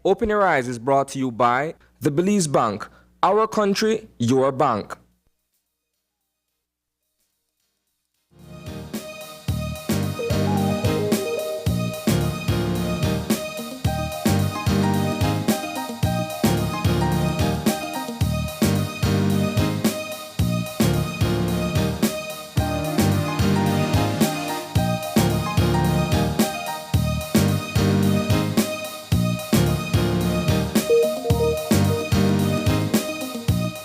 Open Your Eyes is brought to you by the Belize Bank. Our country, your bank.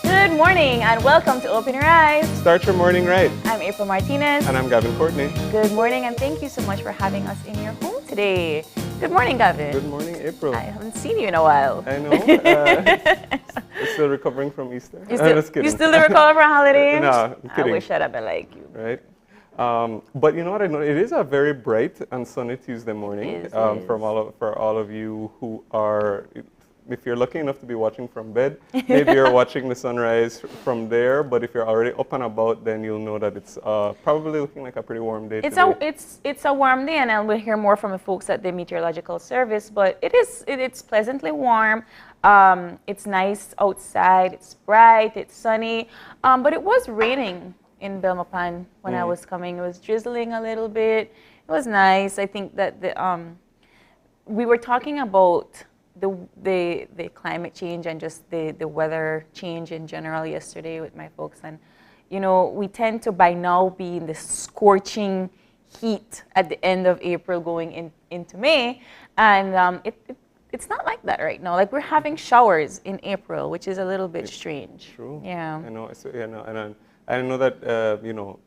Good morning and welcome to Open Your Eyes. Start your morning right. I'm April Martinez. And I'm Gavin Courtney. Good morning and thank you so much for having us in your home today. Good morning, Gavin. Good morning, April. I haven't seen you in a while. I know. You're still recovering from Easter. You still recover from holidays? No, I'm kidding. I wish I'd have been like you. Right. But you know what I know? It is a very bright and sunny Tuesday morning. It is. For all of you who are, if you're lucky enough to be watching from bed, maybe you're watching the sunrise from there. But if you're already up and about, then you'll know that it's probably looking like a pretty warm day today. It's a warm day, and we'll hear more from the folks at the Meteorological Service. But it's pleasantly warm. It's nice outside. It's bright. It's sunny. But it was raining in Belmopan when I was coming. It was drizzling a little bit. It was nice. I think that we were talking about the climate change and just the weather change in general yesterday with my folks, and you know, we tend to by now be in the scorching heat at the end of April going into May, and it's not like that right now. Like, we're having showers in April, which is a little bit strange. True. Yeah. I know. And I know that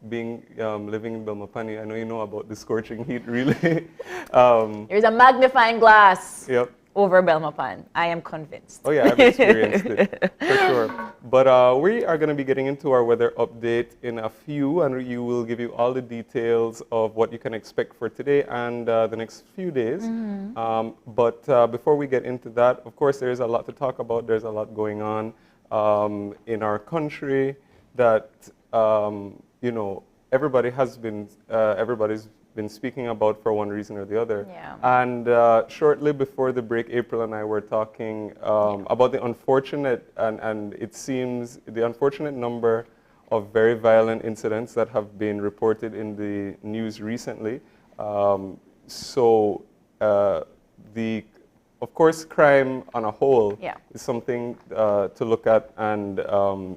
being living in Belmopani, I know you know about the scorching heat. Really. There's a magnifying glass. Yep. Over Belmopan. I am convinced. Oh yeah, I've experienced it, for sure. But we are going to be getting into our weather update in a few, and you will give you all the details of what you can expect for today and the next few days. Mm-hmm. But before we get into that, of course, there is a lot to talk about. There's a lot going on in our country that, everybody's been speaking about for one reason or the other. Yeah. And shortly before the break, April and I were talking about the unfortunate, and it seems the unfortunate number of very violent incidents that have been reported in the news recently. Of course, crime on a whole is something to look at, and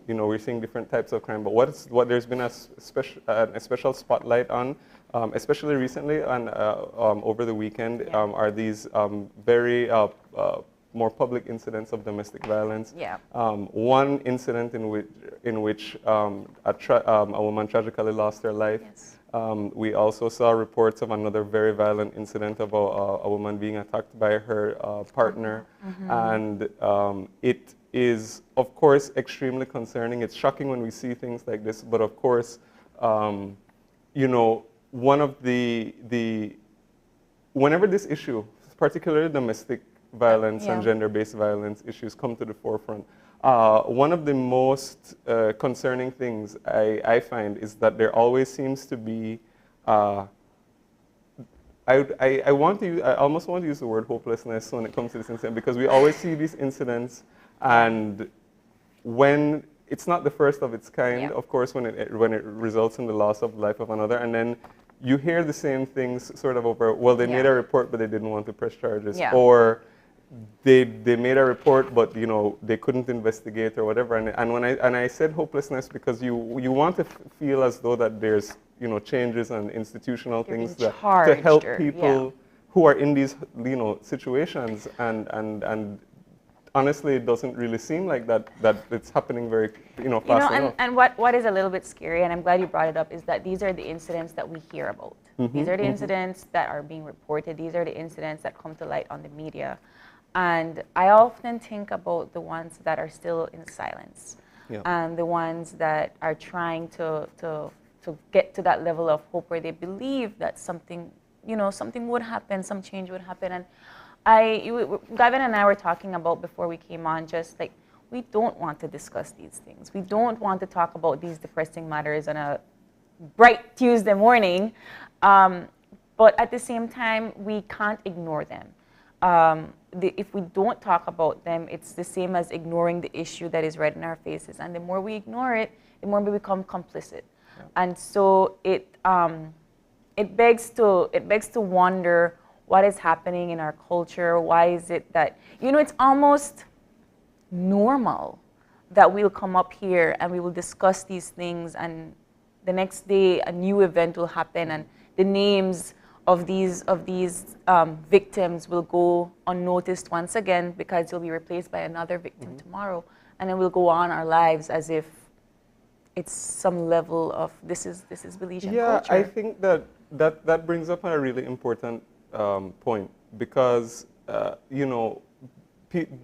we're seeing different types of crime. But what there's been a special spotlight on, especially recently and over the weekend, are these very more public incidents of domestic violence. Yeah. One incident in which a woman tragically lost her life. Yes. We also saw reports of another very violent incident of a woman being attacked by her partner. Mm-hmm. And it is, of course, extremely concerning. It's shocking when we see things like this, but of course, one of whenever this issue, particularly domestic violence and gender-based violence issues, come to the forefront, one of the most concerning things I find is that there always seems to be, I almost want to use the word hopelessness when it comes to this incident, because we always see these incidents, and when it's not the first of its kind, of course, when it results in the loss of life of another, and then you hear the same things sort of over, well, they made a report, but they didn't want to press charges, or they made a report, but they couldn't investigate or whatever. And I said hopelessness because you want to feel as though that there's changes and institutional things that to help people who are in these situations, and honestly, it doesn't really seem like that it's happening very fast enough. And what is a little bit scary, and I'm glad you brought it up, is that these are the incidents that we hear about. Mm-hmm. These are the incidents that are being reported. These are the incidents that come to light on the media. And I often think about the ones that are still in silence, and the ones that are trying to get to that level of hope where they believe that something would happen, some change would happen. And Gavin and I were talking about before we came on, just like, we don't want to discuss these things. We don't want to talk about these depressing matters on a bright Tuesday morning, but at the same time, we can't ignore them. if we don't talk about them, it's the same as ignoring the issue that is right in our faces. And the more we ignore it, the more we become complicit. Yeah. And so it begs to wonder what is happening in our culture. Why is it that, it's almost normal that we'll come up here and we will discuss these things, and the next day a new event will happen and the names of these victims will go unnoticed once again because they'll be replaced by another victim tomorrow, and then we'll go on our lives as if it's some level of this is Belizean culture. I think that brings up a really important point, because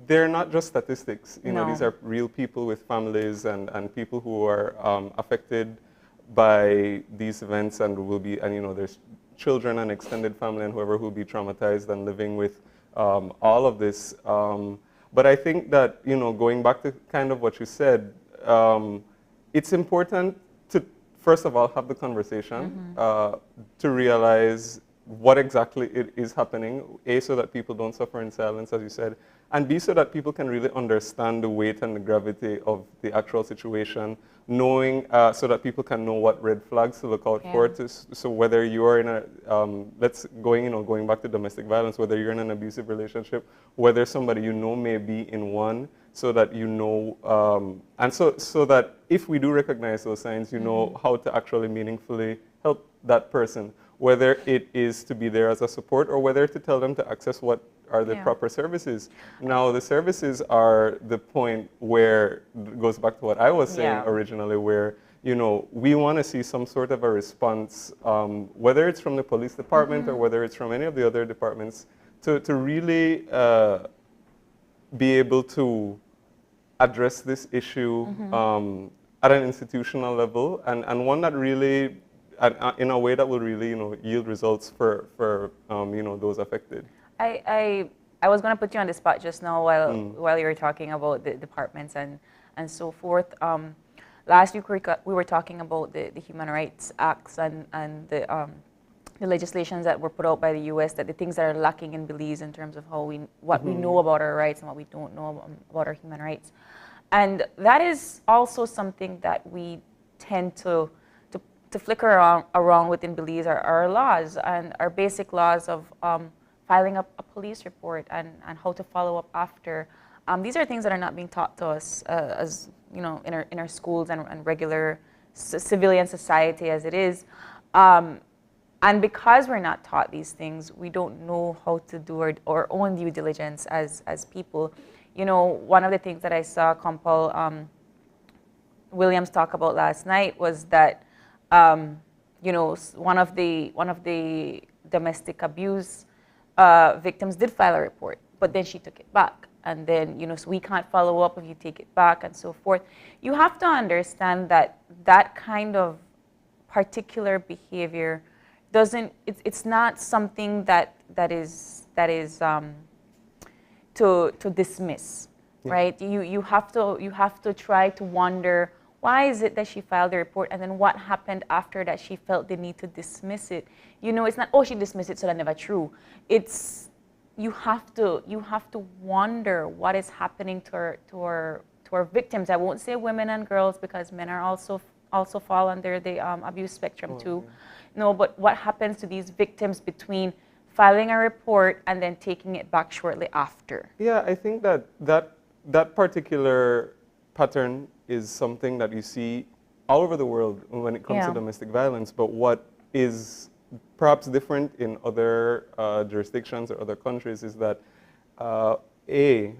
they're not just statistics. These are real people with families and people who are affected by these events, and there's children and extended family and whoever who will be traumatized and living with all of this. But I think that, going back to kind of what you said, it's important to, first of all, have the conversation, to realize what exactly it is happening, A, so that people don't suffer in silence, as you said, and B, so that people can really understand the weight and the gravity of the actual situation, knowing, so that people can know what red flags to look out for. So whether you're in a, going back to domestic violence, whether you're in an abusive relationship, whether somebody may be in one, so that and so that if we do recognize those signs, know how to actually meaningfully help that person, whether it is to be there as a support or whether to tell them to access what are the proper services. Now, the services are the point where it goes back to what I was saying originally, where we want to see some sort of a response, whether it's from the police department or whether it's from any of the other departments, to really be able to address this issue at an institutional level, and one that really, in a way that will really, yield results for those affected. I was going to put you on the spot just now while you were talking about the departments and so forth. Last week we were talking about the Human Rights Acts and the legislations that were put out by the U.S., that the things that are lacking in Belize in terms of what we know about our rights and what we don't know about our human rights. And that is also something that we tend to flicker around within Belize, our laws and our basic laws of filing a police report and how to follow up after. These are things that are not being taught to us as in our schools and regular civilian society as it is. And because we're not taught these things, we don't know how to do our own due diligence as people. One of the things that I saw Compal Williams talk about last night was that one of the domestic abuse victims did file a report, but then she took it back. And then, so we can't follow up if you take it back and so forth. You have to understand that kind of particular behavior it's not something that is to dismiss, right? You have to try to wonder, why is it that she filed the report, and then what happened after that she felt the need to dismiss it? It's not, oh, she dismissed it, so that's never true. It's, you have to wonder what is happening to our victims. I won't say women and girls, because men are also fall under the abuse spectrum too. No, but what happens to these victims between filing a report and then taking it back shortly after? Yeah, I think that particular pattern is something that you see all over the world when it comes to domestic violence. But what is perhaps different in other jurisdictions or other countries is that,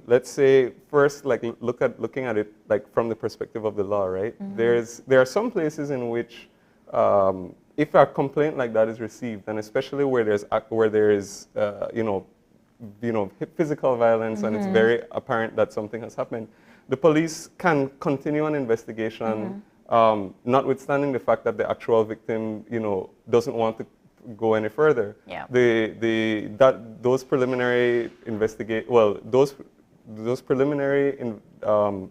let's say first, like looking at it like from the perspective of the law, right? Mm-hmm. There are some places in which if a complaint like that is received, and especially where there is physical violence, and it's very apparent that something has happened, the police can continue an investigation, notwithstanding the fact that the actual victim, doesn't want to go any further. Yeah. Those preliminary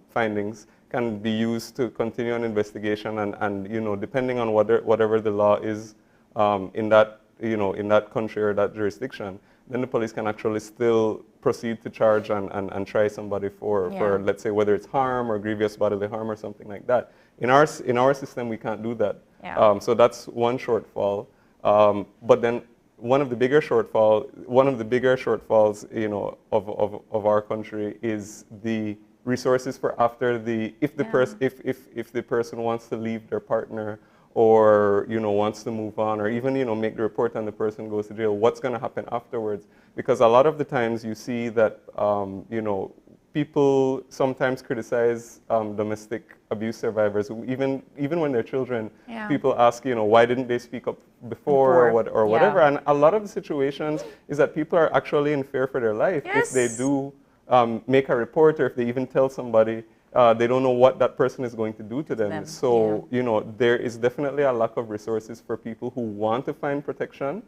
findings can be used to continue an investigation, and depending on whatever the law is in that country or that jurisdiction, then the police can actually still proceed to charge and try somebody for, let's say, whether it's harm or grievous bodily harm or something like that. In our system, we can't do that. Yeah. So that's one shortfall. But then one of the bigger shortfalls, you know, of our country is the resources for after the, if the person wants to leave their partner, or, you know, wants to move on, or even, you know, make the report and the person goes to jail, what's going to happen afterwards? Because a lot of the times you see that, you know, people sometimes criticize domestic abuse survivors, even when they're children. Yeah. People ask, you know, why didn't they speak up before or whatever? And a lot of the situations is that people are actually in fear for their life. If they do make a report, or if they even tell somebody, they don't know what that person is going to do to them. So, you know, there is definitely a lack of resources for people who want to find protection.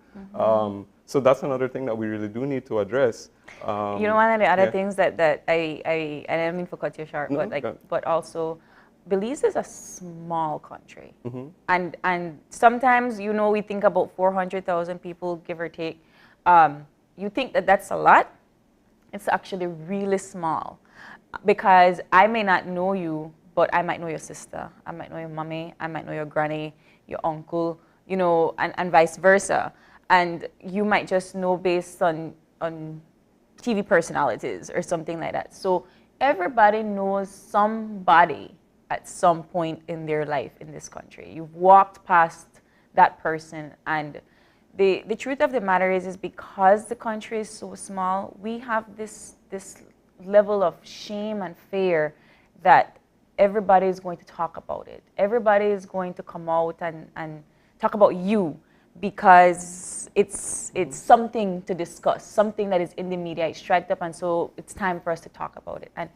So that's another thing that we really do need to address. You know, one of the other things that I don't mean to cut you short, but but also, Belize is a small country, and sometimes, you know, we think about 400,000 people, give or take. You think that that's a lot? It's actually really small, because I may not know you, but I might know your sister, I might know your mommy, I might know your granny, your uncle, you know, and vice versa. And you might just know based on TV personalities or something like that. So everybody knows somebody at some point in their life in this country. You've walked past that person, and the truth of the matter is because the country is so small, we have this level of shame and fear that everybody is going to talk about it. Everybody is going to come out and talk about you, because it's something to discuss, something that is in the media, it's dragged up, and so it's time for us to talk about it. And,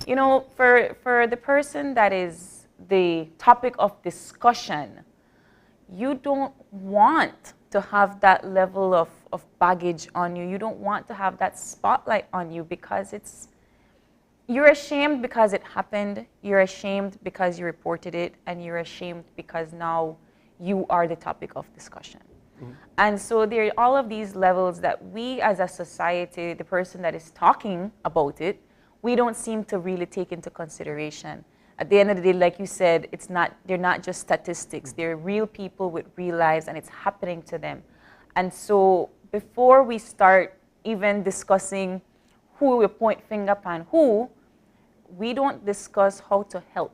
you know, for the person that is the topic of discussion, you don't want to have that level of baggage on you. You don't want to have that spotlight on you, because you're ashamed because it happened, you're ashamed because you reported it, and you're ashamed because now you are the topic of discussion. And so there are all of these levels that we as a society, the person that is talking about it, we don't seem to really take into consideration. At the end of the day, like you said, they're not just statistics. They're real people with real lives, and it's happening to them. And so before we start even discussing who we point finger upon who, we don't discuss how to help.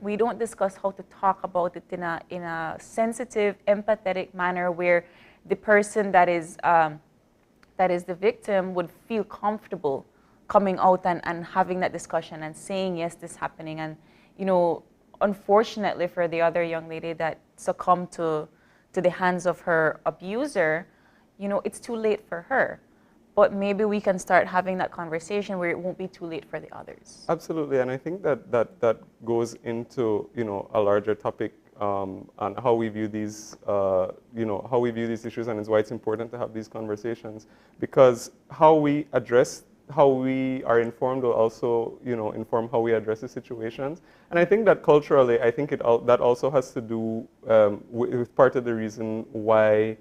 We don't discuss how to talk about it in a sensitive, empathetic manner, where the person that is the victim would feel comfortable coming out and having that discussion and saying, yes, this is happening. And, you know, unfortunately for the other young lady that succumbed to the hands of her abuser, you know, it's too late for her. But maybe we can start having that conversation where it won't be too late for the others. Absolutely, and I think that goes into, you know, a larger topic on how we view these, you know, how we view these issues, and it's why it's important to have these conversations, because how we are informed will also, you know, inform how we address the situations. And I think that culturally, I think that also has to do with part of the reason why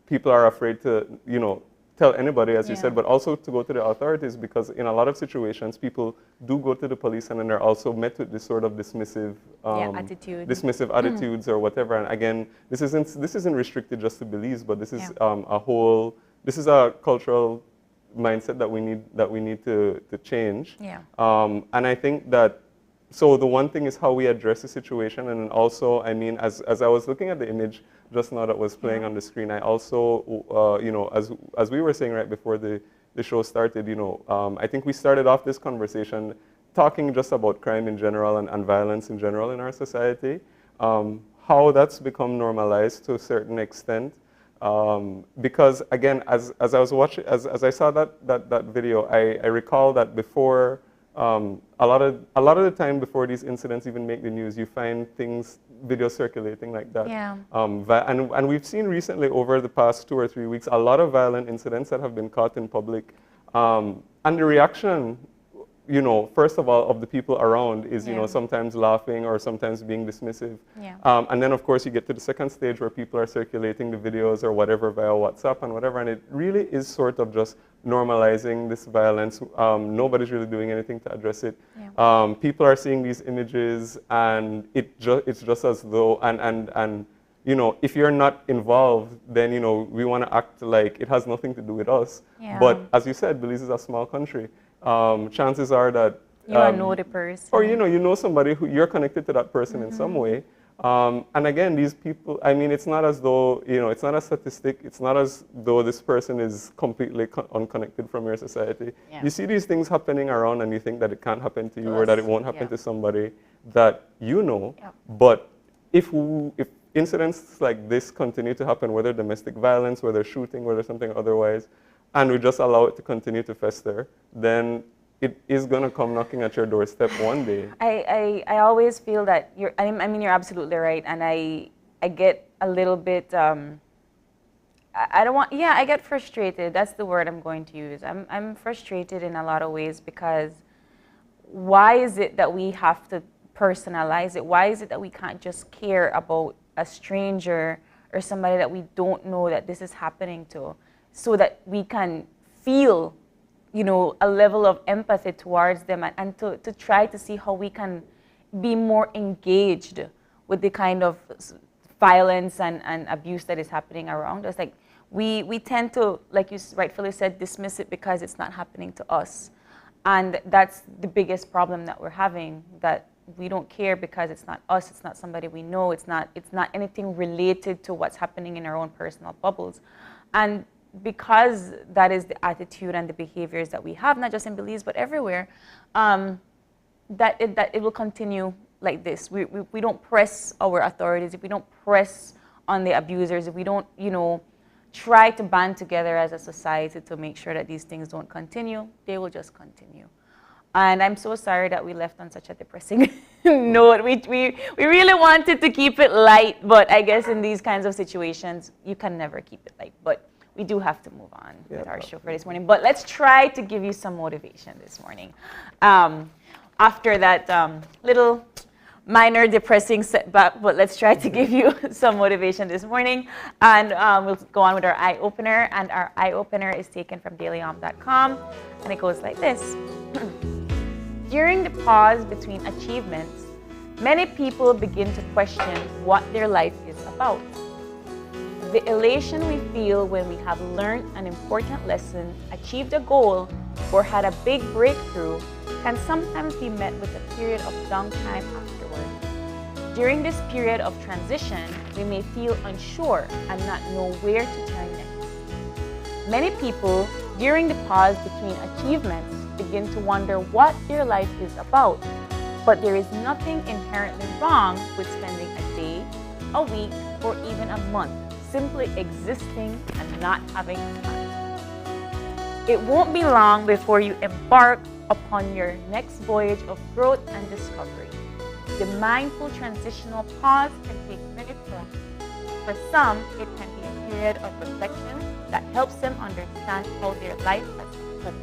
people are afraid to, you know, tell anybody, as you said, but also to go to the authorities, because in a lot of situations, people do go to the police, and then they're also met with this sort of dismissive attitudes or whatever. And again, this isn't restricted just to Belize, but this is this is a cultural mindset that we need to change. And I think that, so the one thing is how we address the situation, and then also, I mean, as I was looking at the image just now that was playing on the screen, I also, you know, as we were saying right before the show started, you know, I think we started off this conversation talking just about crime in general and violence in general in our society, how that's become normalized to a certain extent. Because again, as I was watching, as I saw that video, I recall that before, a lot of the time before these incidents even make the news, you find videos circulating like that. And we've seen recently, over the past 2 or 3 weeks, a lot of violent incidents that have been caught in public. And the reaction you know, first of all, of the people around is, you Yeah. know, sometimes laughing or sometimes being dismissive. Yeah. And then, of course, you get to the second stage where people are circulating the videos or whatever via WhatsApp and whatever, and it really is sort of just normalizing this violence. Nobody's really doing anything to address it. Yeah. People are seeing these images, and it's just as though, and you know, if you're not involved, then, you know, we want to act like it has nothing to do with us. Yeah. But as you said, Belize is a small country. Chances are that You know the person. or you know somebody who you're connected to that person in some way. And again, these people, I mean, it's not as though, you know, it's not a statistic. It's not as though this person is completely unconnected from your society. Yeah. You see these things happening around and you think that it can't happen to you To or that us, it won't happen yeah. to somebody that you know. Yep. But if incidents like this continue to happen, whether domestic violence, whether shooting, whether something otherwise, and we just allow it to continue to fester, then it is going to come knocking at your doorstep one day. I always feel that I mean, you're absolutely right. And I get a little bit, I don't want, yeah, I get frustrated. That's the word I'm going to use. I'm frustrated in a lot of ways because why is it that we have to personalize it? Why is it that we can't just care about a stranger or somebody that we don't know that this is happening to, so that we can feel, you know, a level of empathy towards them, and to try to see how we can be more engaged with the kind of violence and abuse that is happening around us. Like we tend to, like you rightfully said, dismiss it because it's not happening to us. And that's the biggest problem that we're having, that we don't care because it's not us, it's not somebody we know, it's not anything related to what's happening in our own personal bubbles. And because that is the attitude and the behaviors that we have, not just in Belize, but everywhere, that it will continue like this. We don't press our authorities, if we don't press on the abusers, if we don't, you know, try to band together as a society to make sure that these things don't continue, they will just continue. And I'm so sorry that we left on such a depressing note. We really wanted to keep it light, but I guess in these kinds of situations, you can never keep it light. But we do have to move on with our show for this morning. But let's try to give you some motivation this morning. After that little minor depressing setback, but let's try to give you some motivation this morning. And we'll go on with our eye opener. And our eye opener is taken from dailyom.com. And it goes like this. During the pause between achievements, many people begin to question what their life is about. The elation we feel when we have learned an important lesson, achieved a goal, or had a big breakthrough can sometimes be met with a period of downtime afterward. During this period of transition, we may feel unsure and not know where to turn next. Many people, during the pause between achievements, begin to wonder what their life is about. But there is nothing inherently wrong with spending a day, a week, or even a month simply existing and not having a plan. It won't be long before you embark upon your next voyage of growth and discovery. The mindful transitional pause can take many forms. For some, it can be a period of reflection that helps them understand how their life has become.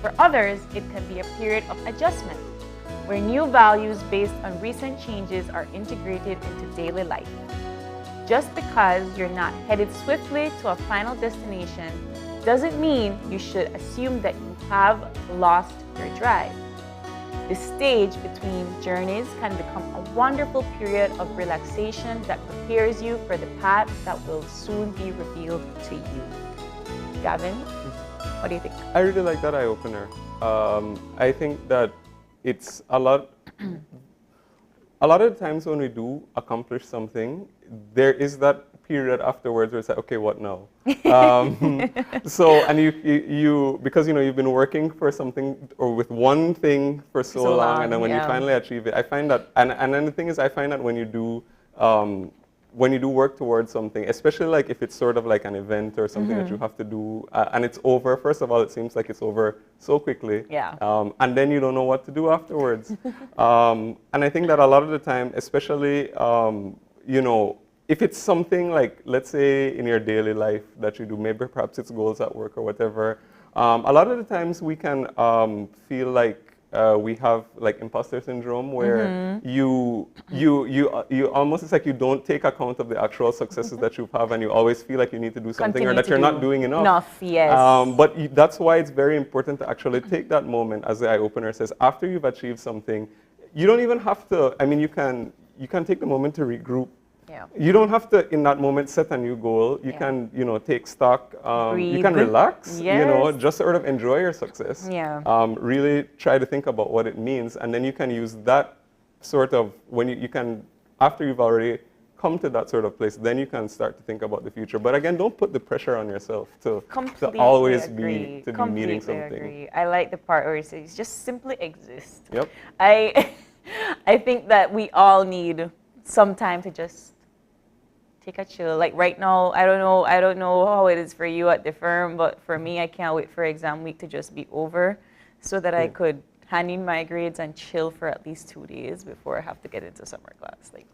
For others, it can be a period of adjustment, where new values based on recent changes are integrated into daily life. Just because you're not headed swiftly to a final destination doesn't mean you should assume that you have lost your drive. The stage between journeys can become a wonderful period of relaxation that prepares you for the path that will soon be revealed to you. Gavin, what do you think? I really like that eye opener. I think that it's a lot of the times when we do accomplish something, there is that period afterwards where it's like, okay, what now? So, and you because, you know, you've been working for something or with one thing for so long, and then when you finally achieve it, I find that, and then the thing is, I find that when you do work towards something, especially like if it's sort of like an event or something that you have to do, and it's over, first of all, it seems like it's over so quickly. Yeah. And then you don't know what to do afterwards. And I think that a lot of the time, especially, you know, if it's something like, let's say in your daily life that you do, maybe perhaps it's goals at work or whatever, A lot of the times we can feel like we have like imposter syndrome, where you almost, it's like you don't take account of the actual successes that you have, and you always feel like you need to do something Continue or that to you're do not doing enough. enough, yes. But that's why it's very important to actually take that moment, as the eye opener says, after you've achieved something. You don't even have to. I mean, you can take the moment to regroup. Yeah. You don't have to, in that moment, set a new goal. You Yeah. can, take stock. You can Breathe. relax. Yes. Just sort of enjoy your success. Yeah. Really try to think about what it means, and then you can use that sort of, when you can, after you've already come to that sort of place, then you can start to think about the future. But again, don't put the pressure on yourself to always be meaning something. Agree. I like the part where it says just simply exist. Yep. I think that we all need some time to just take a chill. Like right now, I don't know how it is for you at the firm, but for me, I can't wait for exam week to just be over so that I could hand in my grades and chill for at least 2 days before I have to get into summer class. Like,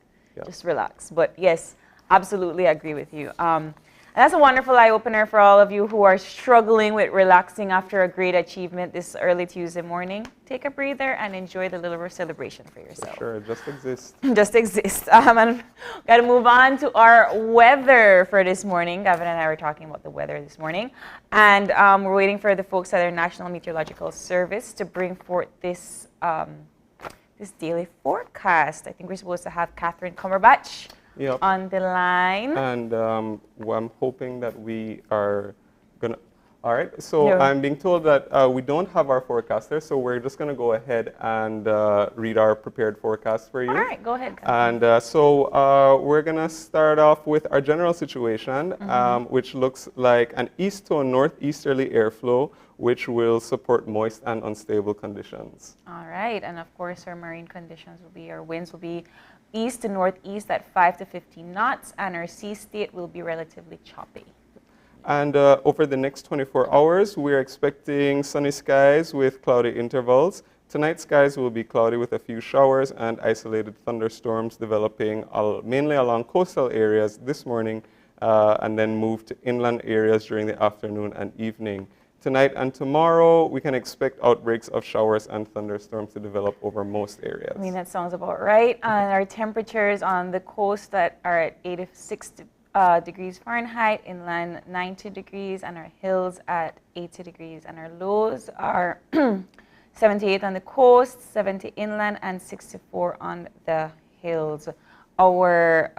just relax. But yes, absolutely agree with you. And that's a wonderful eye-opener for all of you who are struggling with relaxing after a great achievement this early Tuesday morning. Take a breather and enjoy the little celebration for yourself. Sure, just exist. Just exist. And got to move on to our weather for this morning. Gavin and I were talking about the weather this morning. And we're waiting for the folks at our National Meteorological Service to bring forth this, this daily forecast. I think we're supposed to have Catherine Cumberbatch on the line. And I'm hoping that we are going to. All right, so I'm being told that we don't have our forecaster, so we're just going to go ahead and read our prepared forecast for you. All right, go ahead. And so we're going to start off with our general situation, which looks like an east to a northeasterly airflow, which will support moist and unstable conditions. All right, and of course our marine conditions will be, our winds will be east to northeast at 5 to 15 knots, and our sea state will be relatively choppy. And over the next 24 hours, we're expecting sunny skies with cloudy intervals. Tonight, skies will be cloudy with a few showers and isolated thunderstorms developing mainly along coastal areas this morning, and then move to inland areas during the afternoon and evening. Tonight and tomorrow, we can expect outbreaks of showers and thunderstorms to develop over most areas. I mean, that sounds about right. And our temperatures on the coast that are at 86 degrees Fahrenheit, inland 90 degrees, and our hills at 80 degrees. And our lows are 78 on the coast, 70 inland, and 64 on the hills. Our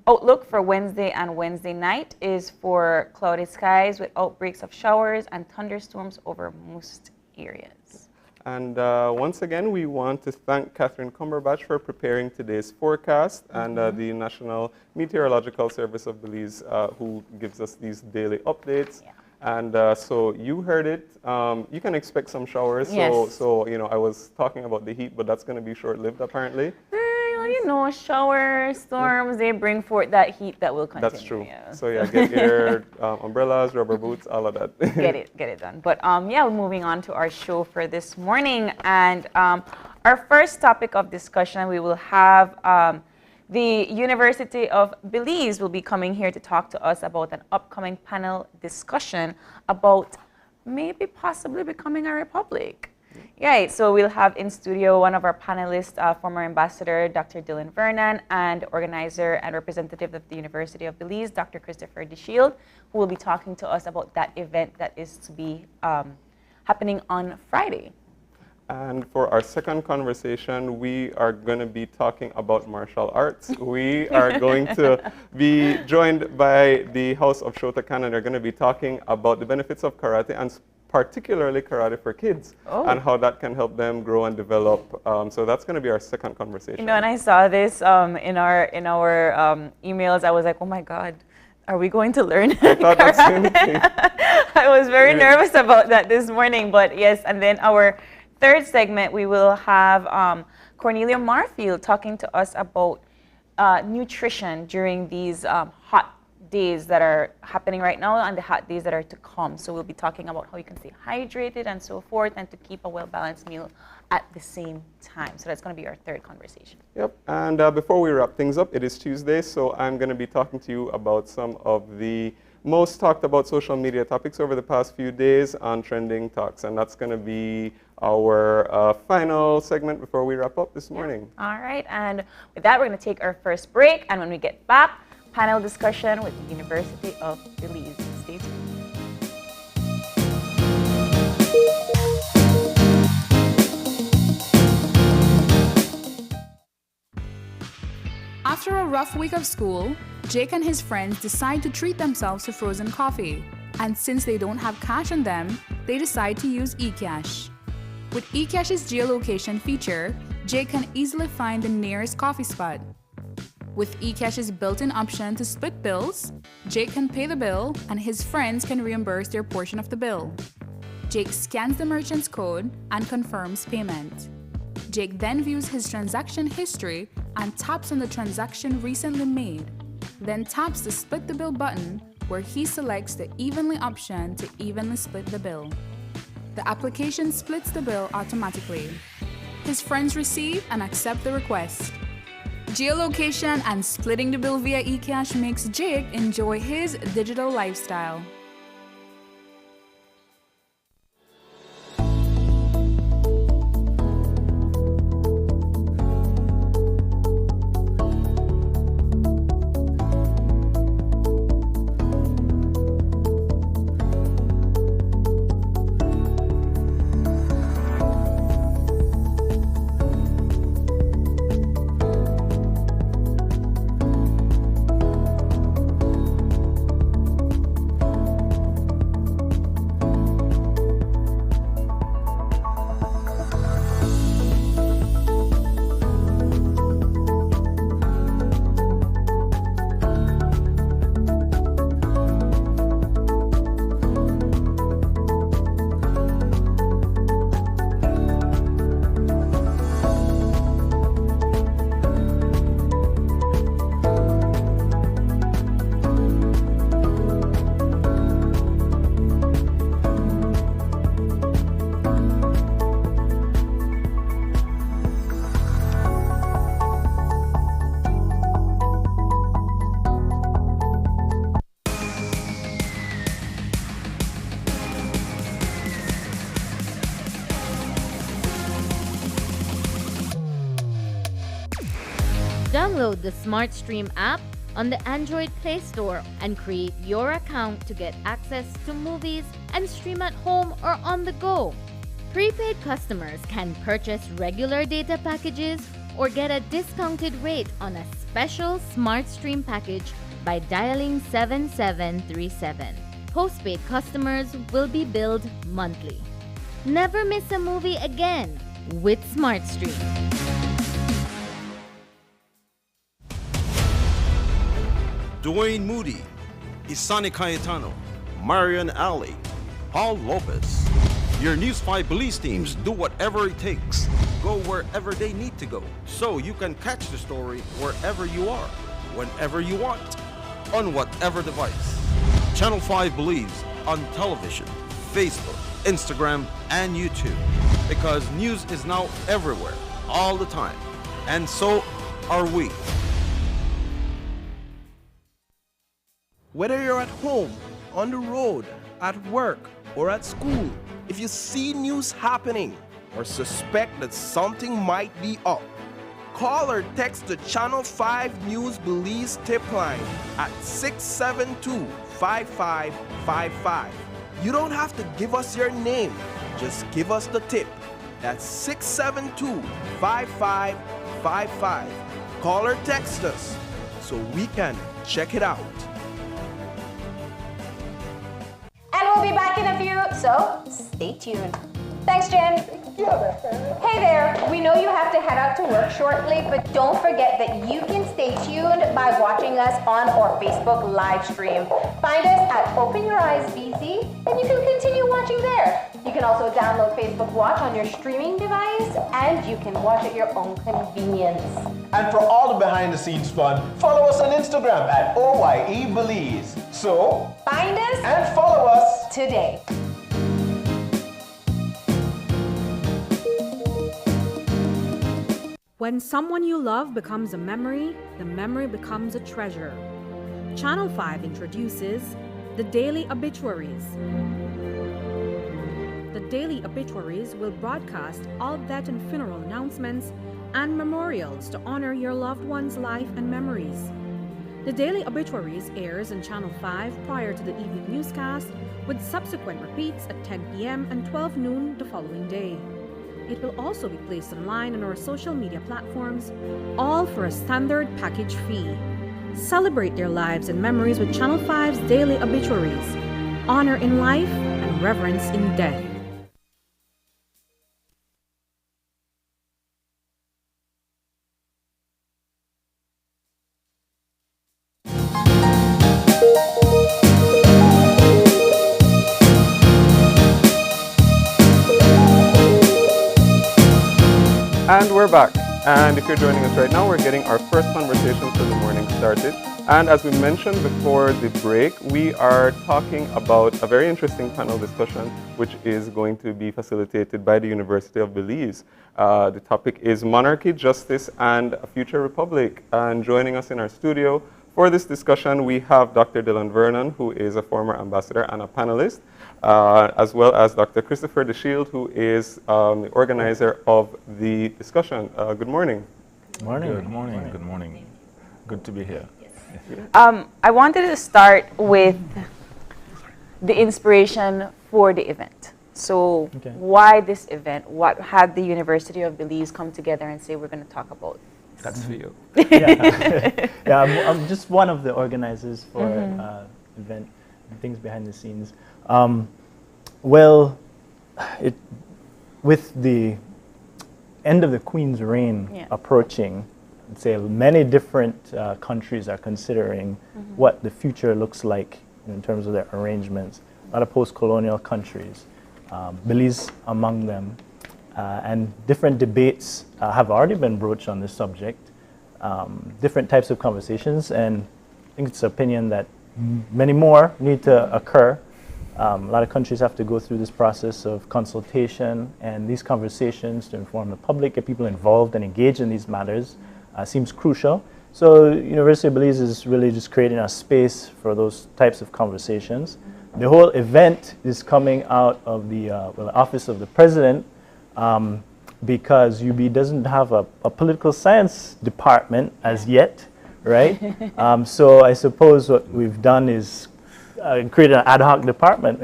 outlook for Wednesday and Wednesday night is for cloudy skies with outbreaks of showers and thunderstorms over most areas. And once again, we want to thank Catherine Cumberbatch for preparing today's forecast, and the National Meteorological Service of Belize, who gives us these daily updates. Yeah. And so you heard it. You can expect some showers. Yes. So I was talking about the heat, but that's going to be short-lived apparently. Well, you know, showers, storms, they bring forth that heat that will continue. That's true. Yeah. So yeah, get your umbrellas, rubber boots, all of that. Get it done. But yeah, we're moving on to our show for this morning. And our first topic of discussion, we will have the University of Belize will be coming here to talk to us about an upcoming panel discussion about maybe possibly becoming a republic. Right, so we'll have in studio one of our panelists, former ambassador, Dr. Dylan Vernon, and organizer and representative of the University of Belize, Dr. Christopher DeShield, who will be talking to us about that event that is to be happening on Friday. And for our second conversation, we are going to be talking about martial arts. We are going to be joined by the House of Shota Khan, and they're going to be talking about the benefits of karate, and particularly karate for kids, and how that can help them grow and develop. So that's going to be our second conversation. You know, and I saw this in our emails. I was like, oh my God, are we going to learn I thought that's the same thing. I was very nervous about that this morning, but yes. And then our third segment, we will have Cornelia Marfield talking to us about nutrition during these hot days that are happening right now and the hot days that are to come. So we'll be talking about how you can stay hydrated and so forth, and to keep a well-balanced meal at the same time. So that's going to be our third conversation. Yep, and before we wrap things up, it is Tuesday, so I'm going to be talking to you about some of the most talked about social media topics over the past few days on Trending Talks. And that's going to be our final segment before we wrap up this morning. All right, and with that, we're going to take our first break. And when we get back, panel discussion with the University of Belize. Stay tuned. After a rough week of school, Jake and his friends decide to treat themselves to frozen coffee. And since they don't have cash on them, they decide to use eCash. With eCash's geolocation feature, Jake can easily find the nearest coffee spot. With eCash's built-in option to split bills, Jake can pay the bill and his friends can reimburse their portion of the bill. Jake scans the merchant's code and confirms payment. Jake then views his transaction history and taps on the transaction recently made, then taps the split the bill button where he selects the evenly option to evenly split the bill. The application splits the bill automatically. His friends receive and accept the request. Geolocation and splitting the bill via eCash makes Jake enjoy his digital lifestyle. Download the SmartStream app on the Android Play Store and create your account to get access to movies and stream at home or on the go. Prepaid customers can purchase regular data packages or get a discounted rate on a special SmartStream package by dialing 7737. Postpaid customers will be billed monthly. Never miss a movie again with SmartStream. Dwayne Moody, Isani Cayetano, Marion Ali, Paul Lopez. Your News 5 Belize teams do whatever it takes, go wherever they need to go, so you can catch the story wherever you are, whenever you want, on whatever device. Channel 5 Belize on television, Facebook, Instagram, and YouTube. Because news is now everywhere, all the time. And so are we. Whether you're at home, on the road, at work, or at school, if you see news happening or suspect that something might be up, call or text the Channel 5 News Belize tip line at 672-5555. You don't have to give us your name, just give us the tip. That's 672-5555. Call or text us so we can check it out. And we'll be back in a few, so stay tuned. Thanks, Jen. Hey there, we know you have to head out to work shortly, but don't forget that you can stay tuned by watching us on our Facebook live stream. Find us at Open Your Eyes BC, and you can continue watching there. You can also download Facebook Watch on your streaming device, and you can watch at your own convenience. And for all the behind-the-scenes fun, follow us on Instagram at OYE Belize. So, find us and follow us today. When someone you love becomes a memory, the memory becomes a treasure. Channel 5 introduces The Daily Obituaries. The Daily Obituaries will broadcast all death and funeral announcements and memorials to honor your loved one's life and memories. The Daily Obituaries airs on Channel 5 prior to the evening newscast, with subsequent repeats at 10 p.m. and 12 noon the following day. It will also be placed online on our social media platforms, all for a standard package fee. Celebrate their lives and memories with Channel 5's Daily Obituaries. Honor in life and reverence in death. And we're back. And if you're joining us right now, we're getting our first conversation for the morning started. And as we mentioned before the break, we are talking about a very interesting panel discussion, which is going to be facilitated by the University of Belize. The topic is Monarchy, Justice, and a Future Republic. And joining us in our studio for this discussion, we have Dr. Dylan Vernon, who is a former ambassador and a panelist, as well as Dr. Christopher DeShield, who is the organizer of the discussion. Good morning. Morning. Good morning. Good morning. Good to be here. I wanted to start with the inspiration for the event. So why this event? What had the University of Belize come together and say we're going to talk about? That's for you. I'm just one of the organizers for event and things behind the scenes. With the end of the Queen's reign approaching, I'd say many different countries are considering what the future looks like in terms of their arrangements. A lot of post-colonial countries, Belize among them, and different debates have already been broached on this subject, different types of conversations, and I think it's an opinion that many more need to occur. A lot of countries have to go through this process of consultation, and these conversations to inform the public, get people involved and engaged in these matters seems crucial. So University of Belize is really just creating a space for those types of conversations. The whole event is coming out of the Office of the President, because UB doesn't have a political science department as yet, right? So I suppose what we've done is create an ad hoc department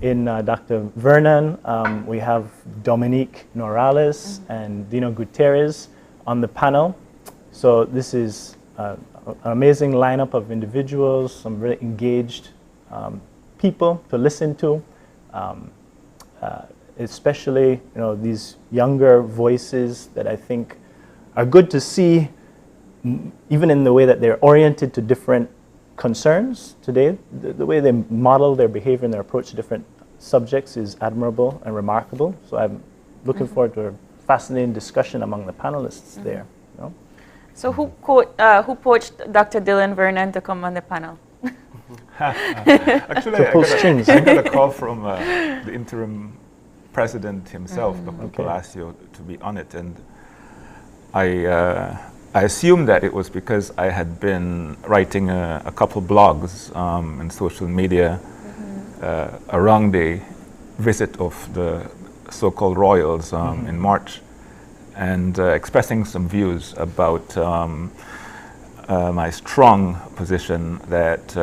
in Dr. Vernon. We have Dominique Norales and Dino Gutierrez on the panel. So this is an amazing lineup of individuals, some really engaged people to listen to, especially these younger voices that I think are good to see, even in the way that they're oriented to different concerns today. The way they model their behavior and their approach to different subjects is admirable and remarkable. So I'm looking forward to a fascinating discussion among the panelists there. So who poached Dr. Dylan Vernon to come on the panel? Actually, I got a call from the interim president himself, Dr. Palacio, to be on it, and I assumed that it was because I had been writing a couple blogs in social media around the visit of the so-called royals in March, and expressing some views about my strong position that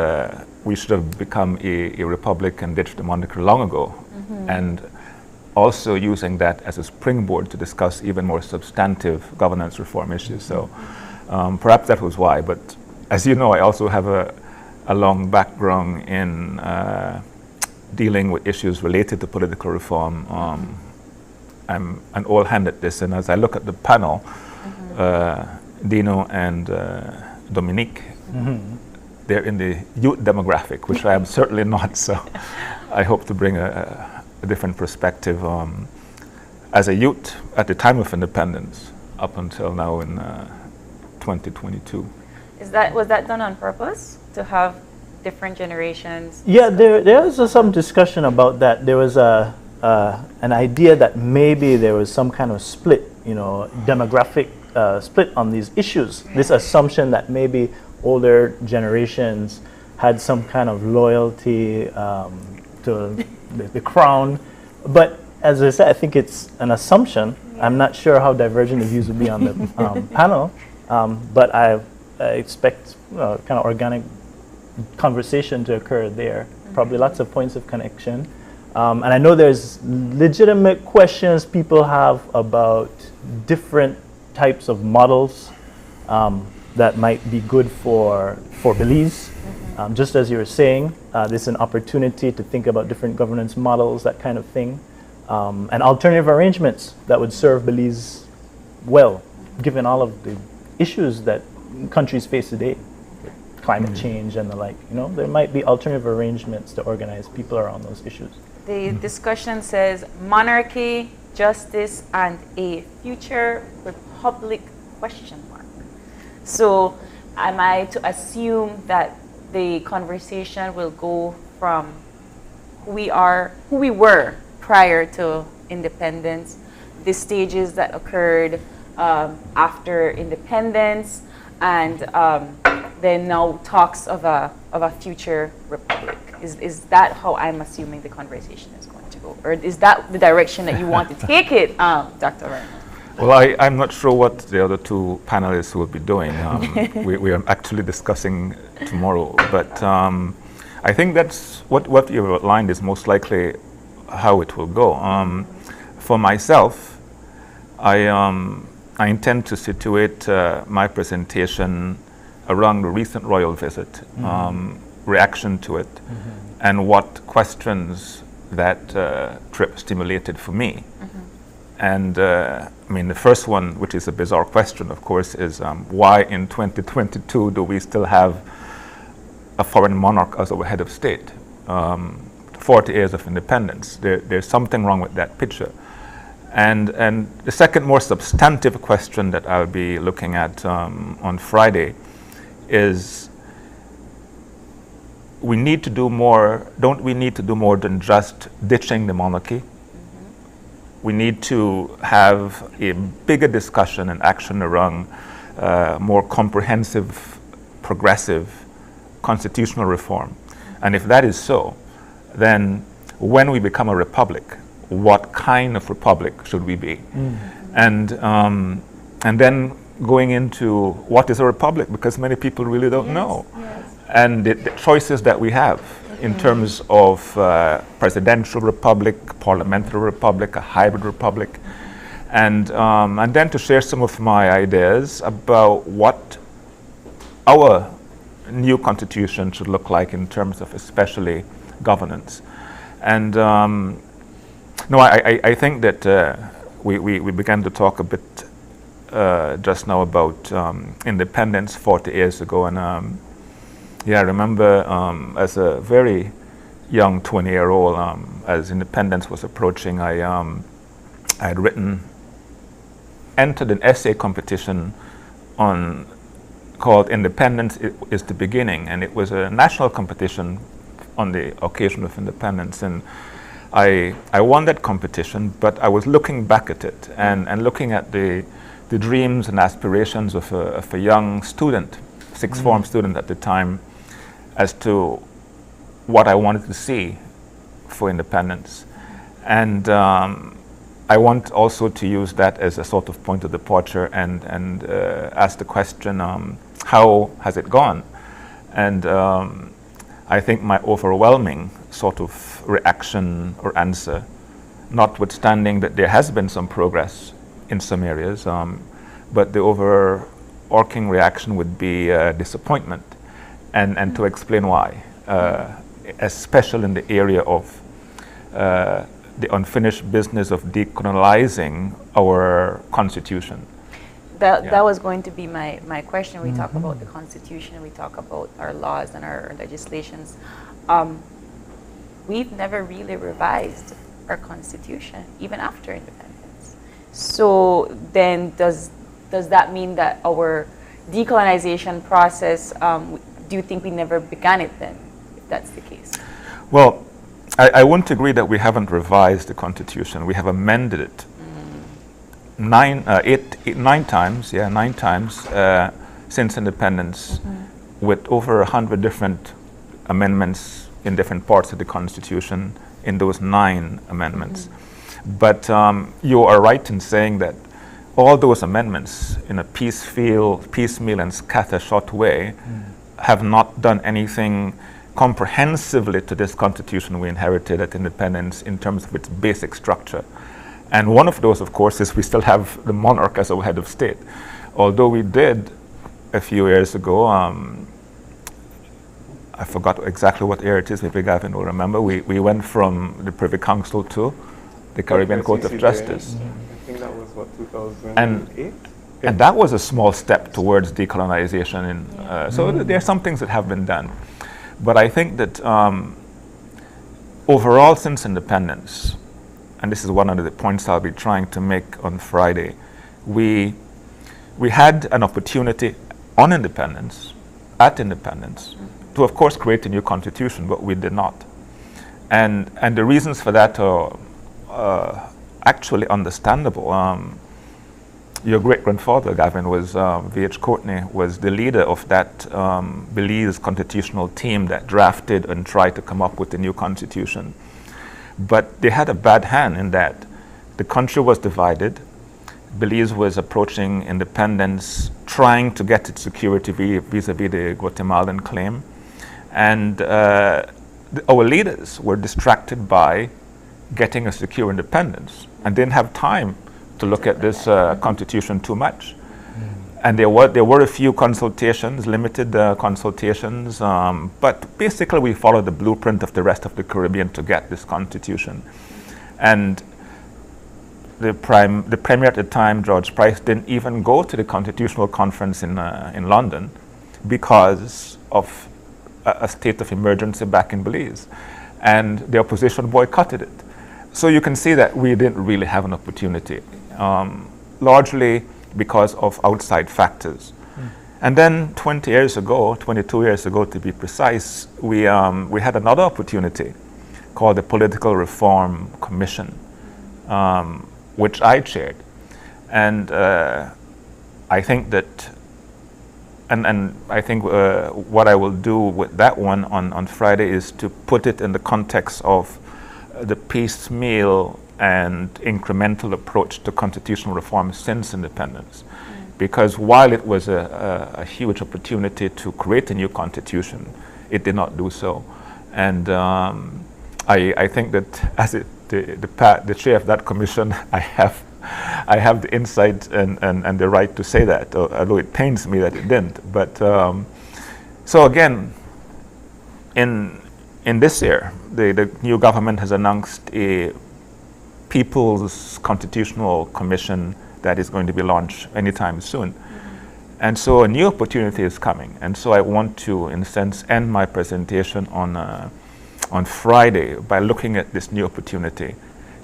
we should have become a republic and ditched the monarchy long ago, and also using that as a springboard to discuss even more substantive governance reform issues. So perhaps that was why, but as you know, I also have a long background in dealing with issues related to political reform. I'm an old hand at this, and as I look at the panel, Dino and Dominique, they're in the youth demographic, which I am certainly not, so I hope to bring a different perspective as a youth at the time of independence up until now in 2022. Was that done on purpose, to have different generations? Yeah, there was some discussion about that. There was an idea that maybe there was some kind of split, demographic split on these issues. This assumption that maybe older generations had some kind of loyalty to the crown. But as I said, I think it's an assumption. I'm not sure how divergent the views will be on the panel, but I expect kind of organic conversation to occur there. Probably lots of points of connection. And I know there's legitimate questions people have about different types of models that might be good for Belize. Just as you were saying, this is an opportunity to think about different governance models, that kind of thing, and alternative arrangements that would serve Belize well, given all of the issues that countries face today, climate change and the like. There might be alternative arrangements to organize people around those issues. The discussion says monarchy, justice, and a future republic ? So am I to assume that the conversation will go from who we were prior to independence, the stages that occurred after independence, and then now talks of a future republic? Is that how I'm assuming the conversation is going to go? Or is that the direction that you want to take it, Dr. Ryan? Well, I'm not sure what the other two panelists will be doing. We are actually discussing tomorrow, but I think that's what you've outlined is most likely how it will go. For myself, I intend to situate my presentation around the recent royal visit, reaction to it, and what questions that trip stimulated for me. And the first one, which is a bizarre question, of course, is why in 2022 do we still have a foreign monarch as our head of state? 40 years of independence. There's something wrong with that picture. And the second more substantive question that I'll be looking at on Friday is, we need to do more, don't we need to do more than just ditching the monarchy? We need to have a bigger discussion and action around more comprehensive, progressive constitutional reform. And if that is so, then when we become a republic, what kind of republic should we be? And then going into what is a republic, because many people really don't know. And the choices that we have in terms of presidential republic, parliamentary republic, a hybrid republic, and then to share some of my ideas about what our new constitution should look like in terms of especially governance. And I think that we began to talk a bit just now about independence 40 years ago, and I remember as a very young 20-year-old, as independence was approaching, I had entered an essay competition called Independence is the Beginning, and it was a national competition on the occasion of independence. And I won that competition, but I was looking back at it and looking at the dreams and aspirations of a young student, sixth form student at the time, as to what I wanted to see for independence. And I want also to use that as a sort of point of departure and ask the question, how has it gone? And I think my overwhelming sort of reaction or answer, notwithstanding that there has been some progress in some areas, but the overarching reaction would be disappointment. And to explain why, especially in the area of the unfinished business of decolonizing our constitution. That was going to be my question. We talk about the Constitution, we talk about our laws and our legislations. We've never really revised our Constitution, even after independence. So then does that mean that our decolonization process, do you think we never began it then, if that's the case? Well, I wouldn't agree that we haven't revised the Constitution. We have amended it nine times since independence, with over 100 different amendments in different parts of the Constitution in those 9 amendments. But you are right in saying that all those amendments in a piecemeal and scattershot way have not done anything comprehensively to this Constitution we inherited at independence in terms of its basic structure. And one of those, of course, is we still have the monarch as our head of state. Although we did a few years ago, I forgot exactly what year it is, maybe Gavin will remember, we went from the Privy Council to the Caribbean Court of Justice. I think that was, what, 2008? And that was a small step towards decolonization. So there are some things that have been done. But I think that overall since independence, and this is one of the points I'll be trying to make on Friday, we had an opportunity on independence, at independence, to of course create a new constitution, but we did not. And the reasons for that are actually understandable. Your great-grandfather, Gavin, was V.H. Courtney, was the leader of that Belize constitutional team that drafted and tried to come up with the new constitution. But they had a bad hand in that the country was divided. Belize was approaching independence, trying to get its security vis-a-vis the Guatemalan claim. And our leaders were distracted by getting a secure independence and didn't have time to look at this constitution too much. And there were a few consultations, limited consultations, but basically we followed the blueprint of the rest of the Caribbean to get this constitution. And the premier at the time, George Price, didn't even go to the Constitutional Conference in London because of a state of emergency back in Belize. And the opposition boycotted it. So you can see that we didn't really have an opportunity, largely because of outside factors. And then 22 years ago to be precise, we had another opportunity called the Political Reform Commission, which I chaired. And I think that, and I think what I will do with that one on Friday is to put it in the context of the piecemeal and incremental approach to constitutional reform since independence. Because while it was a huge opportunity to create a new constitution, it did not do so. And I think that as the chair of that commission, I have the insight and the right to say that, although it pains me that it didn't. But so again, in this year, the new government has announced a People's Constitutional Commission that is going to be launched anytime soon. And so a new opportunity is coming. And so I want to, in a sense, end my presentation on Friday by looking at this new opportunity,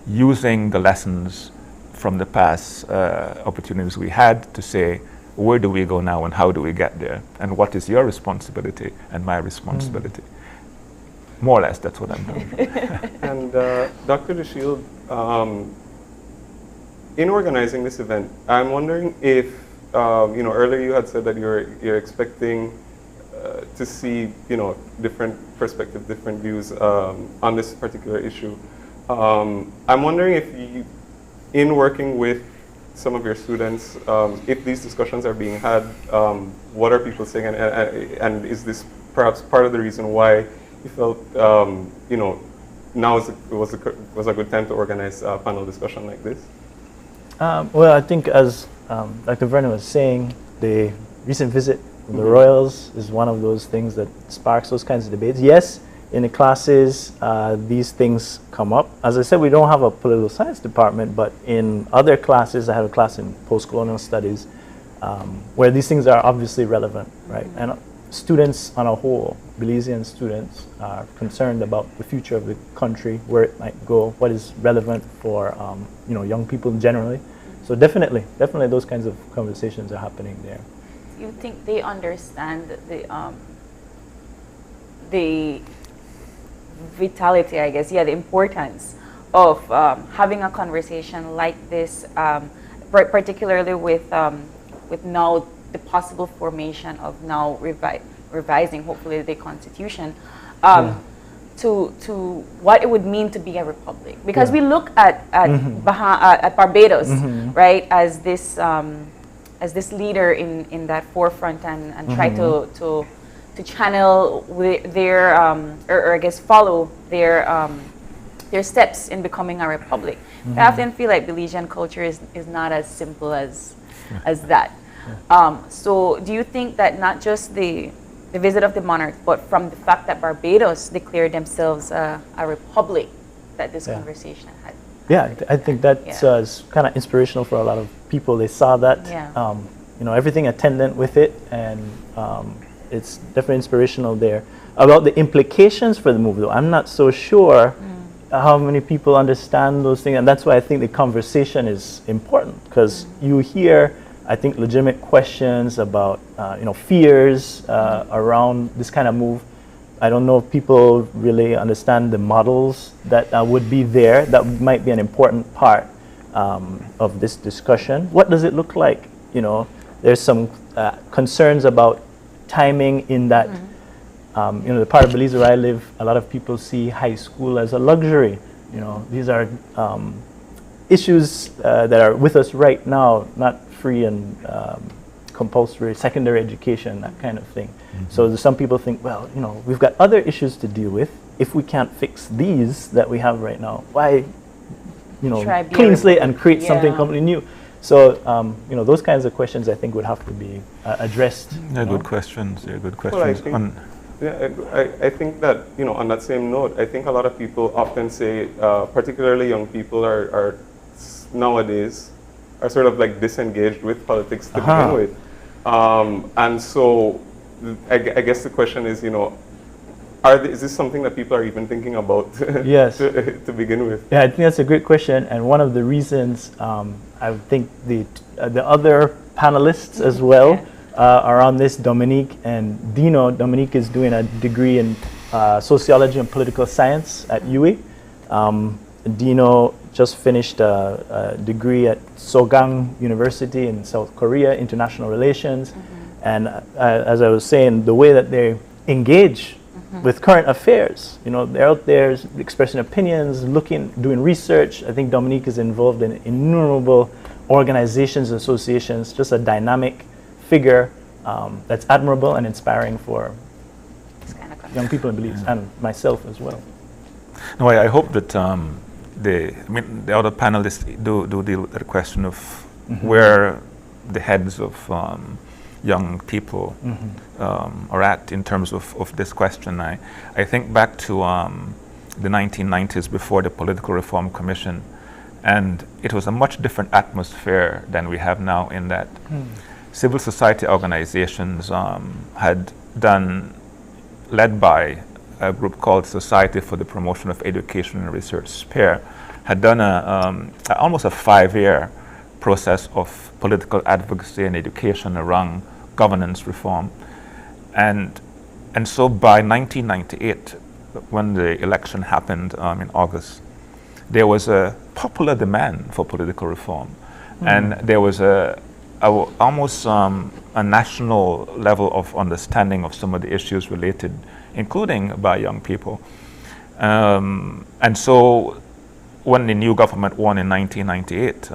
using the lessons from the past opportunities we had to say, where do we go now and how do we get there? And what is your responsibility and my responsibility? More or less, that's what I'm doing. And Dr. DeShield, in organizing this event, I'm wondering if, earlier you had said that you're expecting to see, different perspectives, different views on this particular issue. I'm wondering if you, in working with some of your students, if these discussions are being had, what are people saying, and is this perhaps part of the reason why you felt, now was a good time to organize a panel discussion like this? Well, I think as Dr. Vernon was saying, the recent visit of the Royals is one of those things that sparks those kinds of debates. Yes, in the classes, these things come up. As I said, we don't have a political science department, but in other classes, I have a class in post-colonial studies, where these things are obviously relevant, right? And students on a whole, Belizean students, are concerned about the future of the country, where it might go, what is relevant for young people generally. So definitely those kinds of conversations are happening there. You think they understand the vitality, I guess, the importance of having a conversation like this, particularly with now the possible formation of now revising, hopefully, the Constitution, to what it would mean to be a republic. Because we look at Barbados, right, as this leader in that forefront and try to channel their or I guess follow their steps in becoming a republic. I often feel like Belizean culture is not as simple as that. So do you think that not just the visit of the monarch, but from the fact that Barbados declared themselves a republic, that this conversation had? Yeah, I think that's kind of inspirational for a lot of people. They saw that, you know, everything attendant with it, and it's definitely inspirational there. About the implications for the move, though, I'm not so sure how many people understand those things, and that's why I think the conversation is important, because you hear, I think, legitimate questions about, you know, fears around this kind of move. I don't know if people really understand the models that would be there. That might be an important part of this discussion. What does it look like? You know, there's some concerns about timing in that, you know, the part of Belize where I live, a lot of people see high school as a luxury. You know, these are issues that are with us right now, not free and compulsory secondary education, that kind of thing. So some people think, well, you know, we've got other issues to deal with. If we can't fix these that we have right now, why, you know, clean slate and create something completely new? So, you know, those kinds of questions I think would have to be addressed. They're good questions. They're good questions. Well, I think that, you know, on that same note, I think a lot of people often say, particularly young people are nowadays are sort of like disengaged with politics to begin with. And so I guess the question is, you know, is this something that people are even thinking about to begin with? Yeah, I think that's a great question. And one of the reasons I think the other panelists as well are on this, Dominique and Dino. Dominique is doing a degree in sociology and political science at UWI. Dino just finished a degree at Sogang University in South Korea, international relations. And as I was saying, the way that they engage with current affairs, you know, they're out there expressing opinions, doing research. I think Dominique is involved in innumerable organizations, associations, just a dynamic figure that's admirable and inspiring for young people in Belize and myself as well. No, I hope that the other panelists do deal with the question of where the heads of young people are at in terms of this question. I think back to the 1990s before the Political Reform Commission, and it was a much different atmosphere than we have now, in that civil society organizations had done, led by a group called Society for the Promotion of Education and Research, SPARE, had done almost a 5-year process of political advocacy and education around governance reform. And so by 1998, when the election happened in August, there was a popular demand for political reform. And there was almost a national level of understanding of some of the issues related, including by young people. And so when the new government won in 1998,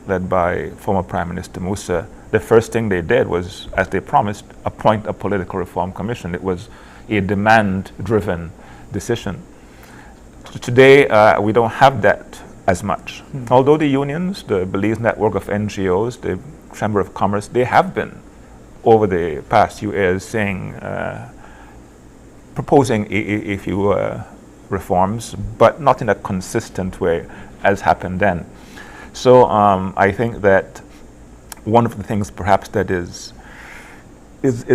led by former Prime Minister Musa, the first thing they did was, as they promised, appoint a political reform commission. It was a demand-driven decision. Today, we don't have that as much. Although the unions, the Belize network of NGOs, the Chamber of Commerce, they have been, over the past few years, saying, proposing a few reforms, but not in a consistent way as happened then. So I think that one of the things perhaps that is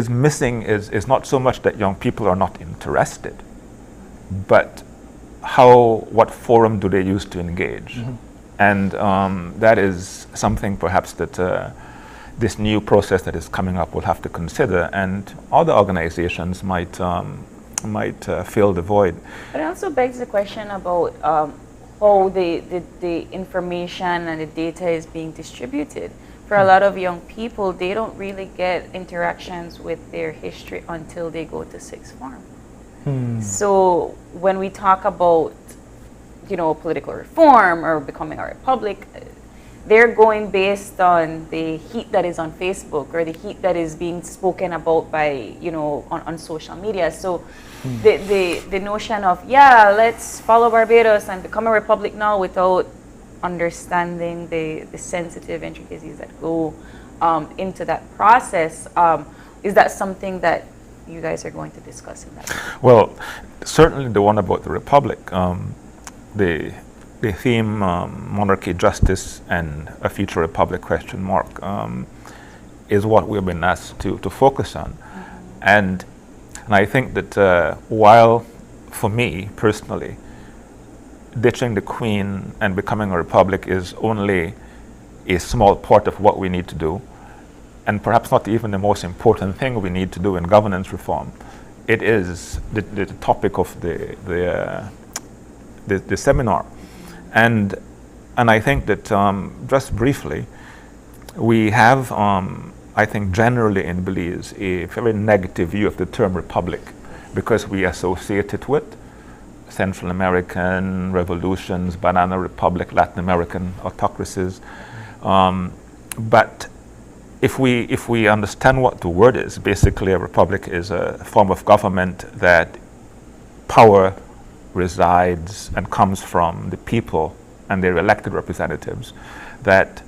missing is not so much that young people are not interested, but what forum do they use to engage? And that is something perhaps that this new process that is coming up will have to consider, and other organizations might fill the void. But it also begs the question about how the information and the data is being distributed. For for a lot of young people, they don't really get interactions with their history until they go to sixth form. So when we talk about, you know, political reform or becoming a republic, they're going based on the heat that is on Facebook or the heat that is being spoken about by, you know, on social media. So the notion of, yeah, let's follow Barbados and become a republic now without understanding the sensitive intricacies that go into that process, is that something that you guys are going to discuss in that? Well, certainly the one about the republic, the theme monarchy, justice, and a future republic question mark is what we've been asked to focus on. And I think that while for me personally, ditching the Queen and becoming a republic is only a small part of what we need to do, and perhaps not even the most important thing we need to do in governance reform, it is the topic of the seminar. And I think that just briefly, we have, I think generally in Belize, a very negative view of the term republic because we associate it with Central American revolutions, Banana Republic, Latin American autocracies. But if we understand what the word is, basically a republic is a form of government that power resides and comes from the people and their elected representatives, that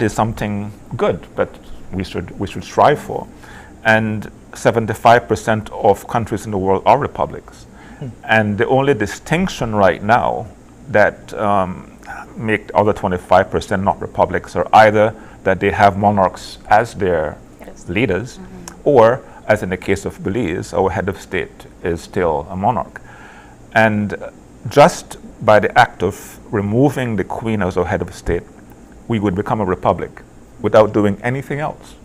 is something good that we should strive for. And 75% of countries in the world are republics. And the only distinction right now that make the other 25% not republics are either that they have monarchs as their leaders, or, as in the case of Belize, our head of state is still a monarch. And just by the act of removing the Queen as our head of state, we would become a republic without doing anything else.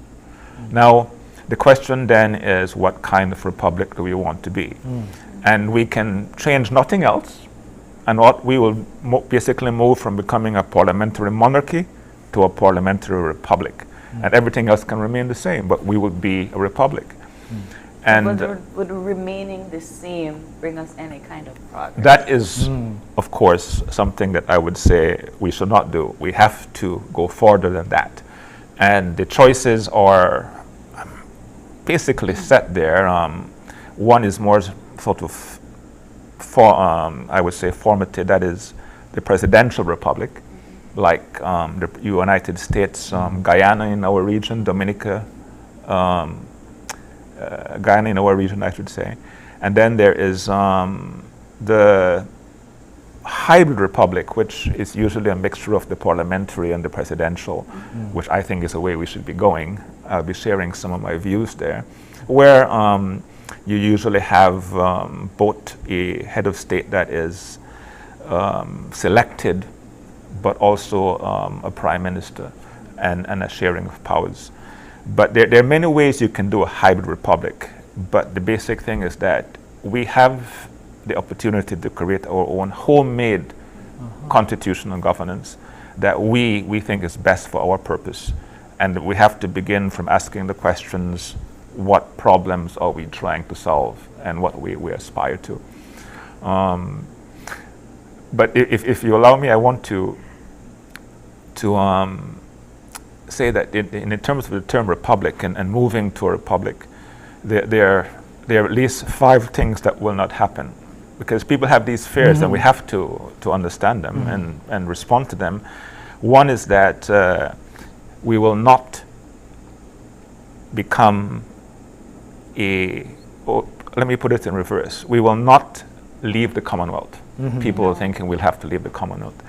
Now, the question then is, what kind of republic do we want to be? And we can change nothing else, and what we will basically move from becoming a parliamentary monarchy to a parliamentary republic. And everything else can remain the same, but we would be a republic. And would remaining the same bring us any kind of progress? That is, of course, something that I would say we should not do. We have to go further than that. And the choices are basically set there. One is more sort of, I would say, formative, that is the presidential republic, like the United States, Guyana in our region, Dominica, Guyana in our region, I should say. And then there is the hybrid republic, which is usually a mixture of the parliamentary and the presidential, which I think is the way we should be going. I'll be sharing some of my views there, where you usually have both a head of state that is selected, but also a prime minister and a sharing of powers. But there are many ways you can do a hybrid republic, but the basic thing is that we have the opportunity to create our own homemade constitutional governance that we think is best for our purpose. And we have to begin from asking the questions, what problems are we trying to solve and what we aspire to. But if you allow me, I want to say that in terms of the term republic and moving to a republic, there are at least 5 things that will not happen, because people have these fears and we have to understand them and respond to them. One is that we will not become let me put it in reverse. We will not leave the Commonwealth. People are thinking we'll have to leave the Commonwealth.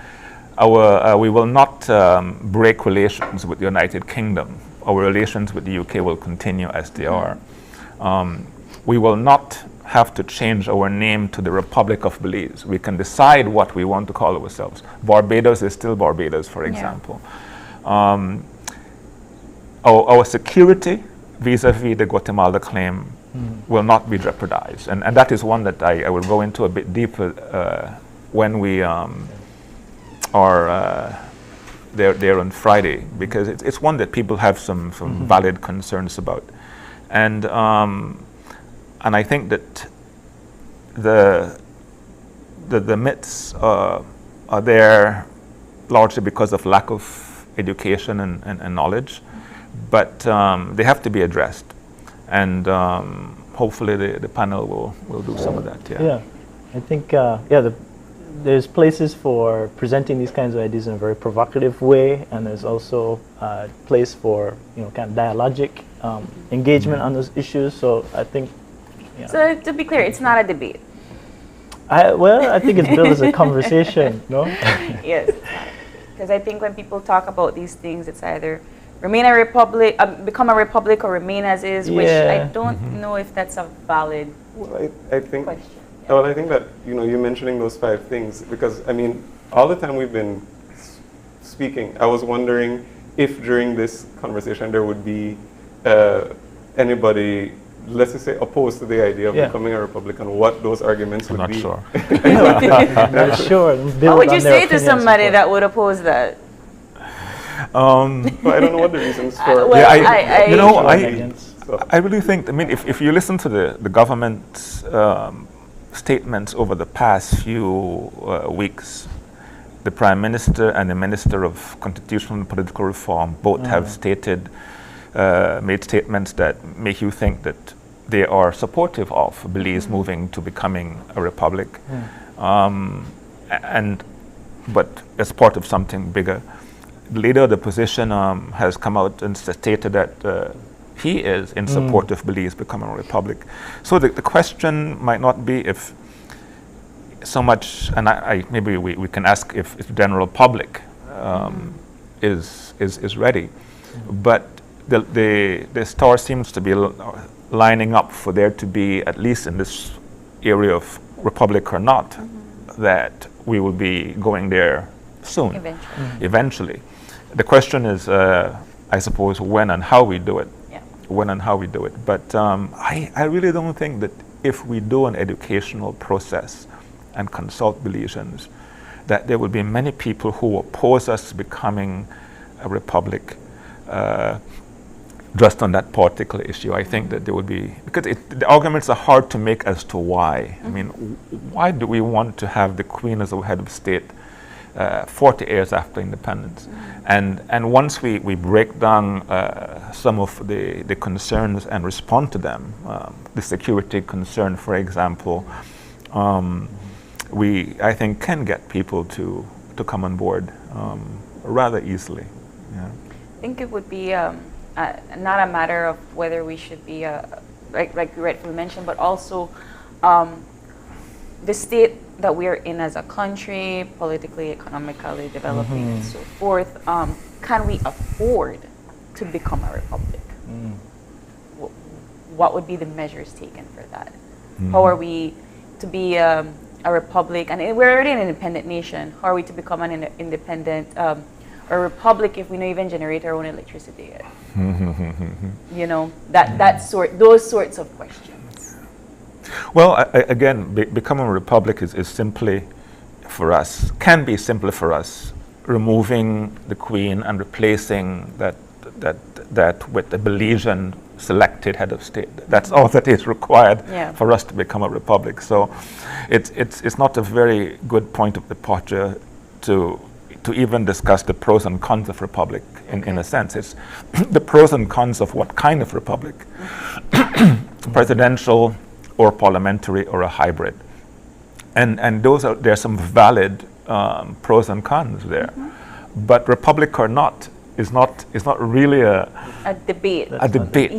We will not break relations with the United Kingdom. Our relations with the UK will continue as they are. We will not have to change our name to the Republic of Belize. We can decide what we want to call ourselves. Barbados is still Barbados, for example. Our security vis-a-vis the Guatemala claim will not be jeopardized. And that is one that I will go into a bit deeper when we are there on Friday, because it's one that people have some valid concerns about, and I think that the myths are there largely because of lack of education and knowledge, but they have to be addressed, and hopefully the panel will do some of that. Yeah, I think there's places for presenting these kinds of ideas in a very provocative way, and there's also a place for kind of dialogic engagement on those issues. So I think. So to be clear, it's not a debate. I think it's built as a conversation, no? Yes, because I think when people talk about these things, it's either remain a republic, become a republic, or remain as is, which I don't know if that's a valid I think, question. Well, I think that you're mentioning those 5 things because I mean, all the time we've been speaking, I was wondering if during this conversation there would be anybody, let's just say, opposed to the idea of becoming a Republican, what those arguments would be. Not sure. Not sure. What would you say to somebody that would oppose that? Well, I don't know what the reasons for. I really think. I mean, if you listen to the government's statements over the past few weeks, the Prime Minister and the Minister of Constitutional and Political Reform both have made statements that make you think that they are supportive of Belize moving to becoming a republic, but as part of something bigger. The leader of the opposition has come out and stated that he is in support of Belize becoming a republic. So the question might not be if so much, and maybe we can ask if the general public is ready, but the star seems to be lining up for there to be, at least in this area of republic or not, that we will be going there soon, eventually. The question is, I suppose, when and how we do it. When and how we do it. But I really don't think that if we do an educational process and consult Belizeans, that there will be many people who oppose us becoming a republic just on that particular issue. I think that there will be, because the arguments are hard to make as to why. I mean, why do we want to have the Queen as a head of state 40 years after independence? And once we break down some of the concerns and respond to them, the security concern, for example, we, I think, can get people to come on board rather easily. I think it would be not a matter of whether we should be, like you rightfully mentioned, but also the state that we are in as a country, politically, economically developing, and so forth. Can we afford to become a republic? What would be the measures taken for that? How are we to be a republic? And we're already an independent nation. How are we to become an independent a republic if we don't even generate our own electricity yet? Those sorts of questions. Well, again, becoming a republic is simply for us, can be simply for us, removing the Queen and replacing that with the Belizean selected head of state. That's all that is required for us to become a republic. So it's not a very good point of departure to even discuss the pros and cons of republic in a sense. It's the pros and cons of what kind of republic, presidential or parliamentary or a hybrid. And there are some valid pros and cons there. But republic or not is not really a debate. A debate.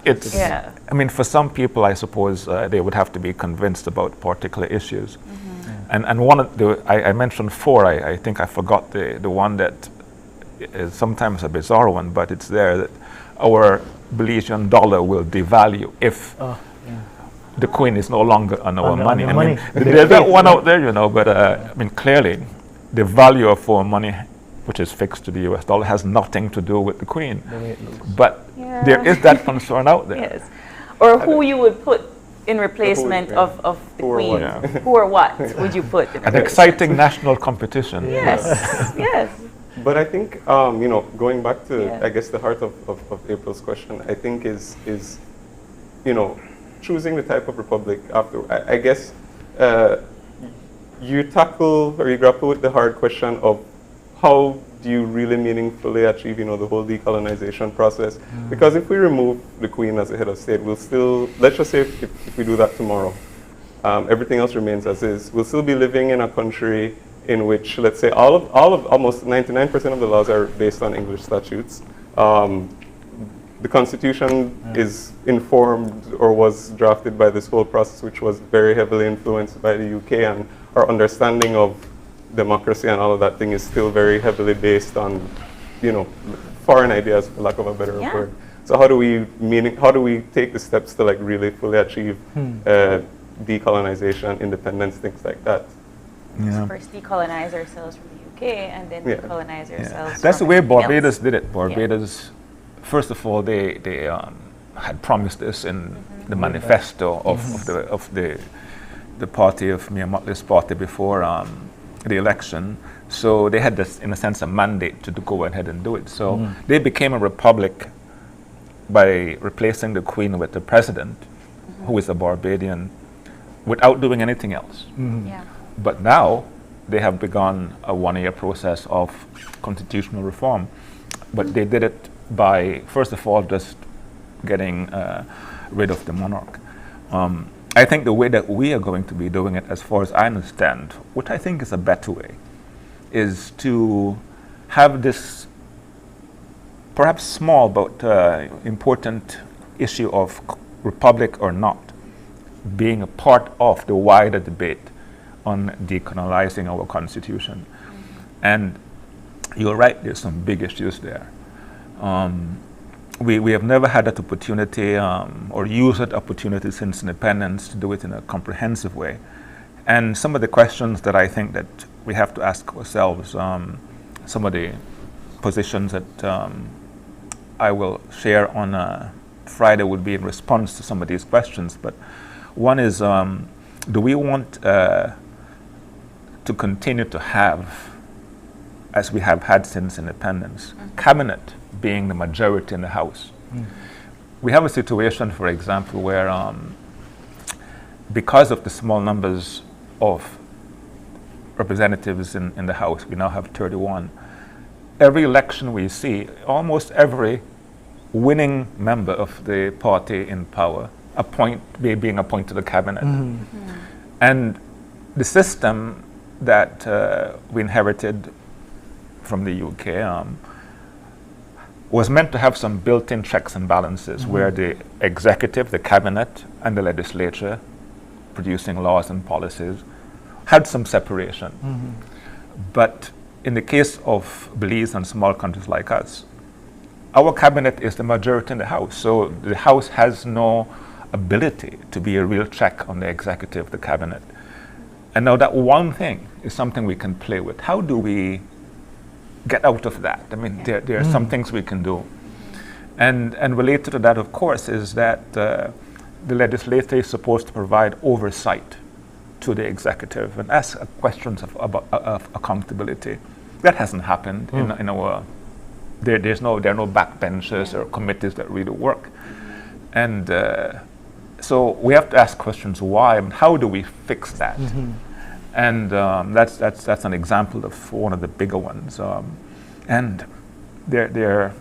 It's I mean, for some people, I suppose they would have to be convinced about particular issues. And one of I mentioned 4. I think I forgot the one that is sometimes a bizarre one, but it's there, that our Belizean dollar will devalue if the Queen is no longer on our money. I mean, there's that one out there, but I mean, clearly, the value of our money, which is fixed to the US dollar, has nothing to do with the Queen. But there is that concern out there. Yes. Or who you would put in replacement of the Queen. Who or what would you put? An exciting national competition. Yes, yes. But I think, you know, going back to, I guess, the heart of April's question, I think is, you know, choosing the type of republic after, I guess, you tackle or you grapple with the hard question of how do you really meaningfully achieve, you know, the whole decolonization process? Because if we remove the Queen as the head of state, we'll still, let's just say if we do that tomorrow, everything else remains as is. We'll still be living in a country in which, let's say, almost 99% of the laws are based on English statutes. The Constitution is informed or was drafted by this whole process, which was very heavily influenced by the UK, and our understanding of democracy and all of that thing is still very heavily based on, you know, foreign ideas, for lack of a better word. So how do we take the steps to like really fully achieve decolonization, independence, things like that? So first decolonize ourselves from the UK and then decolonize ourselves. That's the way Barbados did it. Barbados, first of all, they had promised this in the manifesto of the party of Mia Mottley's party before the election. So they had this, in a sense, a mandate to go ahead and do it. So they became a republic by replacing the Queen with the president, who is a Barbadian, without doing anything else. But now they have begun a one-year process of constitutional reform. But they did it by, first of all, just getting rid of the monarch. I think the way that we are going to be doing it, as far as I understand, which I think is a better way, is to have this perhaps small but important issue of republic or not being a part of the wider debate on decolonizing our constitution. And you're right, there's some big issues there. We have never had that opportunity or used that opportunity since independence to do it in a comprehensive way. And some of the questions that I think that we have to ask ourselves, some of the positions that I will share on Friday would be in response to some of these questions. But one is, do we want to continue to have, as we have had since independence, cabinet being the majority in the House? We have a situation, for example, where because of the small numbers of representatives in the House, we now have 31. Every election we see, almost every winning member of the party in power being appointed to the cabinet. And the system that we inherited from the UK was meant to have some built-in checks and balances where the executive, the cabinet, and the legislature, producing laws and policies, had some separation. But in the case of Belize and small countries like us, our cabinet is the majority in the House, so the House has no ability to be a real check on the executive, the cabinet. And now that one thing is something we can play with. How do we get out of that? I mean, there are some things we can do. And related to that, of course, is that the legislature is supposed to provide oversight to the executive and ask questions of accountability. That hasn't happened in our. There are no backbenchers or committees that really work, and so we have to ask questions why and how do we fix that. And that's an example of one of the bigger ones. And there are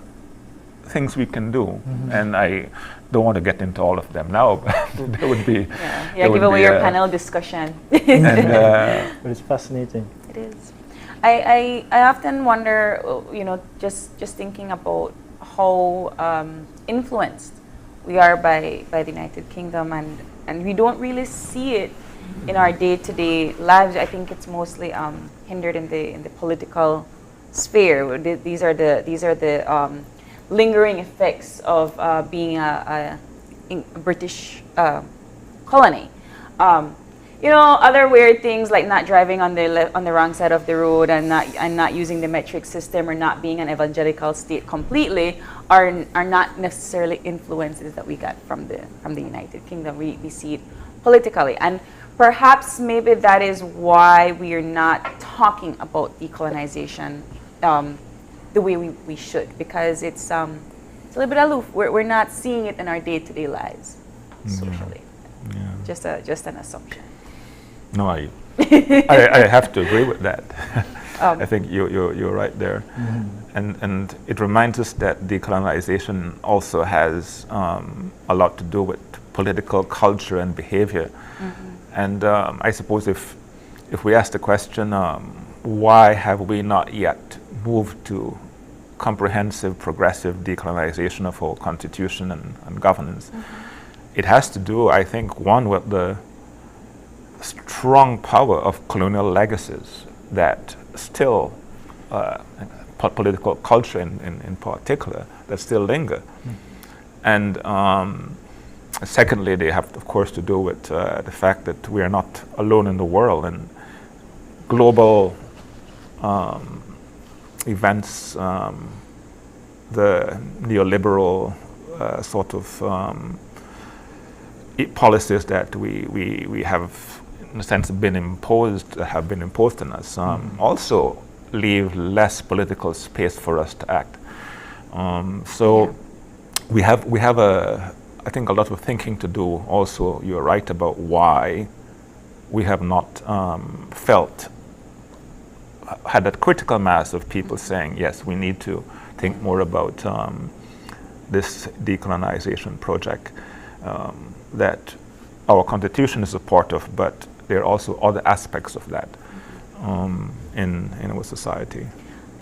things we can do, and I don't want to get into all of them now, but there would be. Give away your panel discussion. But it's fascinating. It is. I often wonder, just thinking about how influenced we are by the United Kingdom, and we don't really see it in our day-to-day lives. I think it's mostly hindered in the political sphere. These are the lingering effects of being a British colony. Other weird things like not driving on the wrong side of the road and not using the metric system or not being an evangelical state completely are not necessarily influences that we got from the United Kingdom. We see it politically, and perhaps maybe that is why we are not talking about decolonization the way we should, because it's a little bit aloof. We're not seeing it in our day-to-day lives socially. Yeah. Just an assumption. No, I have to agree with that. I think you're right there. And it reminds us that decolonization also has a lot to do with political culture and behavior. And I suppose if we ask the question, why have we not yet moved to comprehensive, progressive decolonization of our constitution and governance, it has to do, I think, one, with the strong power of colonial legacies that still, political culture in particular, that still linger. And secondly, they have, of course, to do with the fact that we are not alone in the world, and global events, the neoliberal sort of policies that we have, in a sense, have been imposed on us, also leave less political space for us to act. So we have I think a lot of thinking to do. Also, you're right about why we have not had that critical mass of people saying, yes, we need to think more about this decolonization project that our constitution is a part of, but there are also other aspects of that in our society.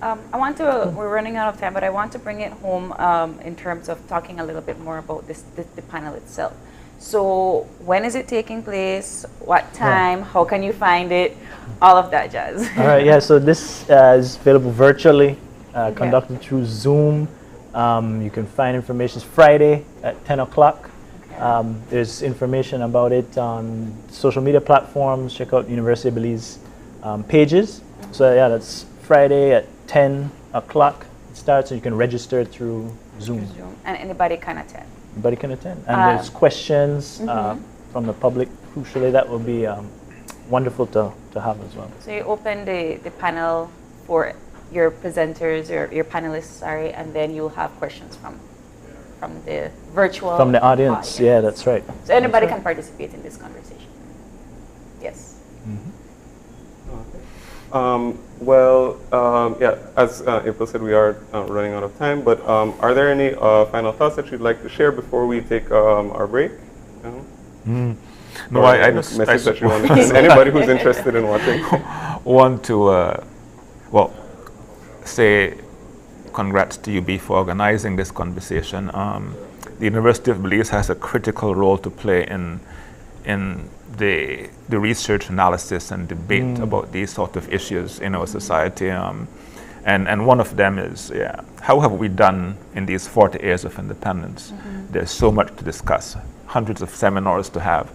We're running out of time, but I want to bring it home in terms of talking a little bit more about the panel itself. So when is it taking place? What time? How can you find it? All of that jazz. All right, yeah, so this is available virtually, conducted through Zoom. You can find information Friday at 10 o'clock. There's information about it on social media platforms. Check out University of Belize pages. So yeah, that's Friday at 10 o'clock. It starts, and you can register through Zoom. And anybody can attend. Anybody can attend. And there's questions from the public. Crucially, that will be wonderful to have as well. So you open the panel for your presenters, your panelists, and then you'll have questions from the virtual from the audience. Yeah, that's right. So anybody can participate in this conversation. Yes. As April said, we are running out of time, but are there any final thoughts that you'd like to share before we take our break? No, I just message that you want to send anybody who's interested in watching. Want to say congrats to UB for organizing this conversation. The University of Belize has a critical role to play in the research, analysis, and debate about these sort of issues in our society. And one of them is, how have we done in these 40 years of independence? There's so much to discuss, hundreds of seminars to have.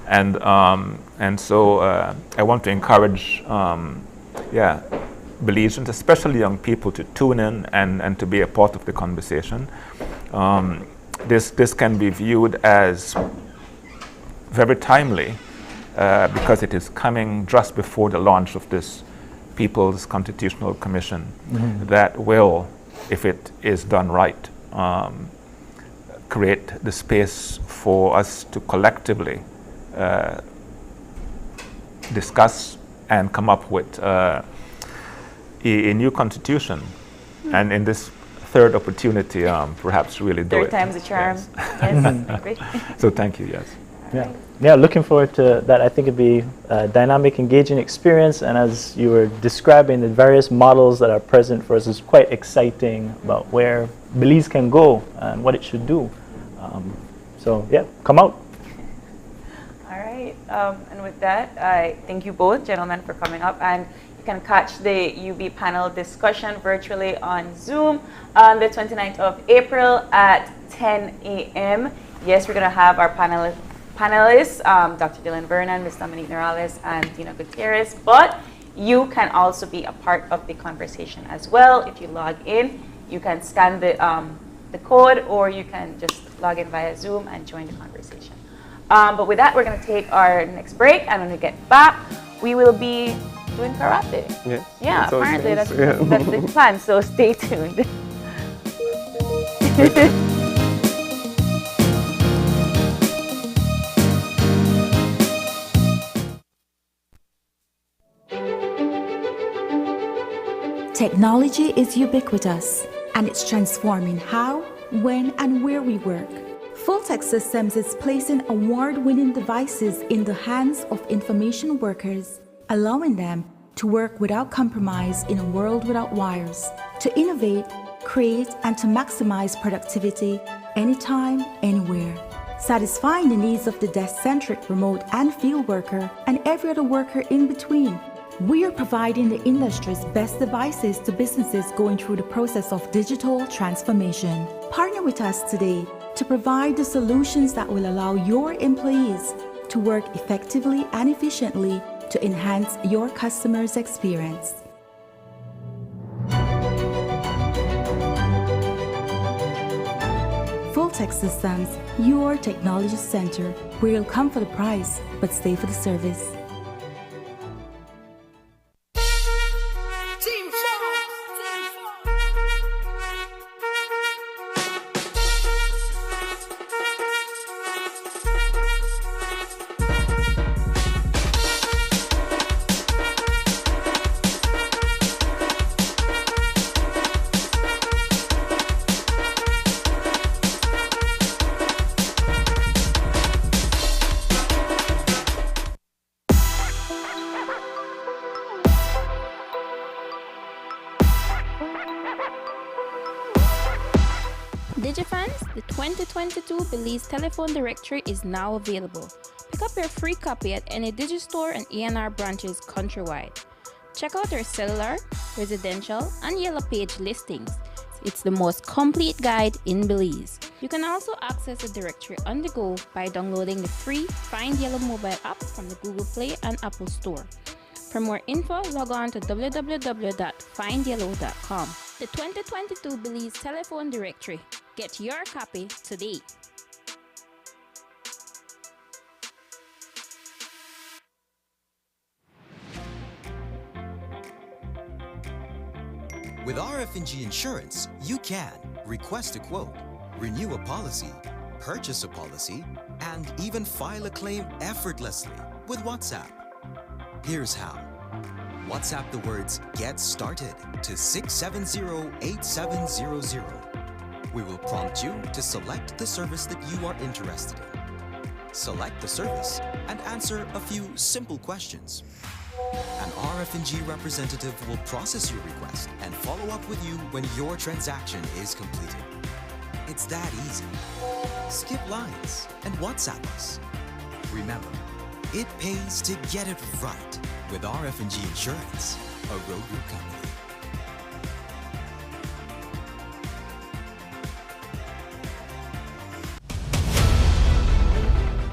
And so I want to encourage, Belizeans, especially young people, to tune in and to be a part of the conversation. This can be viewed as very timely because it is coming just before the launch of this People's Constitutional Commission that will, if it is done right, create the space for us to collectively discuss and come up with a new constitution. And in this third opportunity, perhaps really do it. Third time's a charm. Yes. So thank you, yes. Yeah, looking forward to that. I think it'd be a dynamic, engaging experience, and as you were describing the various models that are present for us, is quite exciting about where Belize can go and what it should do. So yeah, come out. All right, and with that, I thank you both, gentlemen, for coming up, and you can catch the UB panel discussion virtually on Zoom on the 29th of April at 10 a.m. Yes, we're going to have our panelists, Dr. Dylan Vernon, Ms. Dominique Morales, and Dina Gutierrez, but you can also be a part of the conversation as well. If you log in, you can scan the code, or you can just log in via Zoom and join the conversation. But with that, we're going to take our next break, and when we get back, we will be doing karate. Yes. Yeah, That's how it apparently seems. that's the plan. So stay tuned. Technology is ubiquitous, and it's transforming how, when, and where we work. Fulltech Systems is placing award-winning devices in the hands of information workers, allowing them to work without compromise in a world without wires, to innovate, create, and to maximize productivity anytime, anywhere, satisfying the needs of the desk-centric remote and field worker and every other worker in between. We are providing the industry's best devices to businesses going through the process of digital transformation. Partner with us today to provide the solutions that will allow your employees to work effectively and efficiently to enhance your customers' experience. Fulltech Systems, your technology center, where you'll come for the price but stay for the service. Digifans, the 2022 Belize Telephone Directory is now available. Pick up your free copy at any Digistore and ENR branches countrywide. Check out our cellular, residential, and Yellow Page listings. It's the most complete guide in Belize. You can also access the directory on the go by downloading the free Find Yellow mobile app from the Google Play and Apple Store. For more info, log on to www.findyellow.com. The 2022 Belize Telephone Directory. Get your copy today. With RF&G Insurance, you can request a quote, renew a policy, purchase a policy, and even file a claim effortlessly with WhatsApp. Here's how. WhatsApp the words "Get Started" to 670-8700. We will prompt you to select the service that you are interested in. Select the service and answer a few simple questions. An RF&G representative will process your request and follow up with you when your transaction is completed. It's that easy. Skip lines and WhatsApp us. Remember, it pays to get it right with RF&G Insurance, a road group company.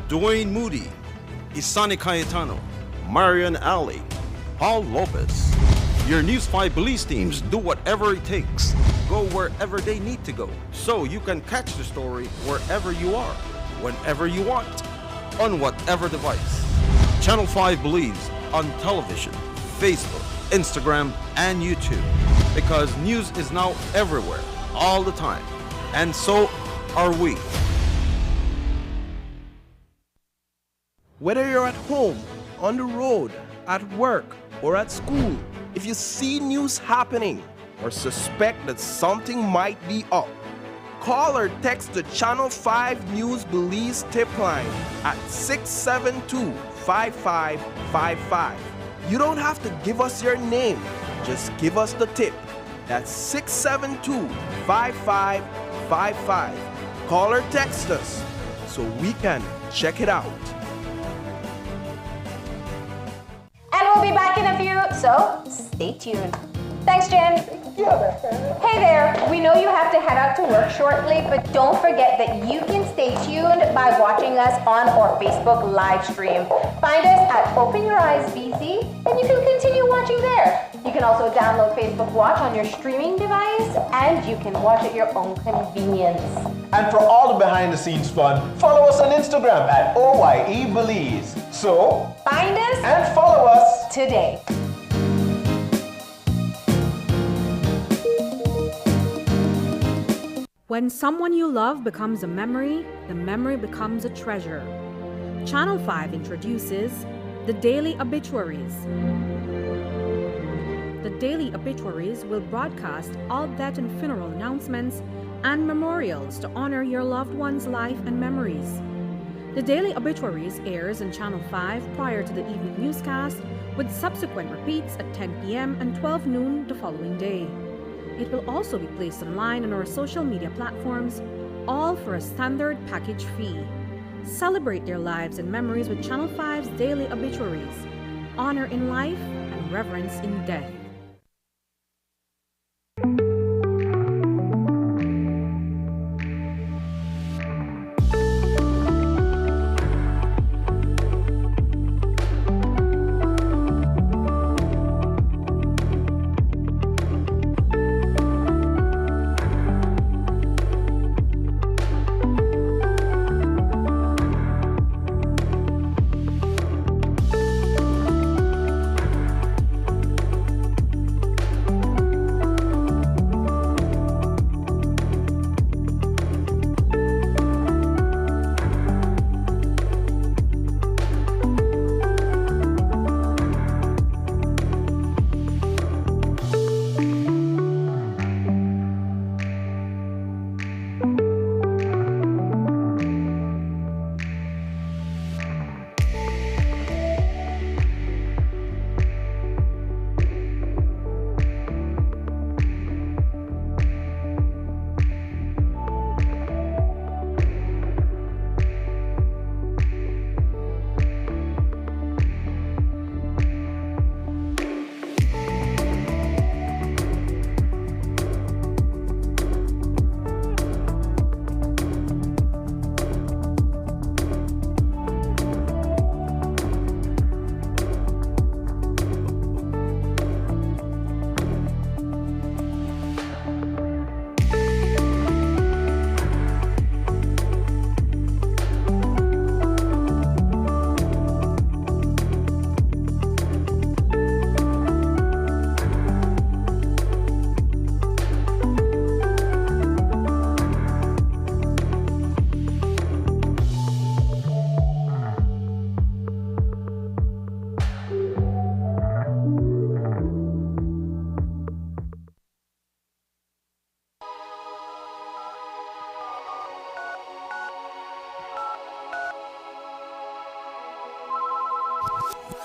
Dwayne Moody, Isani Cayetano, Marian Ali, Paul Lopez. Your News 5 Belize teams do whatever it takes, go wherever they need to go, so you can catch the story wherever you are, whenever you want, on whatever device. Channel 5 Belize on television, Facebook, Instagram, and YouTube, because news is now everywhere, all the time, and so are we. Whether you're at home, on the road, at work, or at school, if you see news happening or suspect that something might be up, call or text the Channel 5 News Belize tip line at 672-5555. You don't have to give us your name, just give us the tip. That's 672-5555. Call or text us so we can check it out. And we'll be back in a few, so stay tuned. Thanks, Jen. Hey there, we know you have to head out to work shortly, but don't forget that you can stay tuned by watching us on our Facebook live stream. Find us at Open Your Eyes BC, and you can continue watching there. You can also download Facebook Watch on your streaming device, and you can watch at your own convenience. And for all the behind-the-scenes fun, follow us on Instagram at OYE Belize. So, find us and follow us today. When someone you love becomes a memory, the memory becomes a treasure. Channel 5 introduces the Daily Obituaries. The Daily Obituaries will broadcast all death and funeral announcements and memorials to honor your loved one's life and memories. The Daily Obituaries airs on Channel 5 prior to the evening newscast, with subsequent repeats at 10 p.m. and 12 noon the following day. It will also be placed online on our social media platforms, all for a standard package fee. Celebrate their lives and memories with Channel 5's Daily Obituaries. Honor in life and reverence in death.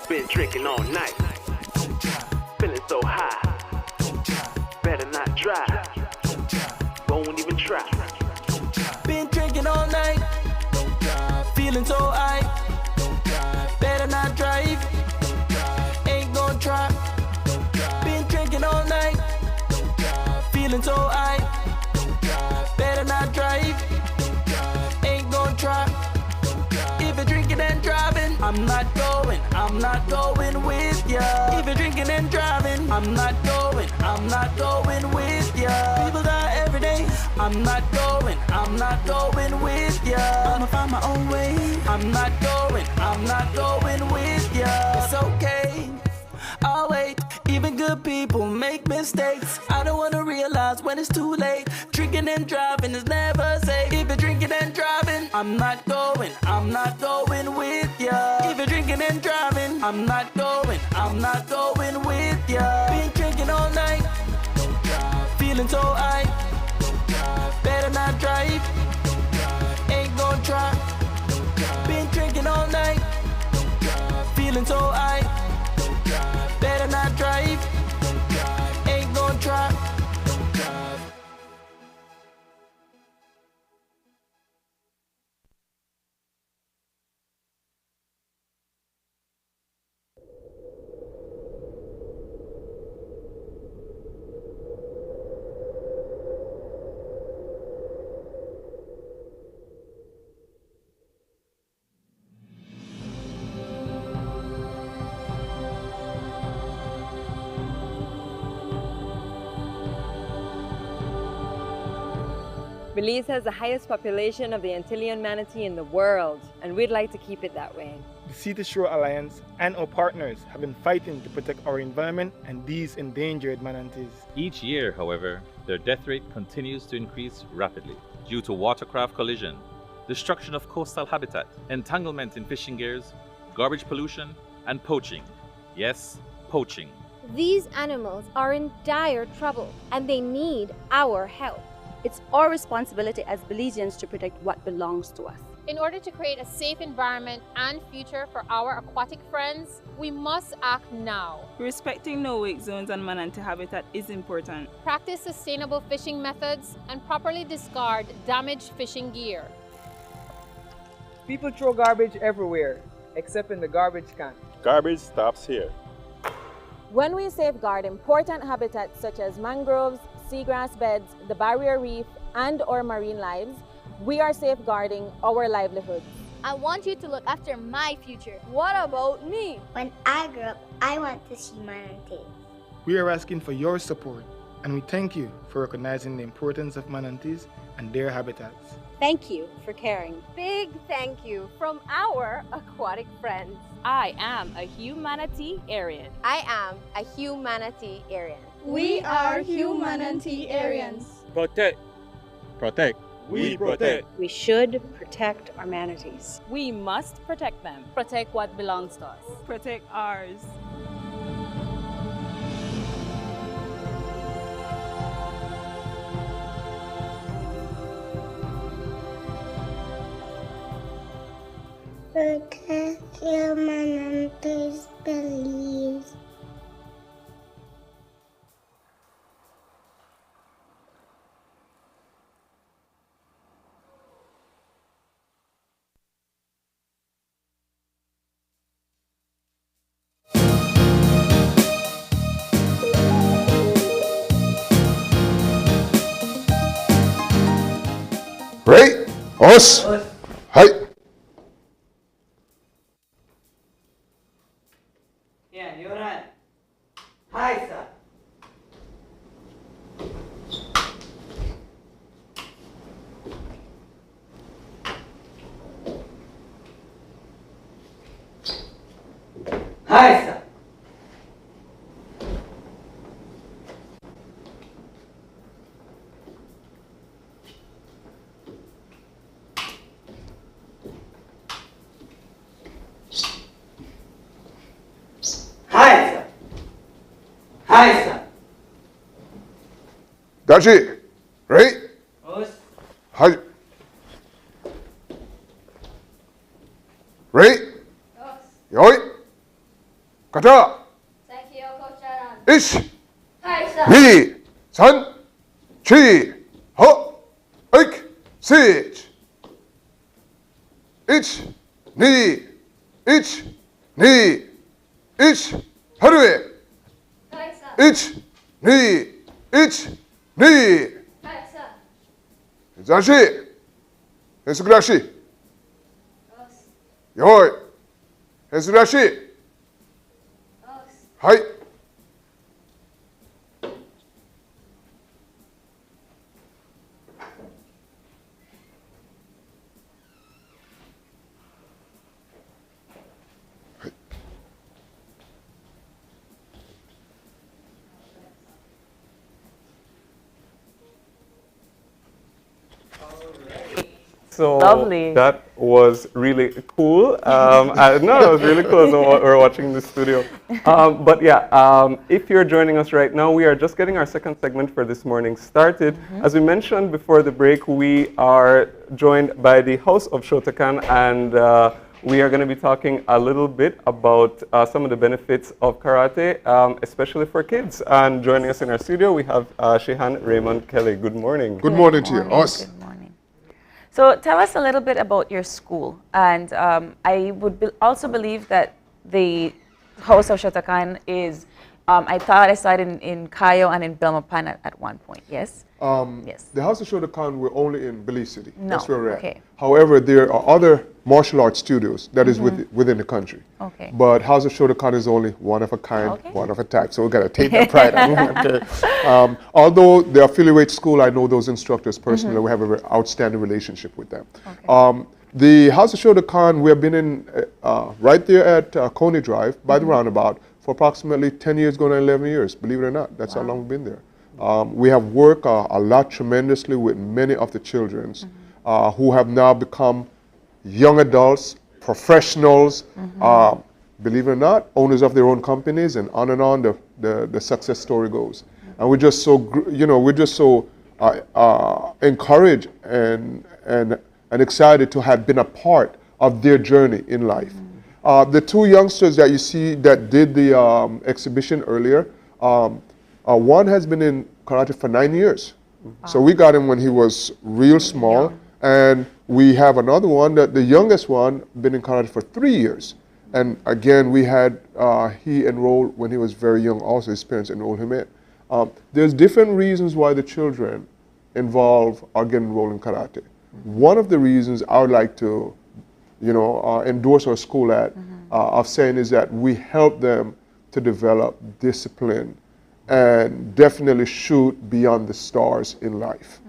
Been drinking all night, feeling so high. Better not drive, won't even try. Been drinking all night, feeling so high. Better not drive, ain't gon' try. Been drinking all night, feeling so high. Better not drive, ain't gon' try. If you're drinking and driving, I'm not going with ya. If you're drinking and driving, I'm not going with ya. People die every day, I'm not going with ya. I'ma find my own way, I'm not going with ya. It's okay, I'll wait. Even good people make mistakes. I don't wanna realize when it's too late. Drinking and driving is never safe. If you're drinking and driving, I'm not going with ya. If you're drinking and driving, I'm not going with ya. Been drinking all night, feeling so high. Better not drive, ain't gon' try. Been drinking all night, feeling so high. Better not drive, ain't gon' try. Belize has the highest population of the Antillean manatee in the world, and we'd like to keep it that way. The Sea to Shore Alliance and our partners have been fighting to protect our environment and these endangered manatees. Each year, however, their death rate continues to increase rapidly due to watercraft collision, destruction of coastal habitat, entanglement in fishing gears, garbage pollution, and poaching. Yes, poaching. These animals are in dire trouble and they need our help. It's our responsibility as Belizeans to protect what belongs to us. In order to create a safe environment and future for our aquatic friends, we must act now. Respecting no-wake zones and manatee habitat is important. Practice sustainable fishing methods and properly discard damaged fishing gear. People throw garbage everywhere, except in the garbage can. Garbage stops here. When we safeguard important habitats such as mangroves, seagrass beds, the barrier reef, and our marine lives, we are safeguarding our livelihoods. I want you to look after my future. What about me? When I grow up, I want to see manatees. We are asking for your support, and we thank you for recognizing the importance of manatees and their habitats. Thank you for caring. Big thank you from our aquatic friends. I am a humanitarian. I am a humanitarian. We are humanitarians. Protect. Protect. We protect. We should protect our manatees. We must protect them. Protect what belongs to us. Protect ours. Protect your manatees, Belize. Right? Us. Hi. Yeah, you're right. Hi, sir. Hi, sir. Hi, sir. Hi, sir. That's it. Right? Us. Hi. Right? Yoi. Kata. Thank you, Coach Alan. Ish. Hi, sir. 미, 산, 쥐, 허, ik, sit. Ich, ni, ich, ni, ich, 하루에. Hi, sir. ich, ni. Hi, sir. 자시, 에스그라시. 요이, 에스그라시. 하이. So Lovely. that was really cool. No, that was really cool as we're watching the studio. But yeah, if you're joining us right now, we are just getting our second segment for this morning started. As we mentioned before the break, we are joined by the House of Shotokan, and we are going to be talking a little bit about some of the benefits of karate, especially for kids. And joining us in our studio, we have Shehan Raymond Kelly. Good morning. Good morning to you. Us. So tell us a little bit about your school, and I would also believe that the House of Shotokan is I thought I saw it in Cayo and in Belmopan at one point, yes? Yes. The House of Shotokan, we're only in Belize City. No, That's where we're okay. at. However, there are other martial arts studios that is within the country. Okay. But House of Shotokan is only one of a kind, Okay. one of a type. So we've got to take that pride on that. Okay. Although the affiliate school, I know those instructors personally. We have a very outstanding relationship with them. Okay. The House of Shotokan, we have been in right there at Coney Drive by the roundabout for approximately 10 years, going on 11 years. Believe it or not, that's how long we've been there. We have worked a lot tremendously with many of the children who have now become young adults, professionals, believe it or not, owners of their own companies, and on the success story goes. And we're just so, we're just so encouraged and excited to have been a part of their journey in life. The two youngsters that you see that did the exhibition earlier, one has been in karate for 9 years. So we got him when he was real small. And we have another one, that the youngest one, been in karate for 3 years. And again, we had, he enrolled when he was very young also, his parents enrolled him in. There's different reasons why the children involved are getting enrolled in karate. One of the reasons I would like to, endorse our school of saying is that we help them to develop discipline and definitely shoot beyond the stars in life.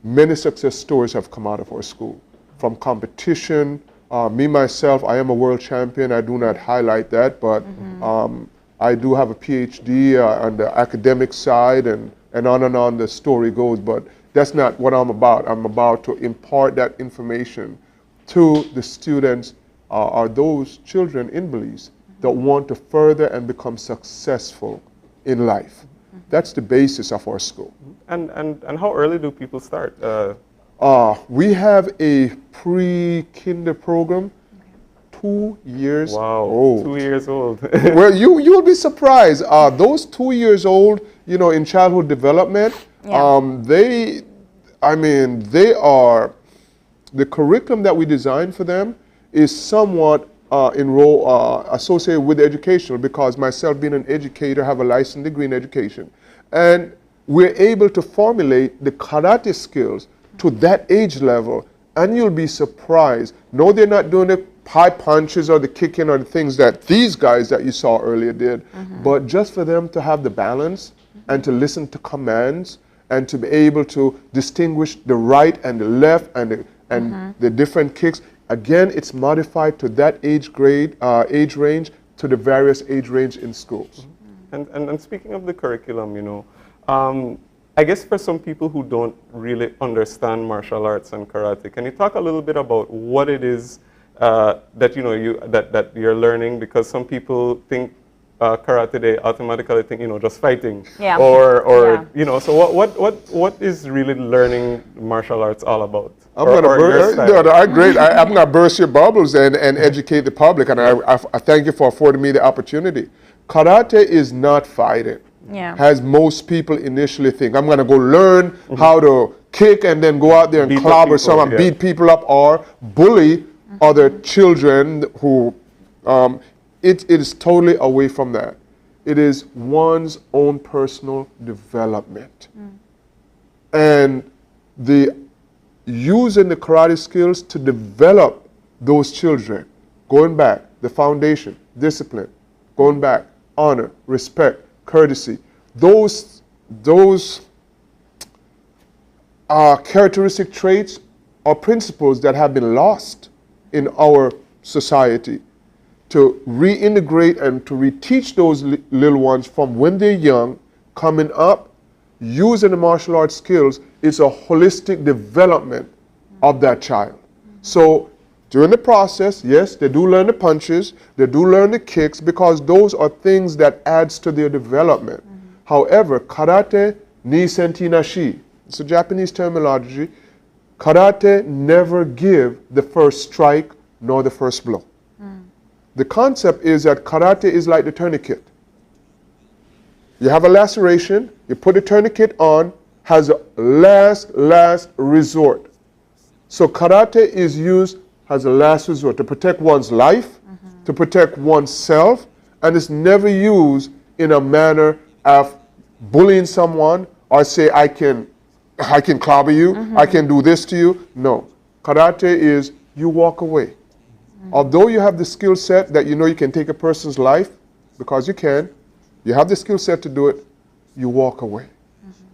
Many success stories have come out of our school. From competition, me myself, I am a world champion. I do not highlight that, but I do have a PhD on the academic side, and on the story goes, but that's not what I'm about. I'm about to impart that information to the students or those children in Belize that want to further and become successful in life. That's the basis of our school. And how early do people start? We have a pre-kinder program, 2 years old. 2 years old. Well, you'll be surprised. Those 2 years old, in childhood development, they are, the curriculum that we designed for them is somewhat associated with educational, because myself being an educator, have a licensed degree in education. And we're able to formulate the karate skills to that age level, and you'll be surprised. No, they're not doing the high punches or the kicking or the things that these guys that you saw earlier did, but just for them to have the balance and to listen to commands and to be able to distinguish the right and the left and the different kicks. Again, it's modified to that age range, to the various age range in schools. And speaking of the curriculum, I guess for some people who don't really understand martial arts and karate, can you talk a little bit about what it is that you're learning? Because some people think karate, they automatically think just fighting, so what is really learning martial arts all about? I'm gonna burst your bubbles and educate the public, and I thank you for affording me the opportunity. Karate is not fighting, as most people initially think. I'm gonna go learn how to kick and then go out there and clobber someone, beat people up, or bully other children who. It is totally away from that. It is one's own personal development. And using the karate skills to develop those children, going back, the foundation, discipline, going back, honor, respect, courtesy, those characteristic traits or principles that have been lost in our society, to reintegrate and to reteach those little ones from when they're young, coming up, using the martial arts skills, is a holistic development of that child. So during the process, yes, they do learn the punches, they do learn the kicks, because those are things that adds to their development. However, karate ni sentinashi, it's a Japanese terminology. Karate never give the first strike nor the first blow. The concept is that karate is like the tourniquet. You have a laceration, you put a tourniquet on, has a last resort. So karate is used as a last resort to protect one's life, to protect oneself, and it's never used in a manner of bullying someone or say, I can clobber you, I can do this to you. No. Karate is you walk away. Although you have the skill set that you know you can take a person's life, because you can, you have the skill set to do it, you walk away.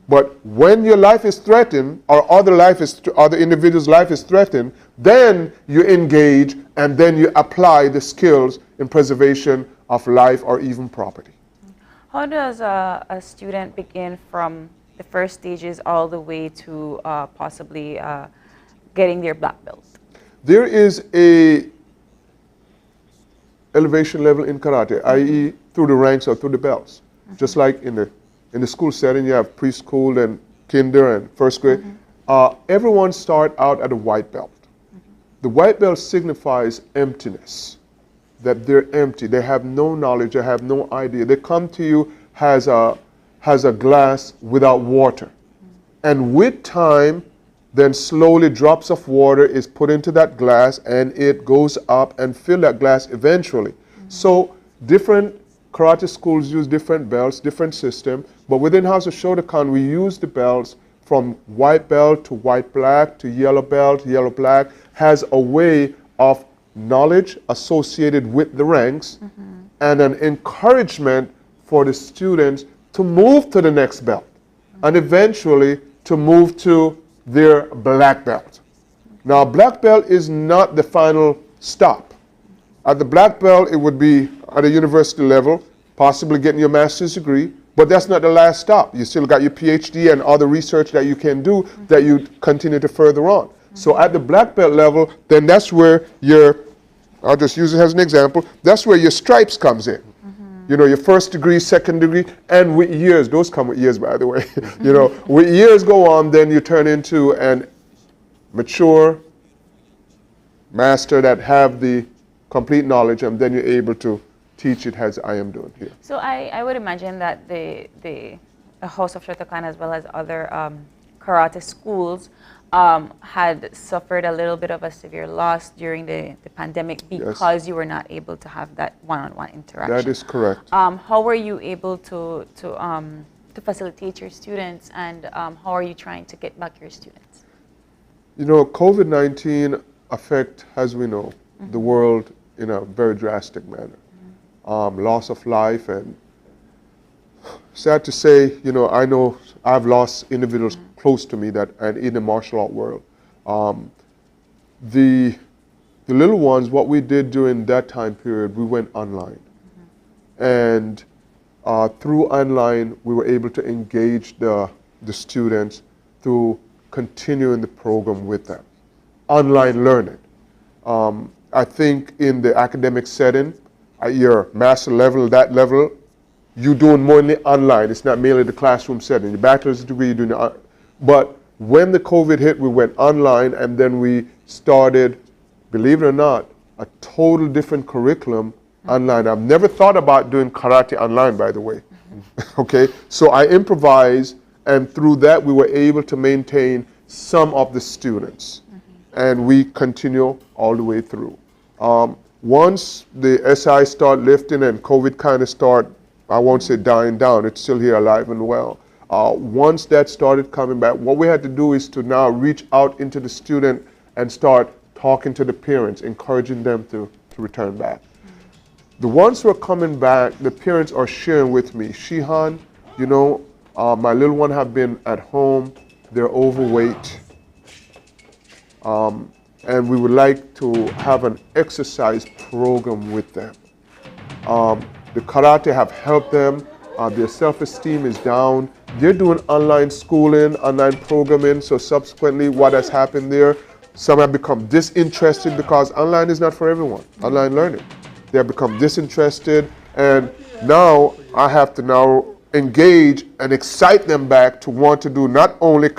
But when your life is threatened or other individuals' life is threatened, then you engage and then you apply the skills in preservation of life or even property. How does a student begin from the first stages all the way to possibly getting their black belt? There is a elevation level in karate, i.e. through the ranks or through the belts. Just like in the school setting, you have preschool and kinder and first grade. Everyone start out at a white belt. The white belt signifies emptiness, that they're empty. They have no knowledge, they have no idea. They come to you as a glass without water. And with time, then slowly drops of water is put into that glass and it goes up and fill that glass eventually. So different karate schools use different belts, different system, but within House of Shotokan we use the belts from white belt to white black to yellow belt, yellow black, has a way of knowledge associated with the ranks and an encouragement for the students to move to the next belt and eventually to move to their black belt. Now, black belt is not the final stop. At the black belt, it would be at a university level, possibly getting your master's degree, but that's not the last stop. You still got your PhD and other research that you can do that you continue to further on. So at the black belt level, then that's where I'll just use it as an example, that's where your stripes comes in. You know, your first degree, second degree, and with years, those come with years, by the way. You know, with years go on, then you turn into an mature master that have the complete knowledge, and then you're able to teach it as I am doing here. So I would imagine that the House of Shotokan, as well as other karate schools, had suffered a little bit of a severe loss during the pandemic because you were not able to have that one-on-one interaction. That is correct. How were you able to facilitate your students, and how are you trying to get back your students? You know, COVID-19 affect, as we know, the world in a very drastic manner. Loss of life, and sad to say, you know, I know I've lost individuals close to me that, and in the martial art world. The little ones, what we did during that time period, we went online. And through online, we were able to engage the students through continuing the program with them. Online learning. I think in the academic setting, at your master level, that level, you're doing mainly online. It's not merely the classroom setting. Your bachelor's degree, you're doing it. But when the COVID hit, we went online, and then we started, believe it or not, a total different curriculum online. I've never thought about doing karate online, by the way. Okay, so I improvised, and through that we were able to maintain some of the students, and we continue all the way through. Once the SI start lifting and COVID kind of start, I won't say dying down, it's still here alive and well. Once that started coming back, what we had to do is to now reach out into the student and start talking to the parents, encouraging them to return back. The ones who are coming back, the parents are sharing with me, Shihan, you know, my little one have been at home, they're overweight, and we would like to have an exercise program with them. The karate have helped them, their self-esteem is down, they're doing online schooling, online programming, so subsequently what has happened there, some have become disinterested because online is not for everyone, online learning. They have become disinterested, and now I have to now engage and excite them back to want to do not only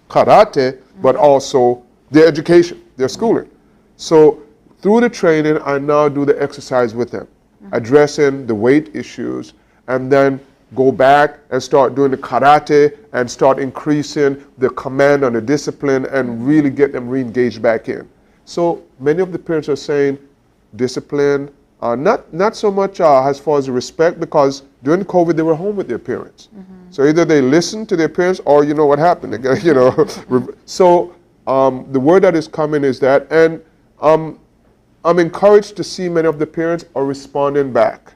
karate, but also their education, their schooling. So through the training, I now do the exercise with them, addressing the weight issues, and then go back and start doing the karate and start increasing the command and the discipline and really get them re-engaged back in. So many of the parents are saying discipline, Not so much as far as the respect, because during COVID they were home with their parents. So either they listened to their parents, or you know what happened. You know, so the word that is coming is that, and I'm encouraged to see many of the parents are responding back.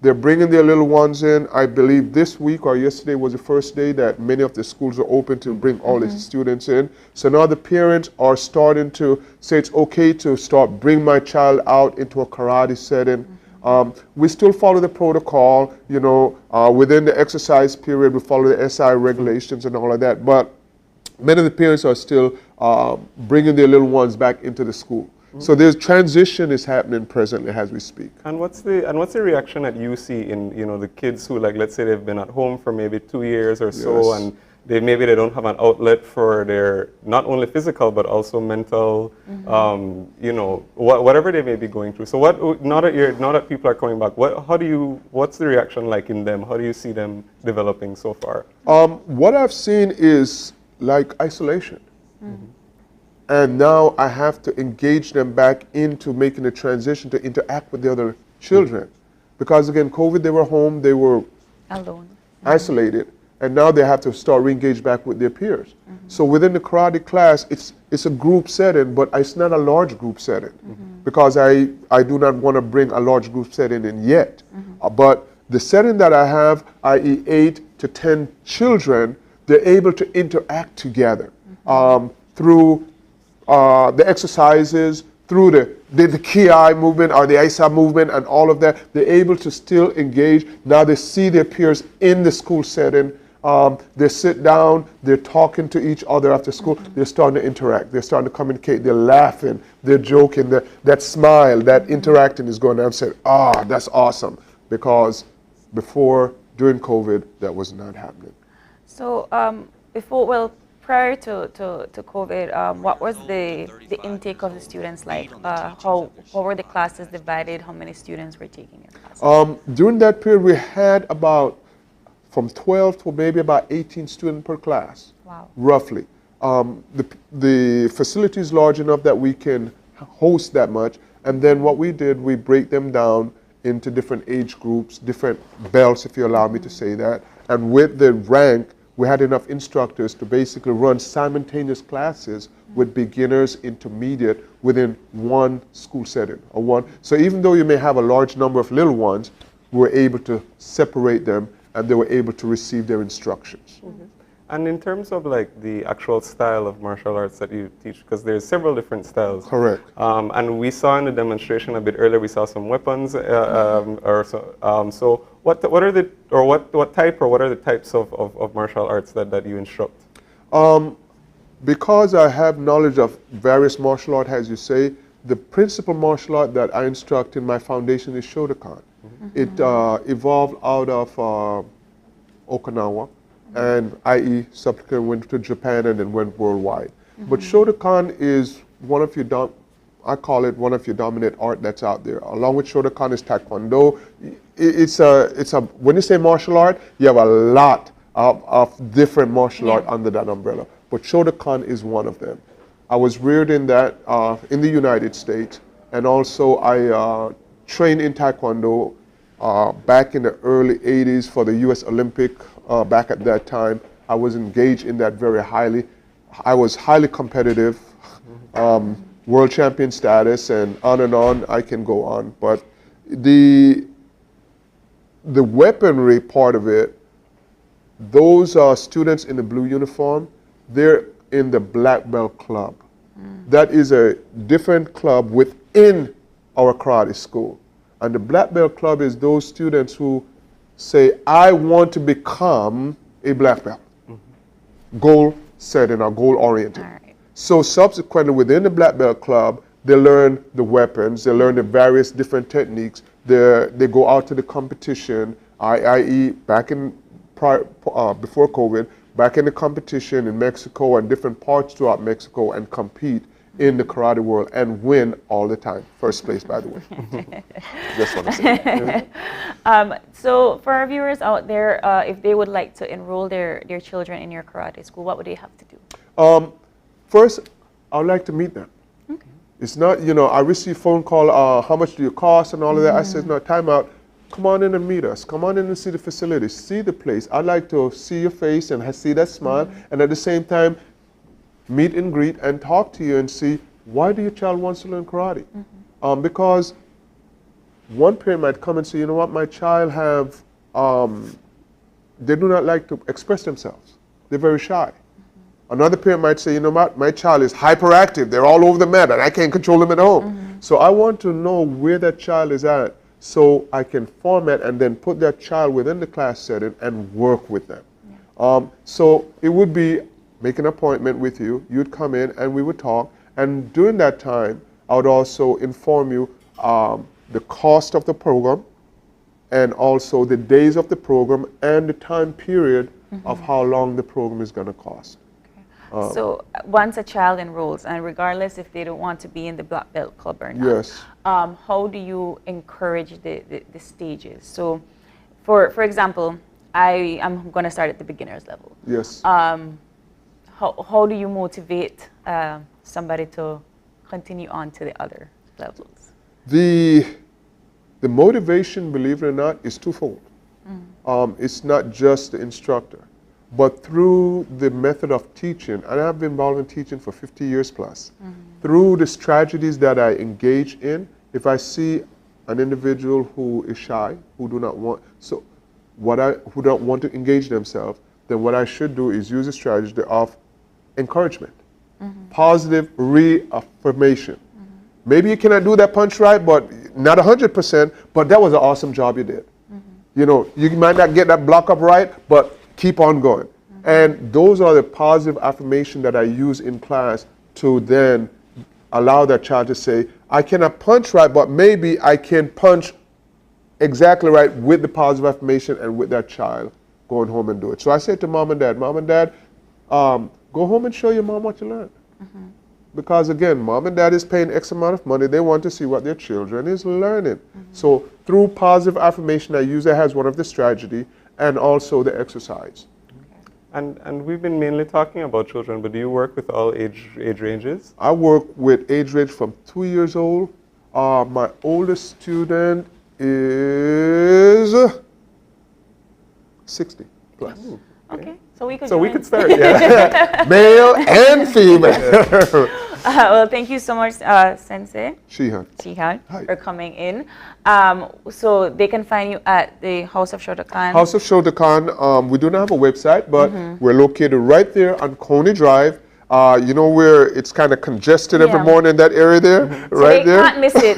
They're bringing their little ones in. I believe this week or yesterday was the first day that many of the schools are open to bring all the students in. So now the parents are starting to say it's okay to start bring my child out into a karate setting. We still follow the protocol, you know, within the exercise period, we follow the SI regulations and all of that. But many of the parents are still bringing their little ones back into the school. So there's transition is happening presently as we speak. And what's the reaction that you see in, you know, the kids who, like, let's say they've been at home for maybe 2 years or so, and maybe they don't have an outlet for their not only physical but also mental, you know, whatever they may be going through. So now that people are coming back, what's the reaction like in them? How do you see them developing so far? What I've seen is like isolation. And now I have to engage them back into making a transition to interact with the other children. Because again, COVID, they were home, they were alone, isolated, and now they have to start re-engage back with their peers. So within the karate class, it's a group setting, but it's not a large group setting, because I do not want to bring a large group setting in yet. But the setting that I have, i.e. 8 to 10 children, they're able to interact together through the exercises, through the Ki movement or the Isa movement and all of that. They're able to still engage. Now they see their peers in the school setting. They sit down, they're talking to each other after school. They're starting to interact. They're starting to communicate. They're laughing. They're joking. That smile, that interacting is going on. I'm saying, that's awesome. Because during COVID, that was not happening. So prior to COVID, what was the intake of the students like? How were the classes divided? How many students were taking your classes? During that period, we had about from 12 to maybe about 18 students per class, roughly. The facility is large enough that we can host that much. And then what we did, we break them down into different age groups, different belts, if you allow me to say that. And with the rank, we had enough instructors to basically run simultaneous classes with beginners, intermediate, within one school setting. So even though you may have a large number of little ones, we were able to separate them and they were able to receive their instructions. And in terms of like the actual style of martial arts that you teach, because there's several different styles. Correct. And we saw in the demonstration a bit earlier, we saw some weapons. So what are the types of martial arts that you instruct? Because I have knowledge of various martial arts, as you say, the principal martial art that I instruct in my foundation is Shotokan. It evolved out of Okinawa, and i.e. subsequently went to Japan and then went worldwide. But Shotokan is one of your, I call it one of your dominant art that's out there. Along with Shotokan is Taekwondo. When you say martial art, you have a lot of different martial art under that umbrella. But Shotokan is one of them. I was reared in that, in the United States, and also I trained in Taekwondo back in the early 80s for the US Olympic. Back at that time, I was engaged in that very highly. I was highly competitive, world champion status, and on I can go on. But the weaponry part of it, those students in the blue uniform, they're in the Black Belt Club. That is a different club within our karate school. And the Black Belt Club is those students who say, I want to become a black belt. Goal setting or goal oriented. So subsequently within the Black Belt Club, they learn the weapons, they learn the various different techniques, they go out to the competition, i.e. back in before COVID, back in the competition in Mexico and different parts throughout Mexico and compete in the karate world and win all the time. First place, by the way. Just want to say. So for our viewers out there, if they would like to enroll their children in your karate school, what would they have to do? First, I would like to meet them. It's not, you know, I receive phone call, how much do you cost and all of that. I said, no, time out. Come on in and meet us. Come on in and see the facility, see the place. I'd like to see your face and see that smile, and at the same time, meet and greet and talk to you and see, why do your child want to learn karate? Because one parent might come and say, you know what, my child have, they do not like to express themselves. They're very shy. Another parent might say, you know what, my child is hyperactive. They're all over the mat and I can't control them at home. So I want to know where that child is at so I can format and then put that child within the class setting and work with them. So it would be make an appointment with you. You'd come in and we would talk. And during that time, I would also inform you the cost of the program and also the days of the program and the time period of how long the program is going to cost. So once a child enrolls, and regardless if they don't want to be in the Black Belt Club or not, yes. How do you encourage the stages? So for example, I'm going to start at the beginner's level. Yes. How do you motivate somebody to continue on to the other levels? The motivation, believe it or not, is twofold. It's not just the instructor, but through the method of teaching, and I've been involved in teaching for 50 years plus, through the strategies that I engage in, if I see an individual who is shy, who do not want, who don't want to engage themselves, then what I should do is use a strategy of encouragement, positive reaffirmation. Maybe you cannot do that punch right, but not 100%, but that was an awesome job you did. You know, you might not get that block up right, but keep on going. And those are the positive affirmation that I use in class to then allow that child to say, I cannot punch right, but maybe I can punch exactly right with the positive affirmation and with that child going home and do it. So I say to mom and dad, go home and show your mom what you learned. Because again, mom and dad is paying X amount of money. They want to see what their children is learning. So through positive affirmation, I use that as one of the strategy and also the exercise. And we've been mainly talking about children, but do you work with all age ranges? I work with age range from 2 years old. My oldest student is 60 plus. Okay. So we could start, yeah. Male and female. Well, thank you so much, Sensei Shihan, for coming in. So they can find you at the House of Shotokan. House of Shotokan. We do not have a website, but we're located right there on Coney Drive. You know where it's kind of congested every morning in that area there, right there. They can't miss it.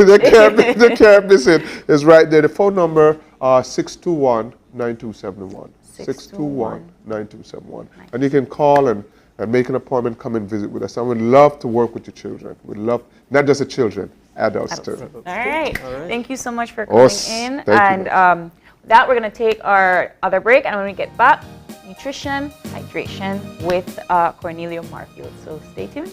they can't miss it. It's right there. The phone number 621-9271. 621-9271. And you can call and make an appointment, come and visit with us. And we'd love to work with your children. We'd love, not just the children, adults too. All right. Thank you so much for coming in. Thank you. That we're going to take our other break. And when we get back, nutrition, hydration with Cornelio Marfield. So stay tuned.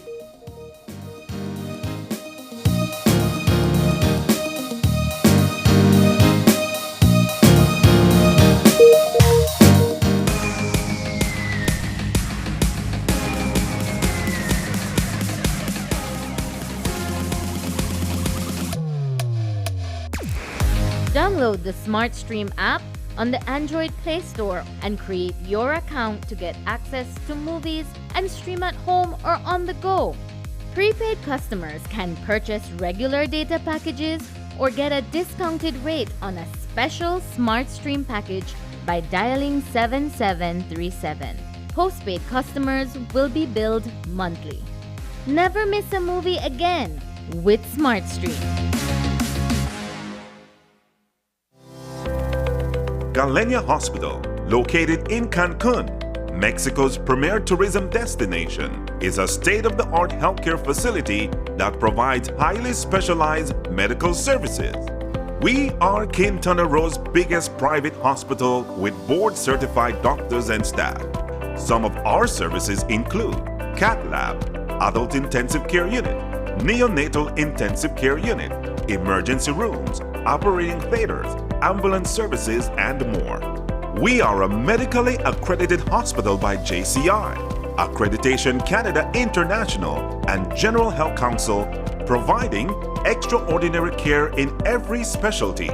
Download the SmartStream app on the Android Play Store and create your account to get access to movies and stream at home or on the go. Prepaid customers can purchase regular data packages or get a discounted rate on a special SmartStream package by dialing 7737. Postpaid customers will be billed monthly. Never miss a movie again with SmartStream. Galenia Hospital, located in Cancun, Mexico's premier tourism destination, is a state-of-the-art healthcare facility that provides highly specialized medical services. We are Quintana Roo's biggest private hospital with board-certified doctors and staff. Some of our services include Cath Lab, Adult Intensive Care Unit, Neonatal Intensive Care Unit, emergency rooms, operating theaters, ambulance services, and more. We are a medically accredited hospital by JCI, Accreditation Canada International, and General Health Council, providing extraordinary care in every specialty,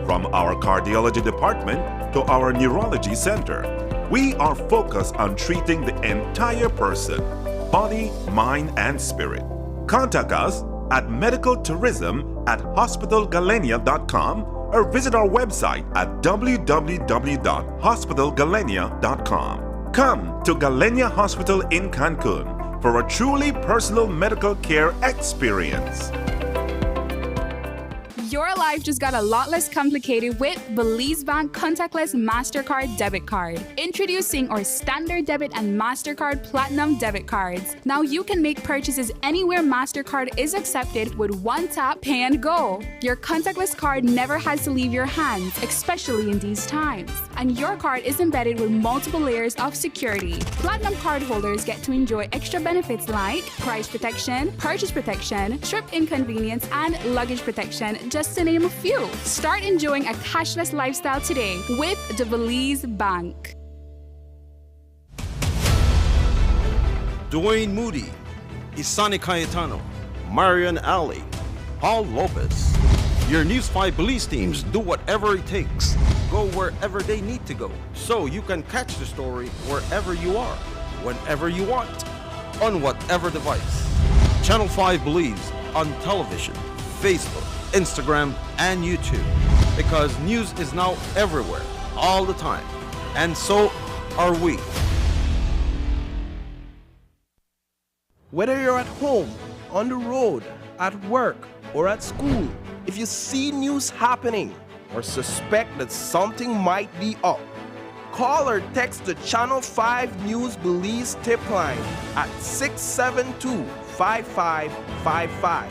from our cardiology department to our neurology center. We are focused on treating the entire person, body, mind, and spirit. Contact us at medicaltourism@hospitalgalenia.com or visit our website at www.hospitalgalenia.com. Come to Galenia Hospital in Cancun for a truly personal medical care experience. Your life just got a lot less complicated with Belize Bank Contactless MasterCard Debit Card. Introducing our Standard Debit and MasterCard Platinum Debit Cards. Now you can make purchases anywhere MasterCard is accepted with one tap, pay and go. Your contactless card never has to leave your hands, especially in these times. And your card is embedded with multiple layers of security. Platinum card holders get to enjoy extra benefits like price protection, purchase protection, trip inconvenience, and luggage protection, just to name a few. Start enjoying a cashless lifestyle today with the Belize Bank. Dwayne Moody, Isani Cayetano, Marian Ali, Paul Lopez. Your News 5 Belize teams do whatever it takes, go wherever they need to go, so you can catch the story wherever you are, whenever you want, on whatever device. Channel 5 Belize on television, Facebook, Instagram, and YouTube, because news is now everywhere, all the time, and so are we. Whether you're at home, on the road, at work, or at school, if you see news happening or suspect that something might be up, call or text the Channel 5 News Belize tip line at 672-5555.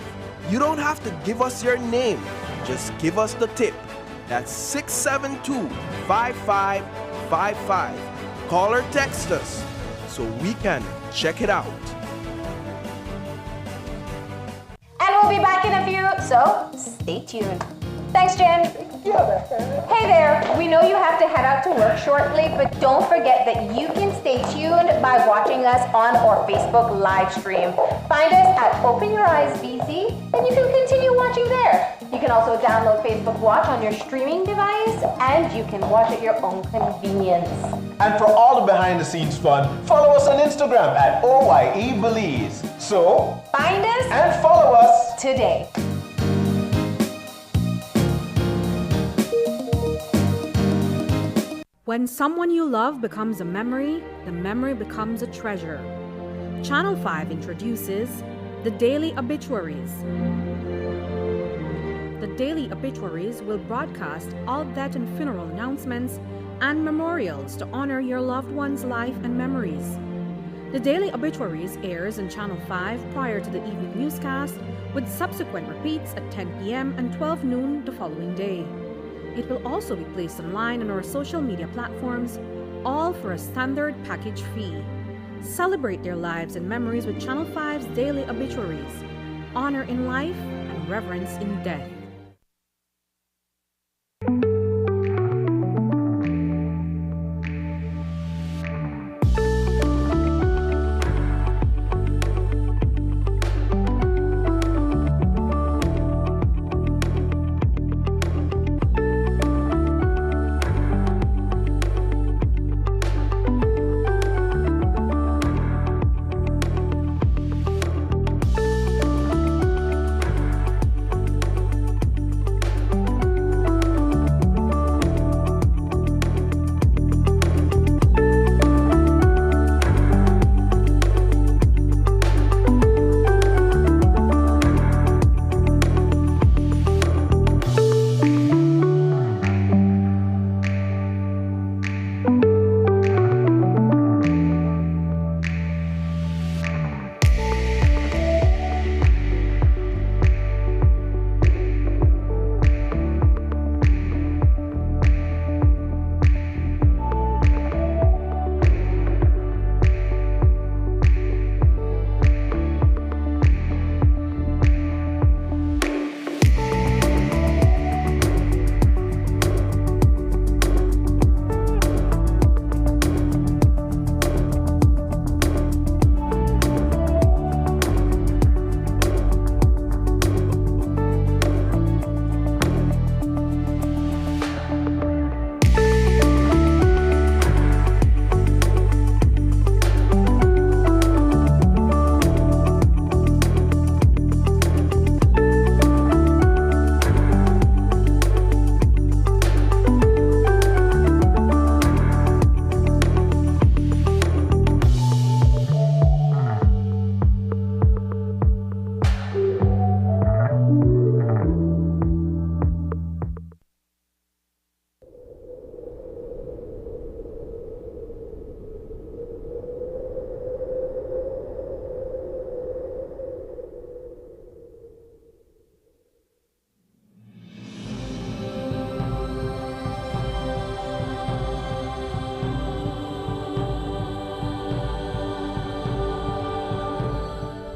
You don't have to give us your name, just give us the tip. That's 672-5555. Call or text us so we can check it out. And we'll be back in a few, so stay tuned. Thanks, Jen. Hey there, we know you have to head out to work shortly, but don't forget that you can stay tuned by watching us on our Facebook live stream. Find us at Open Your Eyes BC, and you can continue watching there. You can also download Facebook Watch on your streaming device, and you can watch at your own convenience. And for all the behind-the-scenes fun, follow us on Instagram at OYE Belize. So, find us and follow us today. When someone you love becomes a memory, the memory becomes a treasure. Channel 5 introduces the Daily Obituaries. The Daily Obituaries will broadcast all death and funeral announcements and memorials to honor your loved one's life and memories. The Daily Obituaries airs on Channel 5 prior to the evening newscast, with subsequent repeats at 10 p.m. and 12 noon the following day. It will also be placed online on our social media platforms, all for a standard package fee. Celebrate their lives and memories with Channel 5's Daily Obituaries. Honor in life and reverence in death.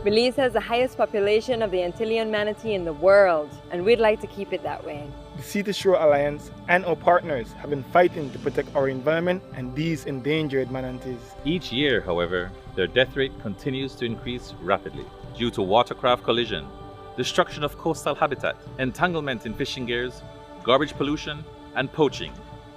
Belize has the highest population of the Antillean manatee in the world, and we'd like to keep it that way. The Sea to Shore Alliance and our partners have been fighting to protect our environment and these endangered manatees. Each year, however, their death rate continues to increase rapidly due to watercraft collision, destruction of coastal habitat, entanglement in fishing gears, garbage pollution, and poaching.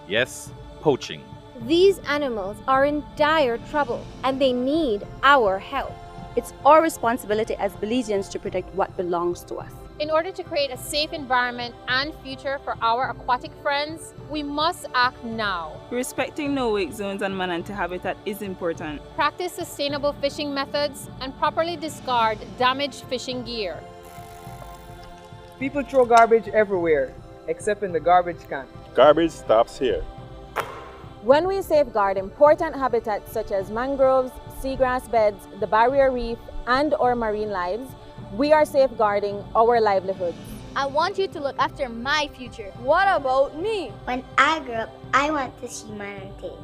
Yes, poaching. These animals are in dire trouble and they need our help. It's our responsibility as Belizeans to protect what belongs to us. In order to create a safe environment and future for our aquatic friends, we must act now. Respecting no-wake zones and manatee habitat is important. Practice sustainable fishing methods and properly discard damaged fishing gear. People throw garbage everywhere, except in the garbage can. Garbage stops here. When we safeguard important habitats such as mangroves, seagrass beds, the barrier reef, and our marine lives, we are safeguarding our livelihoods. I want you to look after my future. What about me? When I grow up, I want to see manatees.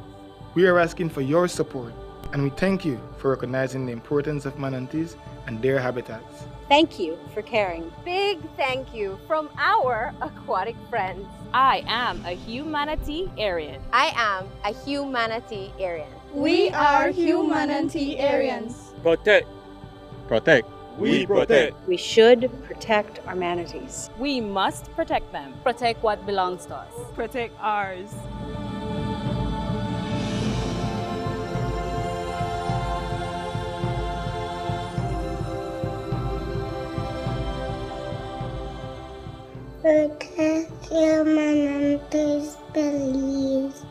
We are asking for your support, and we thank you for recognizing the importance of manatees and their habitats. Thank you for caring. Big thank you from our aquatic friends. I am a humanitarian. I am a humanitarian. We are humanitarians. Protect. Protect. We protect. We should protect our manatees. We must protect them. Protect what belongs to us. Protect ours. Protect your manatees, Belize.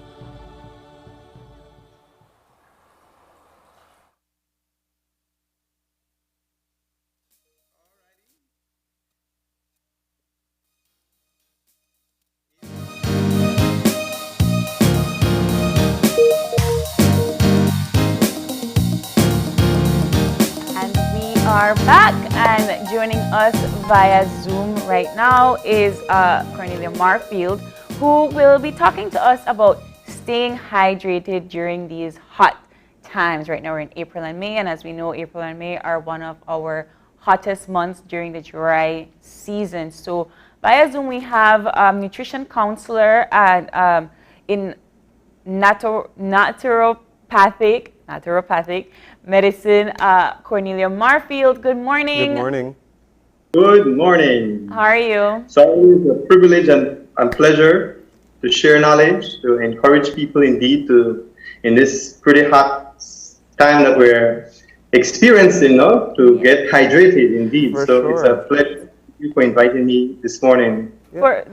Are back, and joining us via Zoom right now is Cornelia Marfield, who will be talking to us about staying hydrated during these hot times. Right now we're in April and May, and as we know, April and May are one of our hottest months during the dry season. So via Zoom we have nutrition counselor and in naturopathic medicine, Cornelia Marfield. Good morning. Good morning. Good morning. How are you? It's always a privilege and pleasure to share knowledge, to encourage people indeed to, in this pretty hot time that we're experiencing, to get hydrated indeed. Sure. It's a pleasure. Thank you for inviting me this morning. For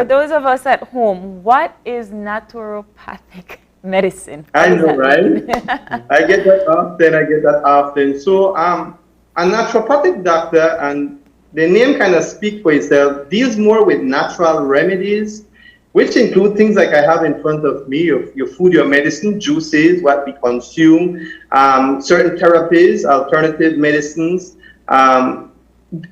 those of us at home, what is naturopathic medicine? I know, right? I get that often. So a naturopathic doctor, and the name kind of speaks for itself, deals more with natural remedies, which include things like I have in front of me, your food, your medicine, juices, what we consume, certain therapies, alternative medicines,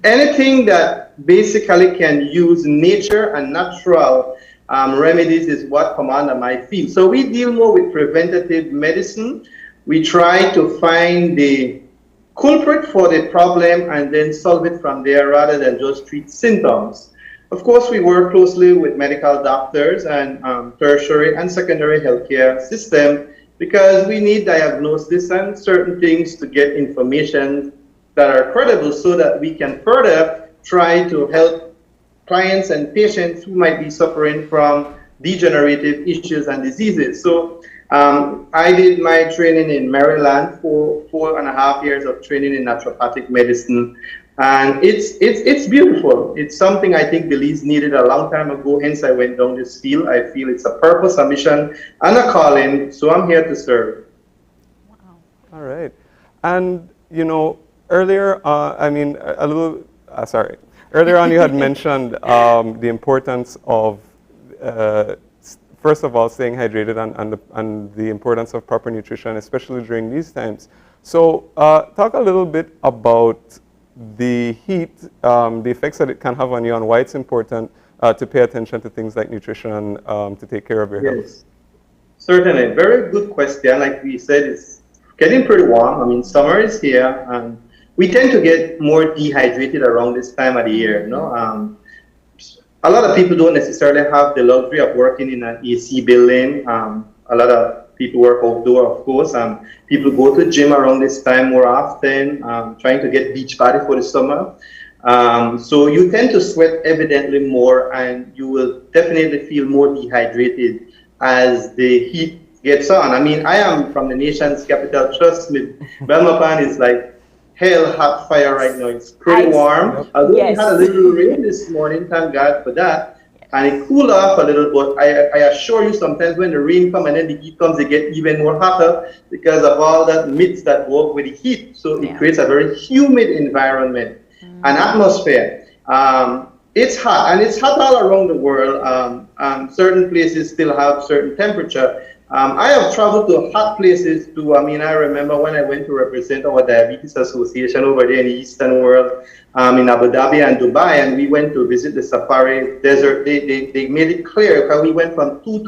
anything that basically can use nature and natural remedies is what come under my field. So we deal more with preventative medicine. We try to find the culprit for the problem and then solve it from there rather than just treat symptoms. Of course, we work closely with medical doctors and tertiary and secondary healthcare system because we need diagnosis and certain things to get information that are credible so that we can further try to help clients and patients who might be suffering from degenerative issues and diseases. So I did my training in Maryland for 4.5 years of training in naturopathic medicine. And it's beautiful. It's something I think Belize needed a long time ago, hence I went down this field. I feel it's a purpose, a mission, and a calling, so I'm here to serve. Wow. All right. And, earlier, earlier on you had mentioned the importance of, first of all, staying hydrated and the importance of proper nutrition, especially during these times. So talk a little bit about the heat, the effects that it can have on you, and why it's important to pay attention to things like nutrition to take care of your health. Certainly. Very good question. Like we said, it's getting pretty warm. I mean, summer is here, and we tend to get more dehydrated around this time of the year. You know, a lot of people don't necessarily have the luxury of working in an AC building. A lot of people work outdoor, of course. People go to the gym around this time more often, trying to get beach body for the summer. So you tend to sweat evidently more, and you will definitely feel more dehydrated as the heat gets on. I mean, I am from the nation's capital. Trust me, Belmopan is like hell hot fire right now. It's pretty warm. Although we had a little rain this morning, thank God for that. And it cooled off a little, but I assure you, sometimes when the rain comes and then the heat comes, it gets even more hotter because of all that mist that work with the heat. So it creates a very humid environment, an atmosphere. It's hot, and it's hot all around the world. Certain places still have certain temperature. I have traveled to hot places too. I mean, I remember when I went to represent our Diabetes Association over there in the Eastern world, in Abu Dhabi and Dubai, and we went to visit the Safari Desert. They made it clear because we went from 2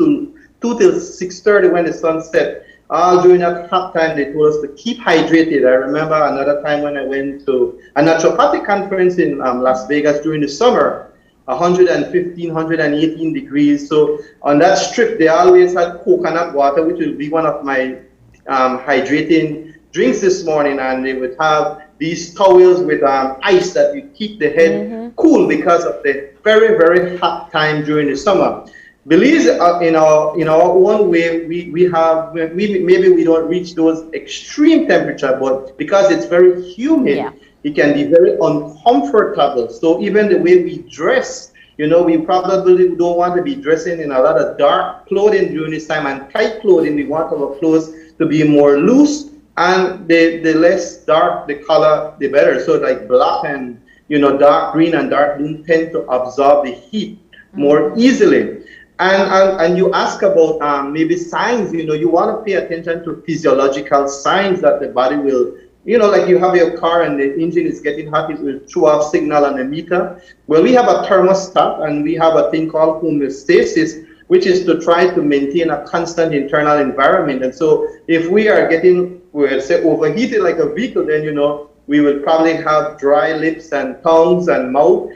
till 6:30 when the sun set. All during that hot time, they told us to keep hydrated. I remember another time when I went to a naturopathic conference in Las Vegas during the summer. 115, 118 degrees. So on that strip, they always had coconut water, which will be one of my hydrating drinks this morning. And they would have these towels with ice that you keep the head cool because of the very, very hot time during the summer. Belize, in our own way, maybe we don't reach those extreme temperature, but because it's very humid, it can be very uncomfortable. So even the way we dress, you know, we probably don't want to be dressing in a lot of dark clothing during this time and tight clothing. We want our clothes to be more loose, and the less dark the color, the better. So like black and, you know, dark green and dark blue tend to absorb the heat more easily. And you ask about maybe signs, you know, you want to pay attention to physiological signs that the body will, you know, like you have your car and the engine is getting hot, it will throw off signal on the meter. Well, we have a thermostat and we have a thing called homeostasis, which is to try to maintain a constant internal environment. And so if we are getting, we'll say, overheated like a vehicle, then, you know, we will probably have dry lips and tongues and mouth.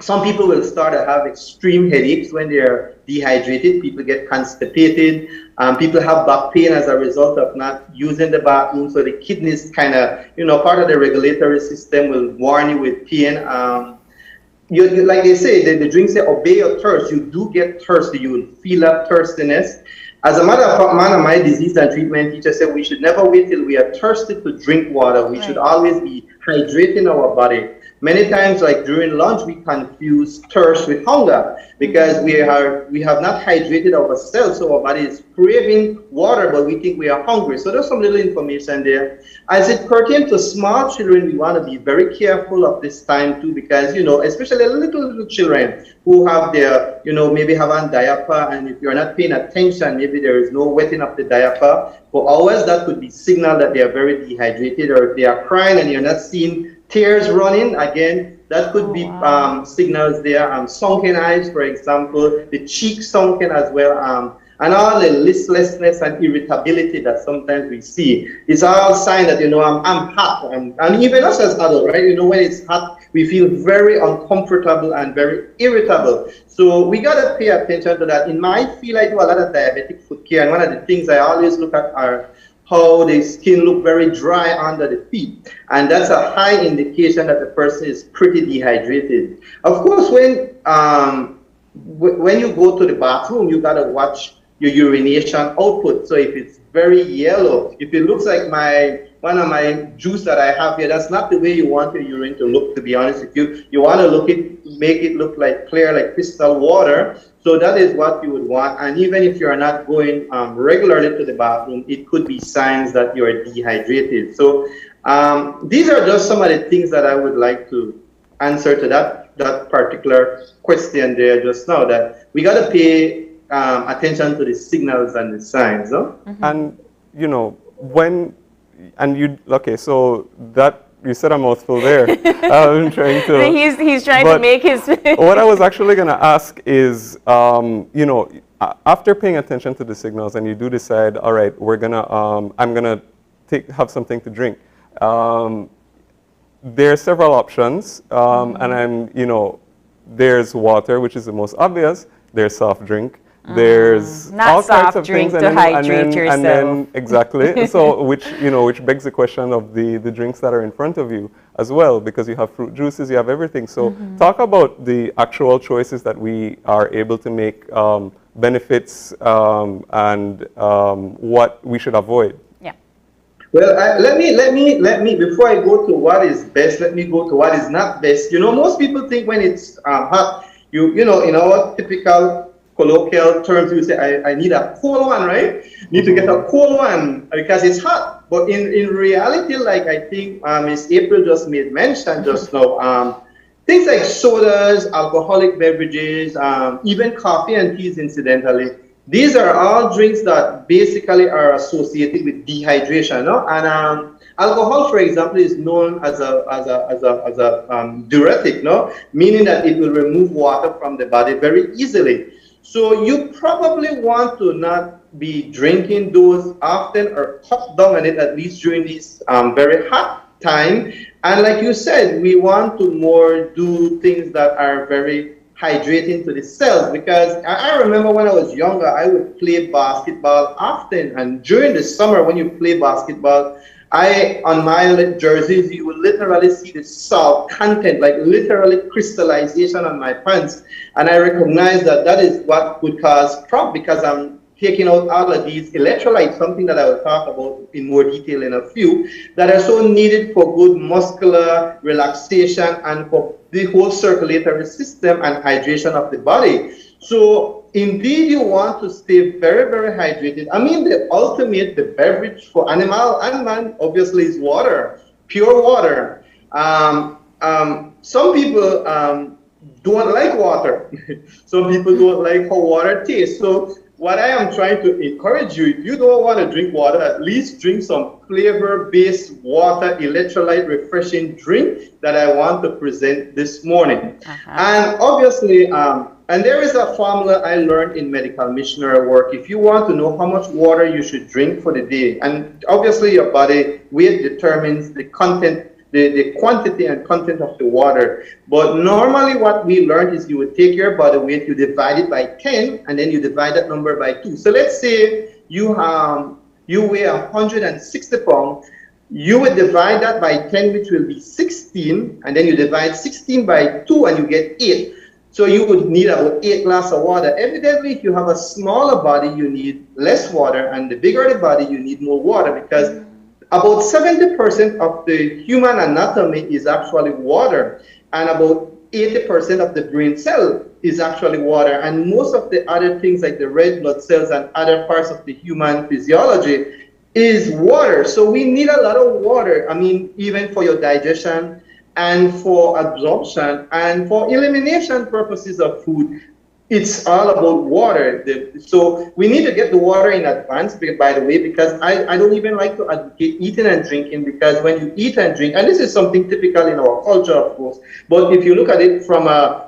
Some people will start to have extreme headaches when they're dehydrated. People get constipated. People have back pain as a result of not using the bathroom. So the kidneys kind of, you know, part of the regulatory system will warn you with pain. You, like they say, the drink say, obey your thirst. You do get thirsty. You will feel that thirstiness. As a matter of fact, one of my disease and treatment teachers said we should never wait till we are thirsty to drink water. We should always be hydrating our body. Many times, like during lunch, we confuse thirst with hunger because we have not hydrated ourselves, so our body is craving water, but we think we are hungry. So there's some little information there. As it pertains to small children, we want to be very careful of this time too, because, you know, especially little children who have their, you know, maybe have on diaper, and if you're not paying attention, maybe there is no wetting of the diaper. For hours, that could be signal that they are very dehydrated, or if they are crying and you're not seeing tears running, again, that could be signals there. Sunken eyes, for example, the cheek sunken as well, and all the listlessness and irritability that sometimes we see. It's all sign that, you know, I'm hot. And even us as adults, right? You know, when it's hot, we feel very uncomfortable and very irritable. So we got to pay attention to that. In my field, I do a lot of diabetic foot care, and one of the things I always look at are how the skin look very dry under the feet, and that's a high indication that the person is pretty dehydrated. Of course, when you go to the bathroom, you gotta watch your urination output. So if it's very yellow, if it looks like one of my juice that I have here, that's not the way you want your urine to look, to be honest with you. You want to make it look like clear, like crystal water. So that is what you would want. And even if you're not going regularly to the bathroom, it could be signs that you're dehydrated. So these are just some of the things that I would like to answer to that particular question there just now, that we got to pay attention to the signals and the signs. No? And, you know, so that, you said a mouthful there. I'm trying to. He's trying to make his. What I was actually going to ask is, you know, after paying attention to the signals, and you do decide, all right, I'm gonna have something to drink. There are several options, and there's water, which is the most obvious. There's soft drink. There's Not all soft kinds of drink things, to and then, hydrate and then, yourself. and then exactly. So which begs the question of the drinks that are in front of you as well, because you have fruit juices, you have everything. So talk about the actual choices that we are able to make, benefits, and what we should avoid. Well, let me, before I go to what is best, let me go to what is not best. Most people think when it's hot, in our typical colloquial terms, we say, I need a cold one, right? Need to get a cold one because it's hot. But in reality, like I think Ms. April just made mention just now, things like sodas, alcoholic beverages, even coffee and teas incidentally, these are all drinks that basically are associated with dehydration, no? And alcohol, for example, is known as a diuretic, no? Meaning that it will remove water from the body very easily. So you probably want to not be drinking those often, or cut down on it at least during this very hot time. And like you said, we want to more do things that are very hydrating to the cells, because I remember when I was younger, I would play basketball often, and during the summer when you play basketball, on my jerseys, you would literally see the salt content, like literally crystallization on my pants, and I recognize that is what would cause problem, because I'm taking out all of these electrolytes, something that I will talk about in more detail in a few, that are so needed for good muscular relaxation and for the whole circulatory system and hydration of the body. So indeed, you want to stay very, very hydrated. I mean, the ultimate, the beverage for animal and man, obviously, is water, pure water. Some people don't like water. Some people don't like how water tastes. So what I am trying to encourage you, if you don't want to drink water, at least drink some flavor-based water, electrolyte, refreshing drink that I want to present this morning. And obviously, and there is a formula I learned in medical missionary work. If you want to know how much water you should drink for the day, and obviously your body weight determines the content, the quantity and content of the water. But normally what we learned is you would take your body weight, you divide it by 10, and then you divide that number by 2. So let's say you weigh 160 pounds, you would divide that by 10, which will be 16, and then you divide 16 by 2 and you get 8. So you would need about 8 glasses of water. Evidently, if you have a smaller body, you need less water, and the bigger the body, you need more water, because about 70% of the human anatomy is actually water, and about 80% of the brain cell is actually water, and most of the other things like the red blood cells and other parts of the human physiology is water. So we need a lot of water, I mean, even for your digestion and for absorption and for elimination purposes of food. It's all about water. So we need to get the water in advance, by the way, because I don't even like to advocate eating and drinking, because when you eat and drink, and this is something typical in our culture, of course, but if you look at it from a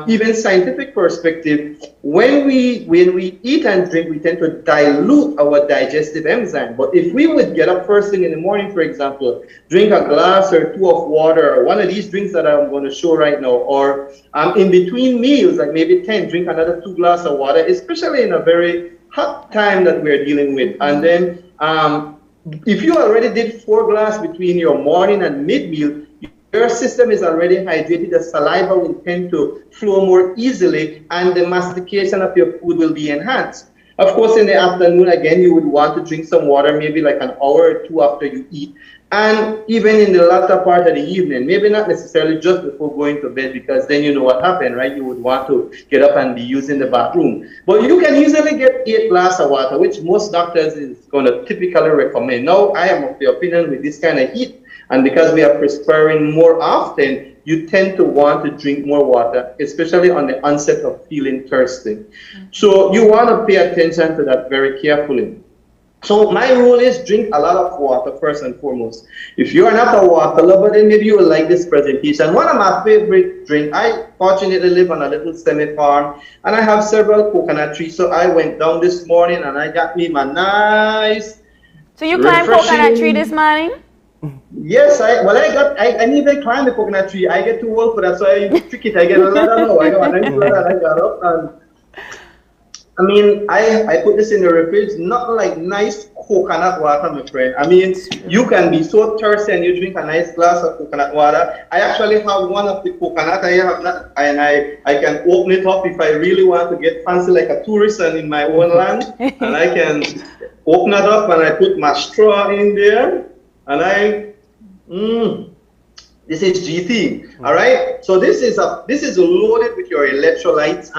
even scientific perspective, when we eat and drink, we tend to dilute our digestive enzyme. But if we would get up first thing in the morning, for example, drink a glass or 2 of water, or one of these drinks that I'm going to show right now, or in between meals, like maybe 10, drink another 2 glasses of water, especially in a very hot time that we're dealing with. And then if you already did 4 glasses between your morning and mid-meal, your system is already hydrated, the saliva will tend to flow more easily, and the mastication of your food will be enhanced. Of course, in the afternoon, again, you would want to drink some water, maybe like an hour or 2 after you eat. And even in the latter part of the evening, maybe not necessarily just before going to bed, because then you know what happened, right? You would want to get up and be using the bathroom. But you can easily get 8 glasses of water, which most doctors is going to typically recommend. Now, I am of the opinion with this kind of heat, and because we are perspiring more often, you tend to want to drink more water, especially on the onset of feeling thirsty. So you want to pay attention to that very carefully. So my rule is drink a lot of water first and foremost. If you are not a water lover, then maybe you will like this presentation. One of my favorite drinks, I fortunately live on a little semi-farm, and I have several coconut trees. So I went down this morning and I got me my nice, So you climbed coconut tree this morning? Yes, I need to climb the coconut tree. I get too old for that, so I trick it. I get a ladder. No, I got up and I mean, I put this in the refrigerator, not like nice coconut water, my friend. I mean, you can be so thirsty and you drink a nice glass of coconut water. I actually have one of the coconut. I have that, and I can open it up if I really want to get fancy like a tourist and in my own land. And I can open it up and I put my straw in there, and this is GT. All right. So this is loaded with your electrolytes.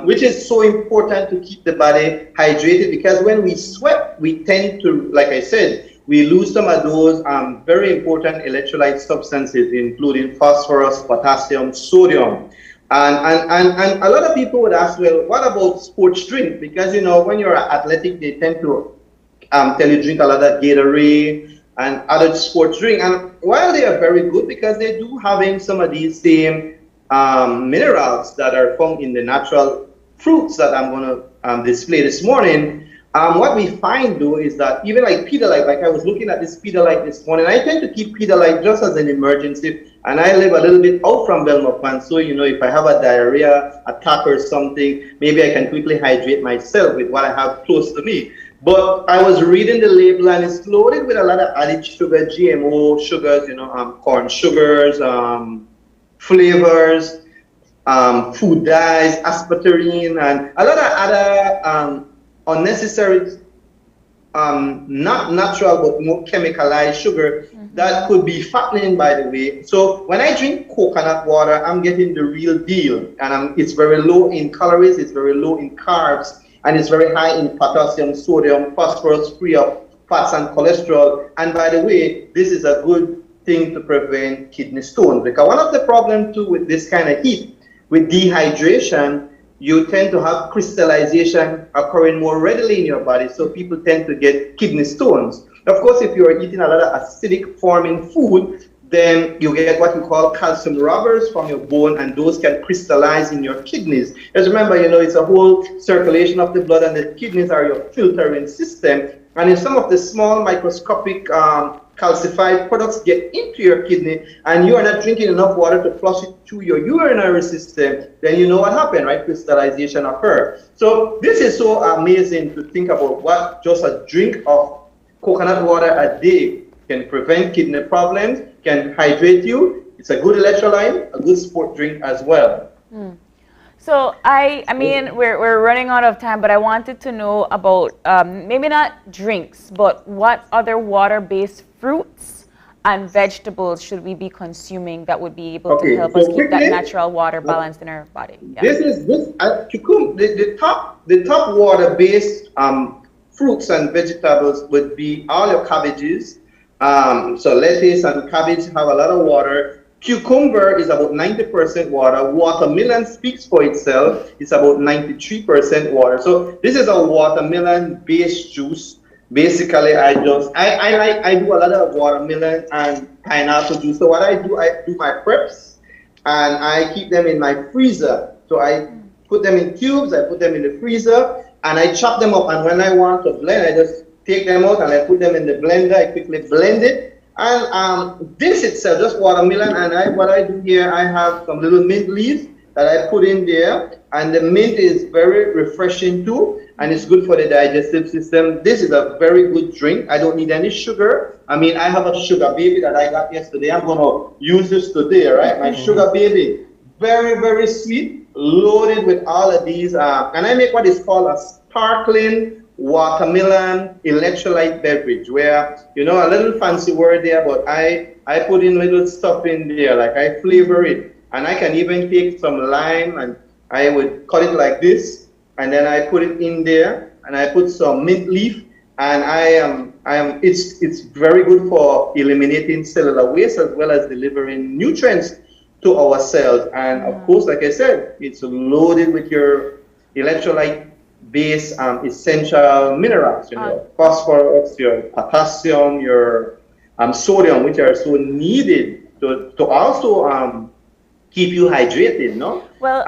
Which is so important to keep the body hydrated, because when we sweat, we tend to, like I said, we lose some of those very important electrolyte substances, including phosphorus, potassium, sodium. And a lot of people would ask, well, what about sports drink? Because, you know, when you're athletic, they tend to tell you drink a lot of Gatorade and other sports drink. And while they are very good, because they do having some of these same minerals that are found in the natural fruits that I'm going to display this morning. What we find though is that even like Pedialyte, like I was looking at this Pedialyte this morning, I tend to keep Pedialyte just as an emergency, and I live a little bit out from Belmopan, so you know, if I have a diarrhea attack or something, maybe I can quickly hydrate myself with what I have close to me. But I was reading the label and it's loaded with a lot of added sugar, GMO sugars, you know, corn sugars, flavors, food dyes, aspartame, and a lot of other unnecessary, not natural but more chemicalized sugar that could be fattening, by the way. So when I drink coconut water, I'm getting the real deal, and it's very low in calories, it's very low in carbs, and it's very high in potassium, sodium, phosphorus, free of fats and cholesterol. And by the way, this is a good thing to prevent kidney stones, because one of the problems too with this kind of heat, with dehydration, you tend to have crystallization occurring more readily in your body, so people tend to get kidney stones. Of course, if you're eating a lot of acidic forming food, then you get what we call calcium robbers from your bone, and those can crystallize in your kidneys. Just remember, you know, it's a whole circulation of the blood, and the kidneys are your filtering system. And if some of the small microscopic calcified products get into your kidney and you are not drinking enough water to flush it through your urinary system, then you know what happened, right? Crystallization occurs. So this is so amazing to think about what just a drink of coconut water a day can prevent kidney problems, can hydrate you. It's a good electrolyte, a good sport drink as well. So I mean, we're running out of time, but I wanted to know about maybe not drinks, but what other water-based fruits and vegetables should we be consuming that would be able to help us keep that natural water balanced in our body? Yeah. The top water-based fruits and vegetables would be all your cabbages. So lettuce and cabbage have a lot of water. Cucumber is about 90% water. Watermelon speaks for itself. It's about 93% water. So this is a watermelon-based juice. Basically, I do a lot of watermelon and pineapple juice. So what I do my preps, and I keep them in my freezer. So I put them in cubes. I put them in the freezer, and I chop them up. And when I want to blend, I just take them out and I put them in the blender. I quickly blend it. And this itself, just watermelon, and what I do here, I have some little mint leaves that I put in there, and the mint is very refreshing too, and it's good for the digestive system. This is a very good drink. I don't need any sugar. I mean, I have a sugar baby that I got yesterday. I'm gonna use this today, right? My sugar baby, very, very sweet, loaded with all of these, and I make what is called a sparkling watermelon electrolyte beverage, where, you know, a little fancy word there, but I put in little stuff in there, like I flavor it, and I can even take some lime and I would cut it like this, and then I put it in there, and I put some mint leaf, and it's very good for eliminating cellular waste as well as delivering nutrients to our cells. And of course, like I said, it's loaded with your electrolyte base essential minerals, you know, phosphorus, your potassium, your sodium, which are so needed to also keep you hydrated, no? Well,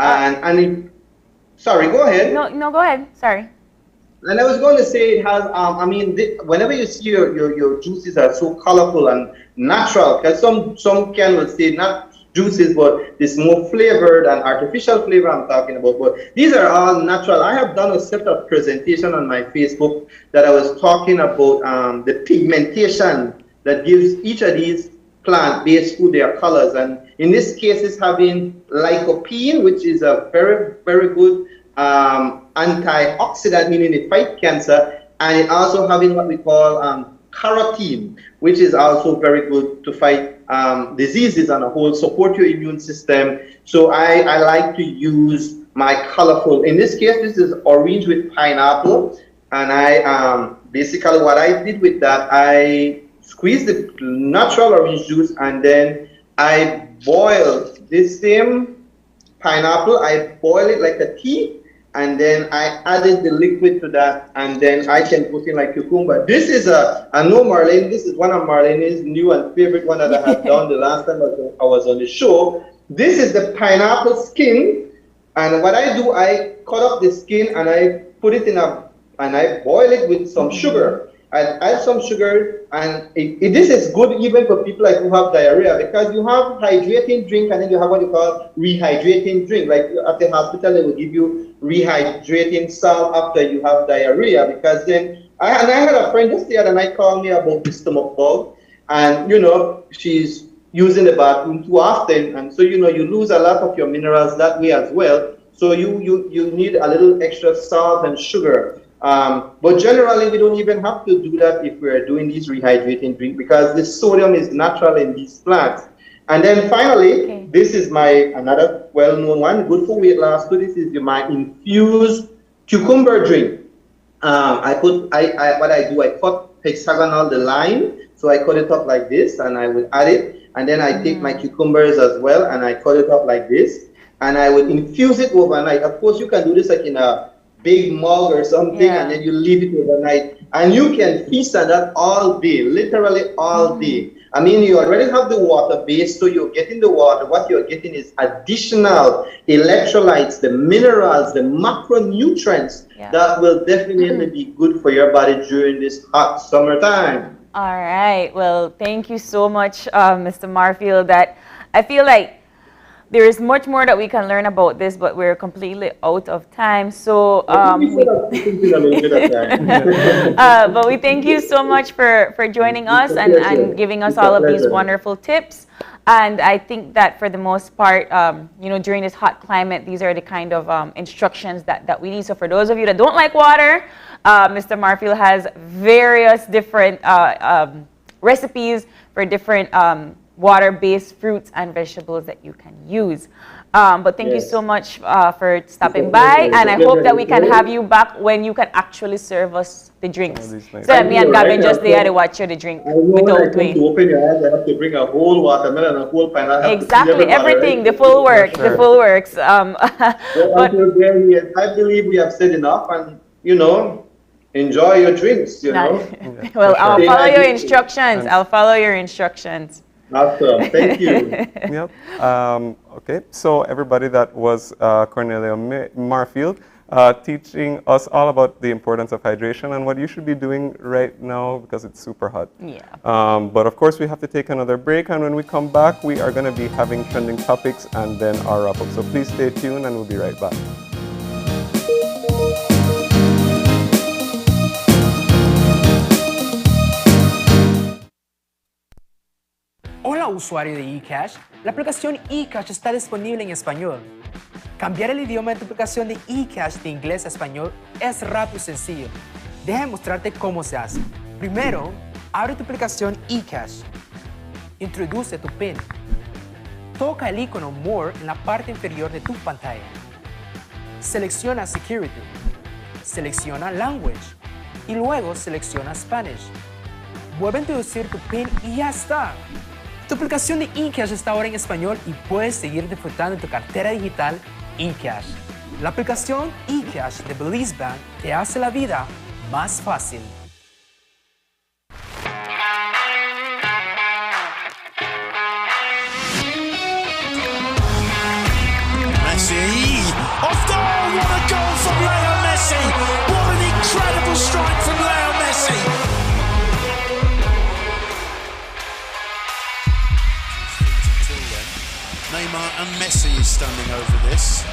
sorry, go ahead. No, go ahead. Sorry. And I was going to say it has, I mean, whenever you see your juices are so colorful and natural, because some can will say not juices, but this more flavored and artificial flavor I'm talking about. But these are all natural. I have done a set of presentation on my Facebook that I was talking about the pigmentation that gives each of these plant-based food their colors. And in this case, it's having lycopene, which is a very, very good antioxidant, meaning it fights cancer, and it also having what we call carotene, which is also very good to fight diseases on a whole, support your immune system. So I like to use my colorful, in this case, this is orange with pineapple, and I basically what I did with that, I squeezed the natural orange juice, and then I boiled this same pineapple, I boil it like a tea, and then I added the liquid to that, and then I can put in like cucumber. This is I know Marlene, this is one of Marlene's new and favorite one that I have done the last time I was on the show. This is the pineapple skin, and what I do, I cut up the skin and I put it in and I boil it with some sugar. I add some sugar, and this is good even for people like who have diarrhea, because you have hydrating drink and then you have what you call rehydrating drink. Like at the hospital, they will give you rehydrating salt after you have diarrhea, because then I had a friend just the other night call me about the stomach bug, and you know, she's using the bathroom too often, and so you know, you lose a lot of your minerals that way as well. So you need a little extra salt and sugar. But generally, we don't even have to do that if we're doing these rehydrating drink, because the sodium is natural in these plants. And then finally, this is another well-known one, good for weight loss. So this is my infused cucumber drink. What I do, I cut hexagonal the lime, so I cut it up like this, and I would add it, and then I take my cucumbers as well, and I cut it up like this, and I would infuse it overnight. Of course, you can do this like in a big mug or something, and then you leave it overnight, and you can feast on that all day, literally all day. I mean, you already have the water base, so you're getting the water. What you're getting is additional electrolytes, the minerals, the macronutrients that will definitely be good for your body during this hot summertime. All right. Well, thank you so much, Mr. Marfield. That I feel like there is much more that we can learn about this, but we're completely out of time. So, but we thank you so much for joining us and giving us all of these wonderful tips. And I think that for the most part, you know, during this hot climate, these are the kind of instructions that we need. So for those of you that don't like water, Mr. Marfield has various different recipes for different water-based fruits and vegetables that you can use. But thank you so much for stopping by, and I hope that we can have you back when you can actually serve us the drinks. So that me and Gavin just there to watch you the drink without doing. To open your eyes, I have to bring a whole watermelon, a whole pineapple. Exactly, everything, the full works, the full works. But I believe we have said enough, and you know, enjoy your drinks. You know. Well, I'll follow your instructions. I'll follow your instructions. Awesome, thank you. Yep. Okay, so everybody, that was Cornelia Marfield teaching us all about the importance of hydration and what you should be doing right now because it's super hot. Yeah. But of course, we have to take another break, and when we come back, we are going to be having trending topics and then our wrap-up. So please stay tuned, and we'll be right back. Hola usuario de eCash, la aplicación eCash está disponible en español. Cambiar el idioma de tu aplicación de eCash de inglés a español es rápido y sencillo. Déjame mostrarte cómo se hace. Primero, abre tu aplicación eCash. Introduce tu PIN. Toca el icono More en la parte inferior de tu pantalla. Selecciona Security. Selecciona Language. Y luego selecciona Spanish. Vuelve a introducir tu PIN y ya está. Tu aplicación de eCash está ahora en español y puedes seguir disfrutando de tu cartera digital eCash. La aplicación eCash de Belize Bank te hace la vida más fácil. Messi! Off goal! What a goal from Lionel Messi! What an incredible and Messi is standing over this.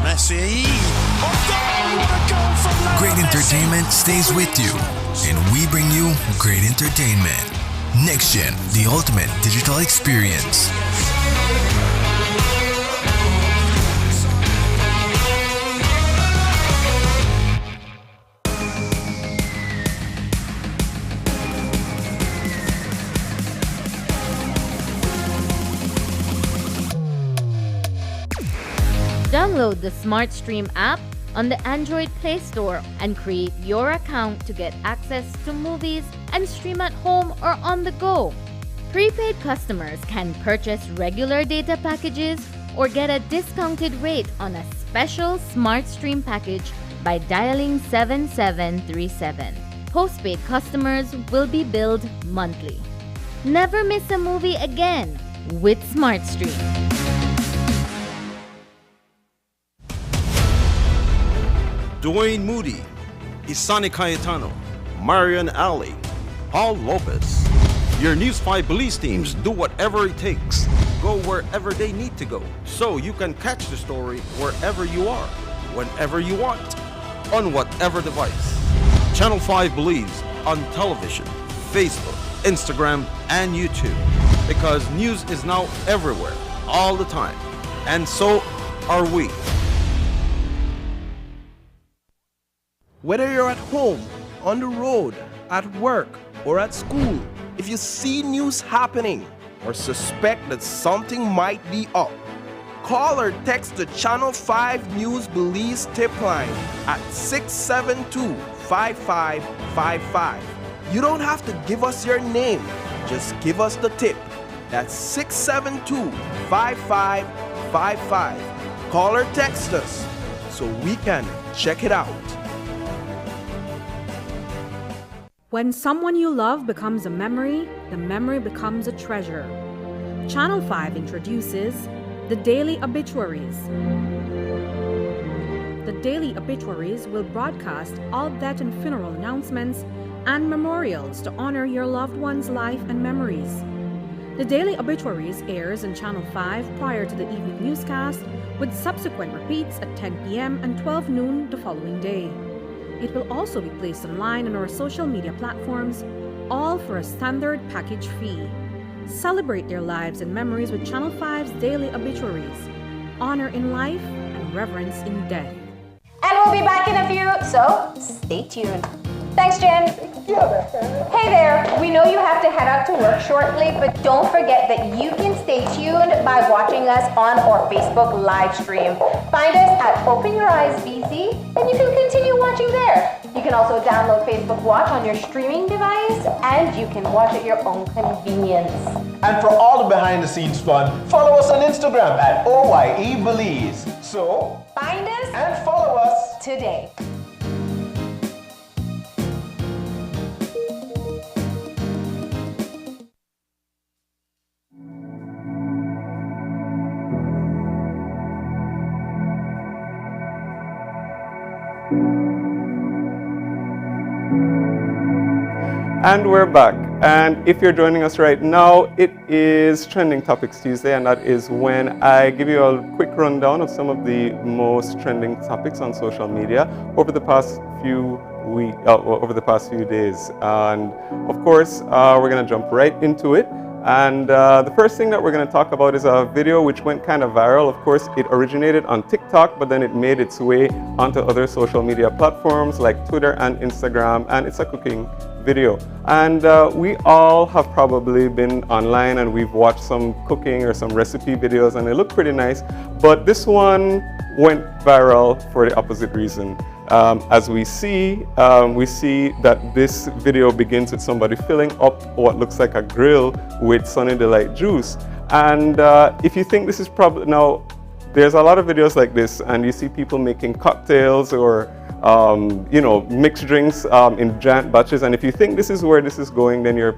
Messi. Great entertainment stays with you, and we bring you great entertainment. Next Gen, the ultimate digital experience. Download the SmartStream app on the Android Play Store and create your account to get access to movies and stream at home or on the go. Prepaid customers can purchase regular data packages or get a discounted rate on a special SmartStream package by dialing 7737. Postpaid customers will be billed monthly. Never miss a movie again with SmartStream. Dwayne Moody, Isani Cayetano, Marian Ali, Paul Lopez. Your News 5 police teams do whatever it takes. Go wherever they need to go, so you can catch the story wherever you are, whenever you want, on whatever device. Channel 5 believes on television, Facebook, Instagram, and YouTube, because news is now everywhere, all the time, and so are we. Whether you're at home, on the road, at work, or at school, if you see news happening or suspect that something might be up, call or text the Channel 5 News Belize tip line at 672-5555. You don't have to give us your name, just give us the tip. That's 672-5555. Call or text us so we can check it out. When someone you love becomes a memory, the memory becomes a treasure. Channel 5 introduces the Daily Obituaries. The Daily Obituaries will broadcast all death and funeral announcements and memorials to honor your loved one's life and memories. The Daily Obituaries airs on Channel 5 prior to the evening newscast, with subsequent repeats at 10 p.m. and 12 noon the following day. It will also be placed online on our social media platforms, all for a standard package fee. Celebrate their lives and memories with Channel 5's Daily Obituaries. Honor in life and reverence in death. And we'll be back in a few, so stay tuned. Thanks, Jen. Hey there, we know you have to head out to work shortly, but don't forget that you can stay tuned by watching us on our Facebook live stream. Find us at Open Your Eyes BC, and you can continue watching there. You can also download Facebook Watch on your streaming device, and you can watch at your own convenience. And for all the behind the scenes fun, follow us on Instagram at OYE Belize. So, find us and follow us today. And we're back. And if you're joining us right now, it is Trending Topics Tuesday, and that is when I give you a quick rundown of some of the most trending topics on social media over the past few days. And of course, we're going to jump right into it. And the first thing that we're going to talk about is a video which went kind of viral. Of course, it originated on TikTok, but then it made its way onto other social media platforms like Twitter and Instagram, and it's a cooking video. And we all have probably been online and we've watched some cooking or some recipe videos, and they look pretty nice. But this one went viral for the opposite reason. As we see that this video begins with somebody filling up what looks like a grill with Sunny Delight juice. And if you think this is probably, now there's a lot of videos like this, and you see people making cocktails or mixed drinks in giant batches. And if you think this is where this is going, then you're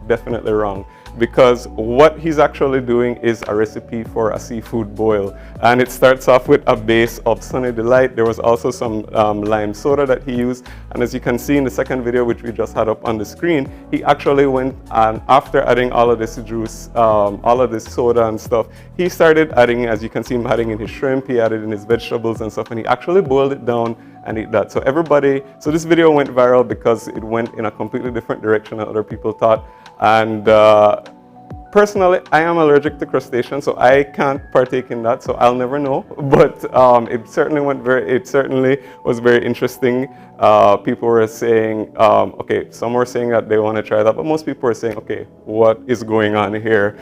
definitely wrong. because what he's actually doing is a recipe for a seafood boil. And it starts off with a base of Sunny Delight. There was also some lime soda that he used. And as you can see in the second video, which we just had up on the screen, he actually went and after adding all of this juice, all of this soda and stuff, he started adding, as you can see him adding in his shrimp, he added in his vegetables and stuff, and he actually boiled it down and eat that. So this video went viral because it went in a completely different direction than other people thought. And personally, I am allergic to crustaceans, so I can't partake in that, so I'll never know. But it certainly was very interesting. People were saying, okay, some were saying that they want to try that, but most people were saying, okay, what is going on here?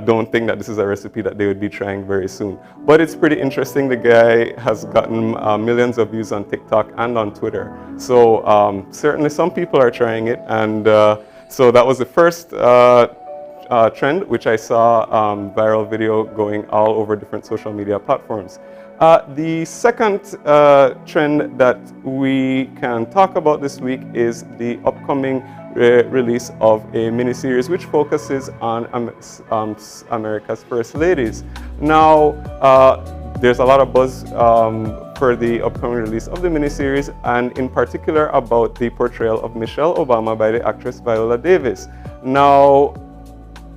Don't think that this is a recipe that they would be trying very soon. But it's pretty interesting. The guy has gotten millions of views on TikTok and on Twitter. So certainly some people are trying it, and so that was the first trend, which I saw viral video going all over different social media platforms. The second trend that we can talk about this week is the upcoming release of a miniseries which focuses on America's First Ladies. Now, there's a lot of buzz for the upcoming release of the miniseries, and in particular about the portrayal of Michelle Obama by the actress Viola Davis. Now,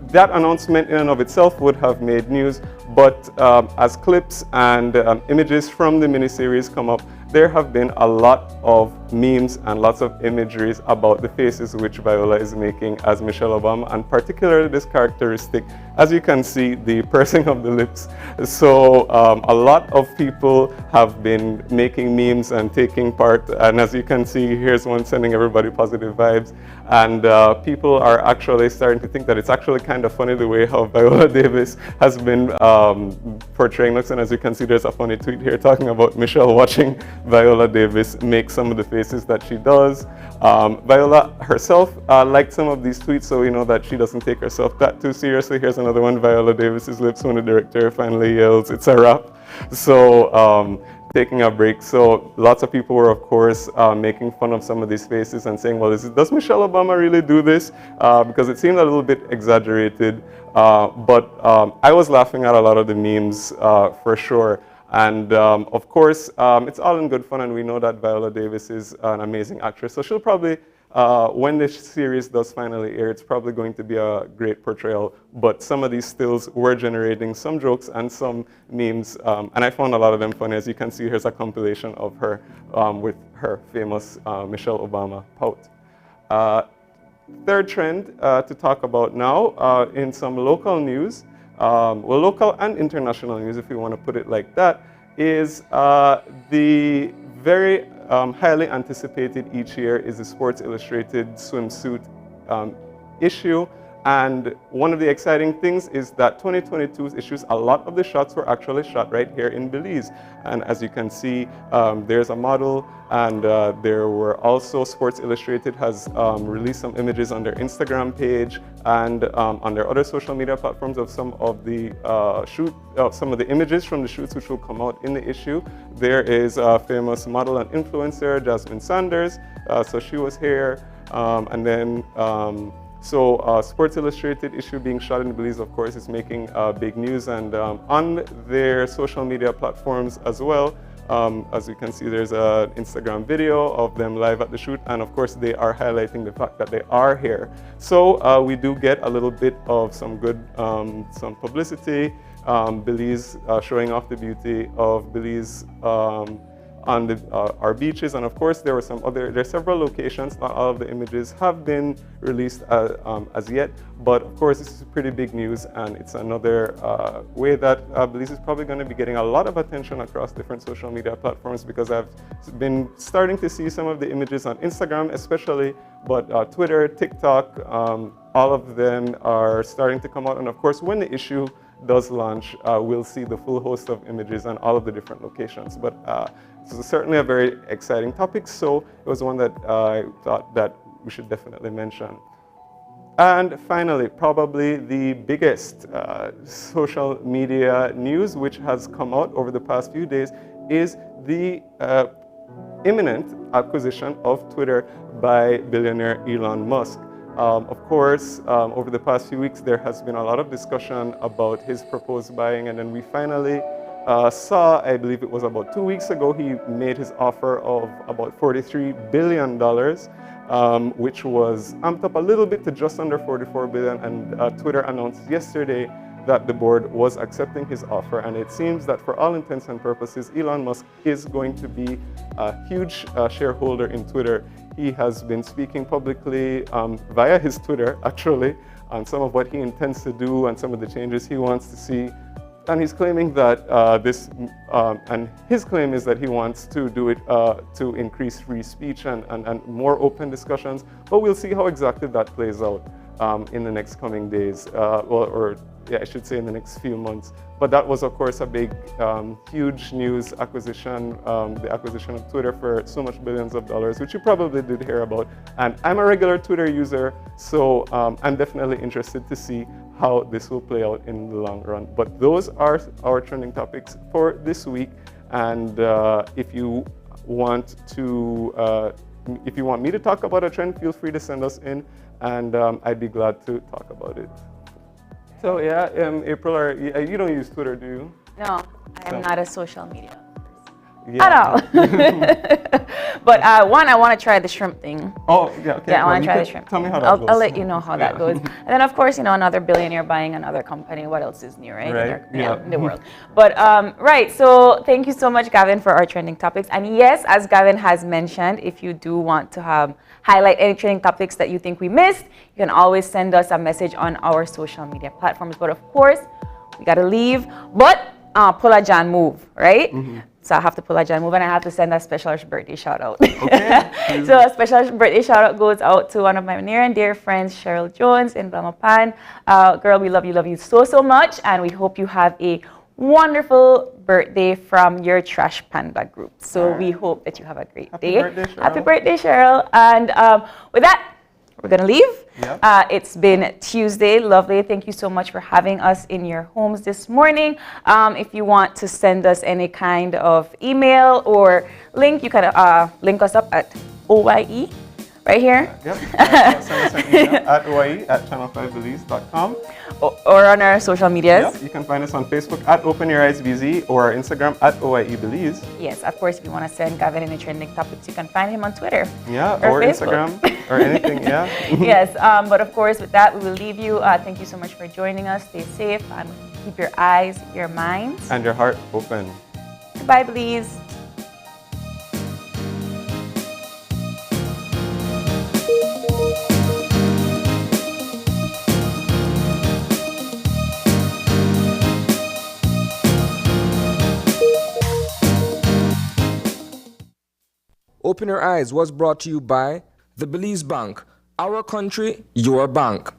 that announcement in and of itself would have made news, but as clips and images from the miniseries come up, there have been a lot of memes and lots of imageries about the faces which Viola is making as Michelle Obama, and particularly this characteristic, as you can see, the pursing of the lips. So a lot of people have been making memes and taking part, and as you can see, here's one sending everybody positive vibes, and people are actually starting to think that it's actually kind of funny the way how Viola Davis has been portraying looks, and as you can see, there's a funny tweet here talking about Michelle watching Viola Davis make some of the faces that she does. Viola herself liked some of these tweets, so we know that she doesn't take herself that too seriously. Here's another one, Viola Davis's lips when the director finally yells, "It's a wrap." So taking a break. So lots of people were, of course, making fun of some of these faces and saying, well, does Michelle Obama really do this? Because it seemed a little bit exaggerated. But I was laughing at a lot of the memes for sure. And of course, it's all in good fun, and we know that Viola Davis is an amazing actress. So she'll probably, when this series does finally air, it's probably going to be a great portrayal. But some of these stills were generating some jokes and some memes, and I found a lot of them funny. As you can see, here's a compilation of her with her famous Michelle Obama pout. Third trend to talk about now in some local news. Well, local and international news, if you want to put it like that, is the very highly anticipated each year is the Sports Illustrated swimsuit issue. And one of the exciting things is that 2022's issues, a lot of the shots were actually shot right here in Belize. And as you can see, there's a model, and there were also Sports Illustrated has released some images on their Instagram page and on their other social media platforms of some of the some of the images from the shoots which will come out in the issue. There is a famous model and influencer, Jasmine Sanders. So she was here, and then. So Sports Illustrated issue being shot in Belize, of course, is making big news, and on their social media platforms as well. As you can see, there's an Instagram video of them live at the shoot, and of course they are highlighting the fact that they are here. So we do get a little bit of some good, some publicity. Belize showing off the beauty of Belize on our beaches, and of course there are several locations. Not all of the images have been released as yet, but of course this is pretty big news, and it's another way that Belize is probably going to be getting a lot of attention across different social media platforms, because I've been starting to see some of the images on Instagram especially, but Twitter, TikTok, all of them are starting to come out, and of course when the issue does launch, we'll see the full host of images on all of the different locations. But it's certainly a very exciting topic, so it was one that I thought that we should definitely mention. And finally, probably the biggest social media news which has come out over the past few days is the imminent acquisition of Twitter by billionaire Elon Musk. Of course, over the past few weeks, there has been a lot of discussion about his proposed buying, and then we finally saw, I believe it was about 2 weeks ago, he made his offer of about $43 billion, which was amped up a little bit to just under $44 billion, and Twitter announced yesterday that the board was accepting his offer, and it seems that for all intents and purposes, Elon Musk is going to be a huge shareholder in Twitter. He has been speaking publicly via his Twitter, actually, on some of what he intends to do and some of the changes he wants to see. And he's claiming that and his claim is that he wants to do it to increase free speech and more open discussions. But we'll see how exactly that plays out in the next coming days, I should say in the next few months. But that was, of course, a big, huge news acquisition, the acquisition of Twitter for so much billions of dollars, which you probably did hear about. And I'm a regular Twitter user, so I'm definitely interested to see how this will play out in the long run. But those are our trending topics for this week. And if you want me to talk about a trend, feel free to send us in, and I'd be glad to talk about it. So yeah, April, you don't use Twitter, do you? No, I am not a social media Yeah. at all. But one, I want to try the shrimp thing. Oh, yeah, okay. Yeah, I want to try the shrimp. Tell me how that goes. I'll let you know how that goes. And then, of course, another billionaire buying another company. What else is new, right? Right. In the world. But, right, so thank you so much, Gavin, for our trending topics. And yes, as Gavin has mentioned, if you do want to highlight any trending topics that you think we missed, you can always send us a message on our social media platforms. But, of course, we got to leave. But pull a John move, right? Mm-hmm. So I have to pull a John move, and I have to send a special birthday shout out. Okay. So a special birthday shout out goes out to one of my near and dear friends, Cheryl Jones in Blamapan. Girl, we love you so, so much, and we hope you have a wonderful birthday from your Trash Panda group. So we hope that you have a great day. Birthday, Cheryl. Happy birthday, Cheryl. And with that, we're gonna leave. Yep. It's been Tuesday. Lovely. Thank you so much for having us in your homes this morning. If you want to send us any kind of email or link, you can link us up at OYE right here. Yep. Send us an email at OYE@channel5belize.com. Or on our social medias. Yep. You can find us on Facebook at OpenYourEyesBZ or our Instagram at OYEBelize. Yes, of course, if you want to send Gavin any trending topics, you can find him on Twitter. Yeah, or Instagram or anything, yeah. Yes, but of course, with that, we will leave you. Thank you so much for joining us. Stay safe and keep your eyes, your minds, and your heart open. Goodbye, Belize. Open Your Eyes was brought to you by the Belize Bank. Our country, your bank.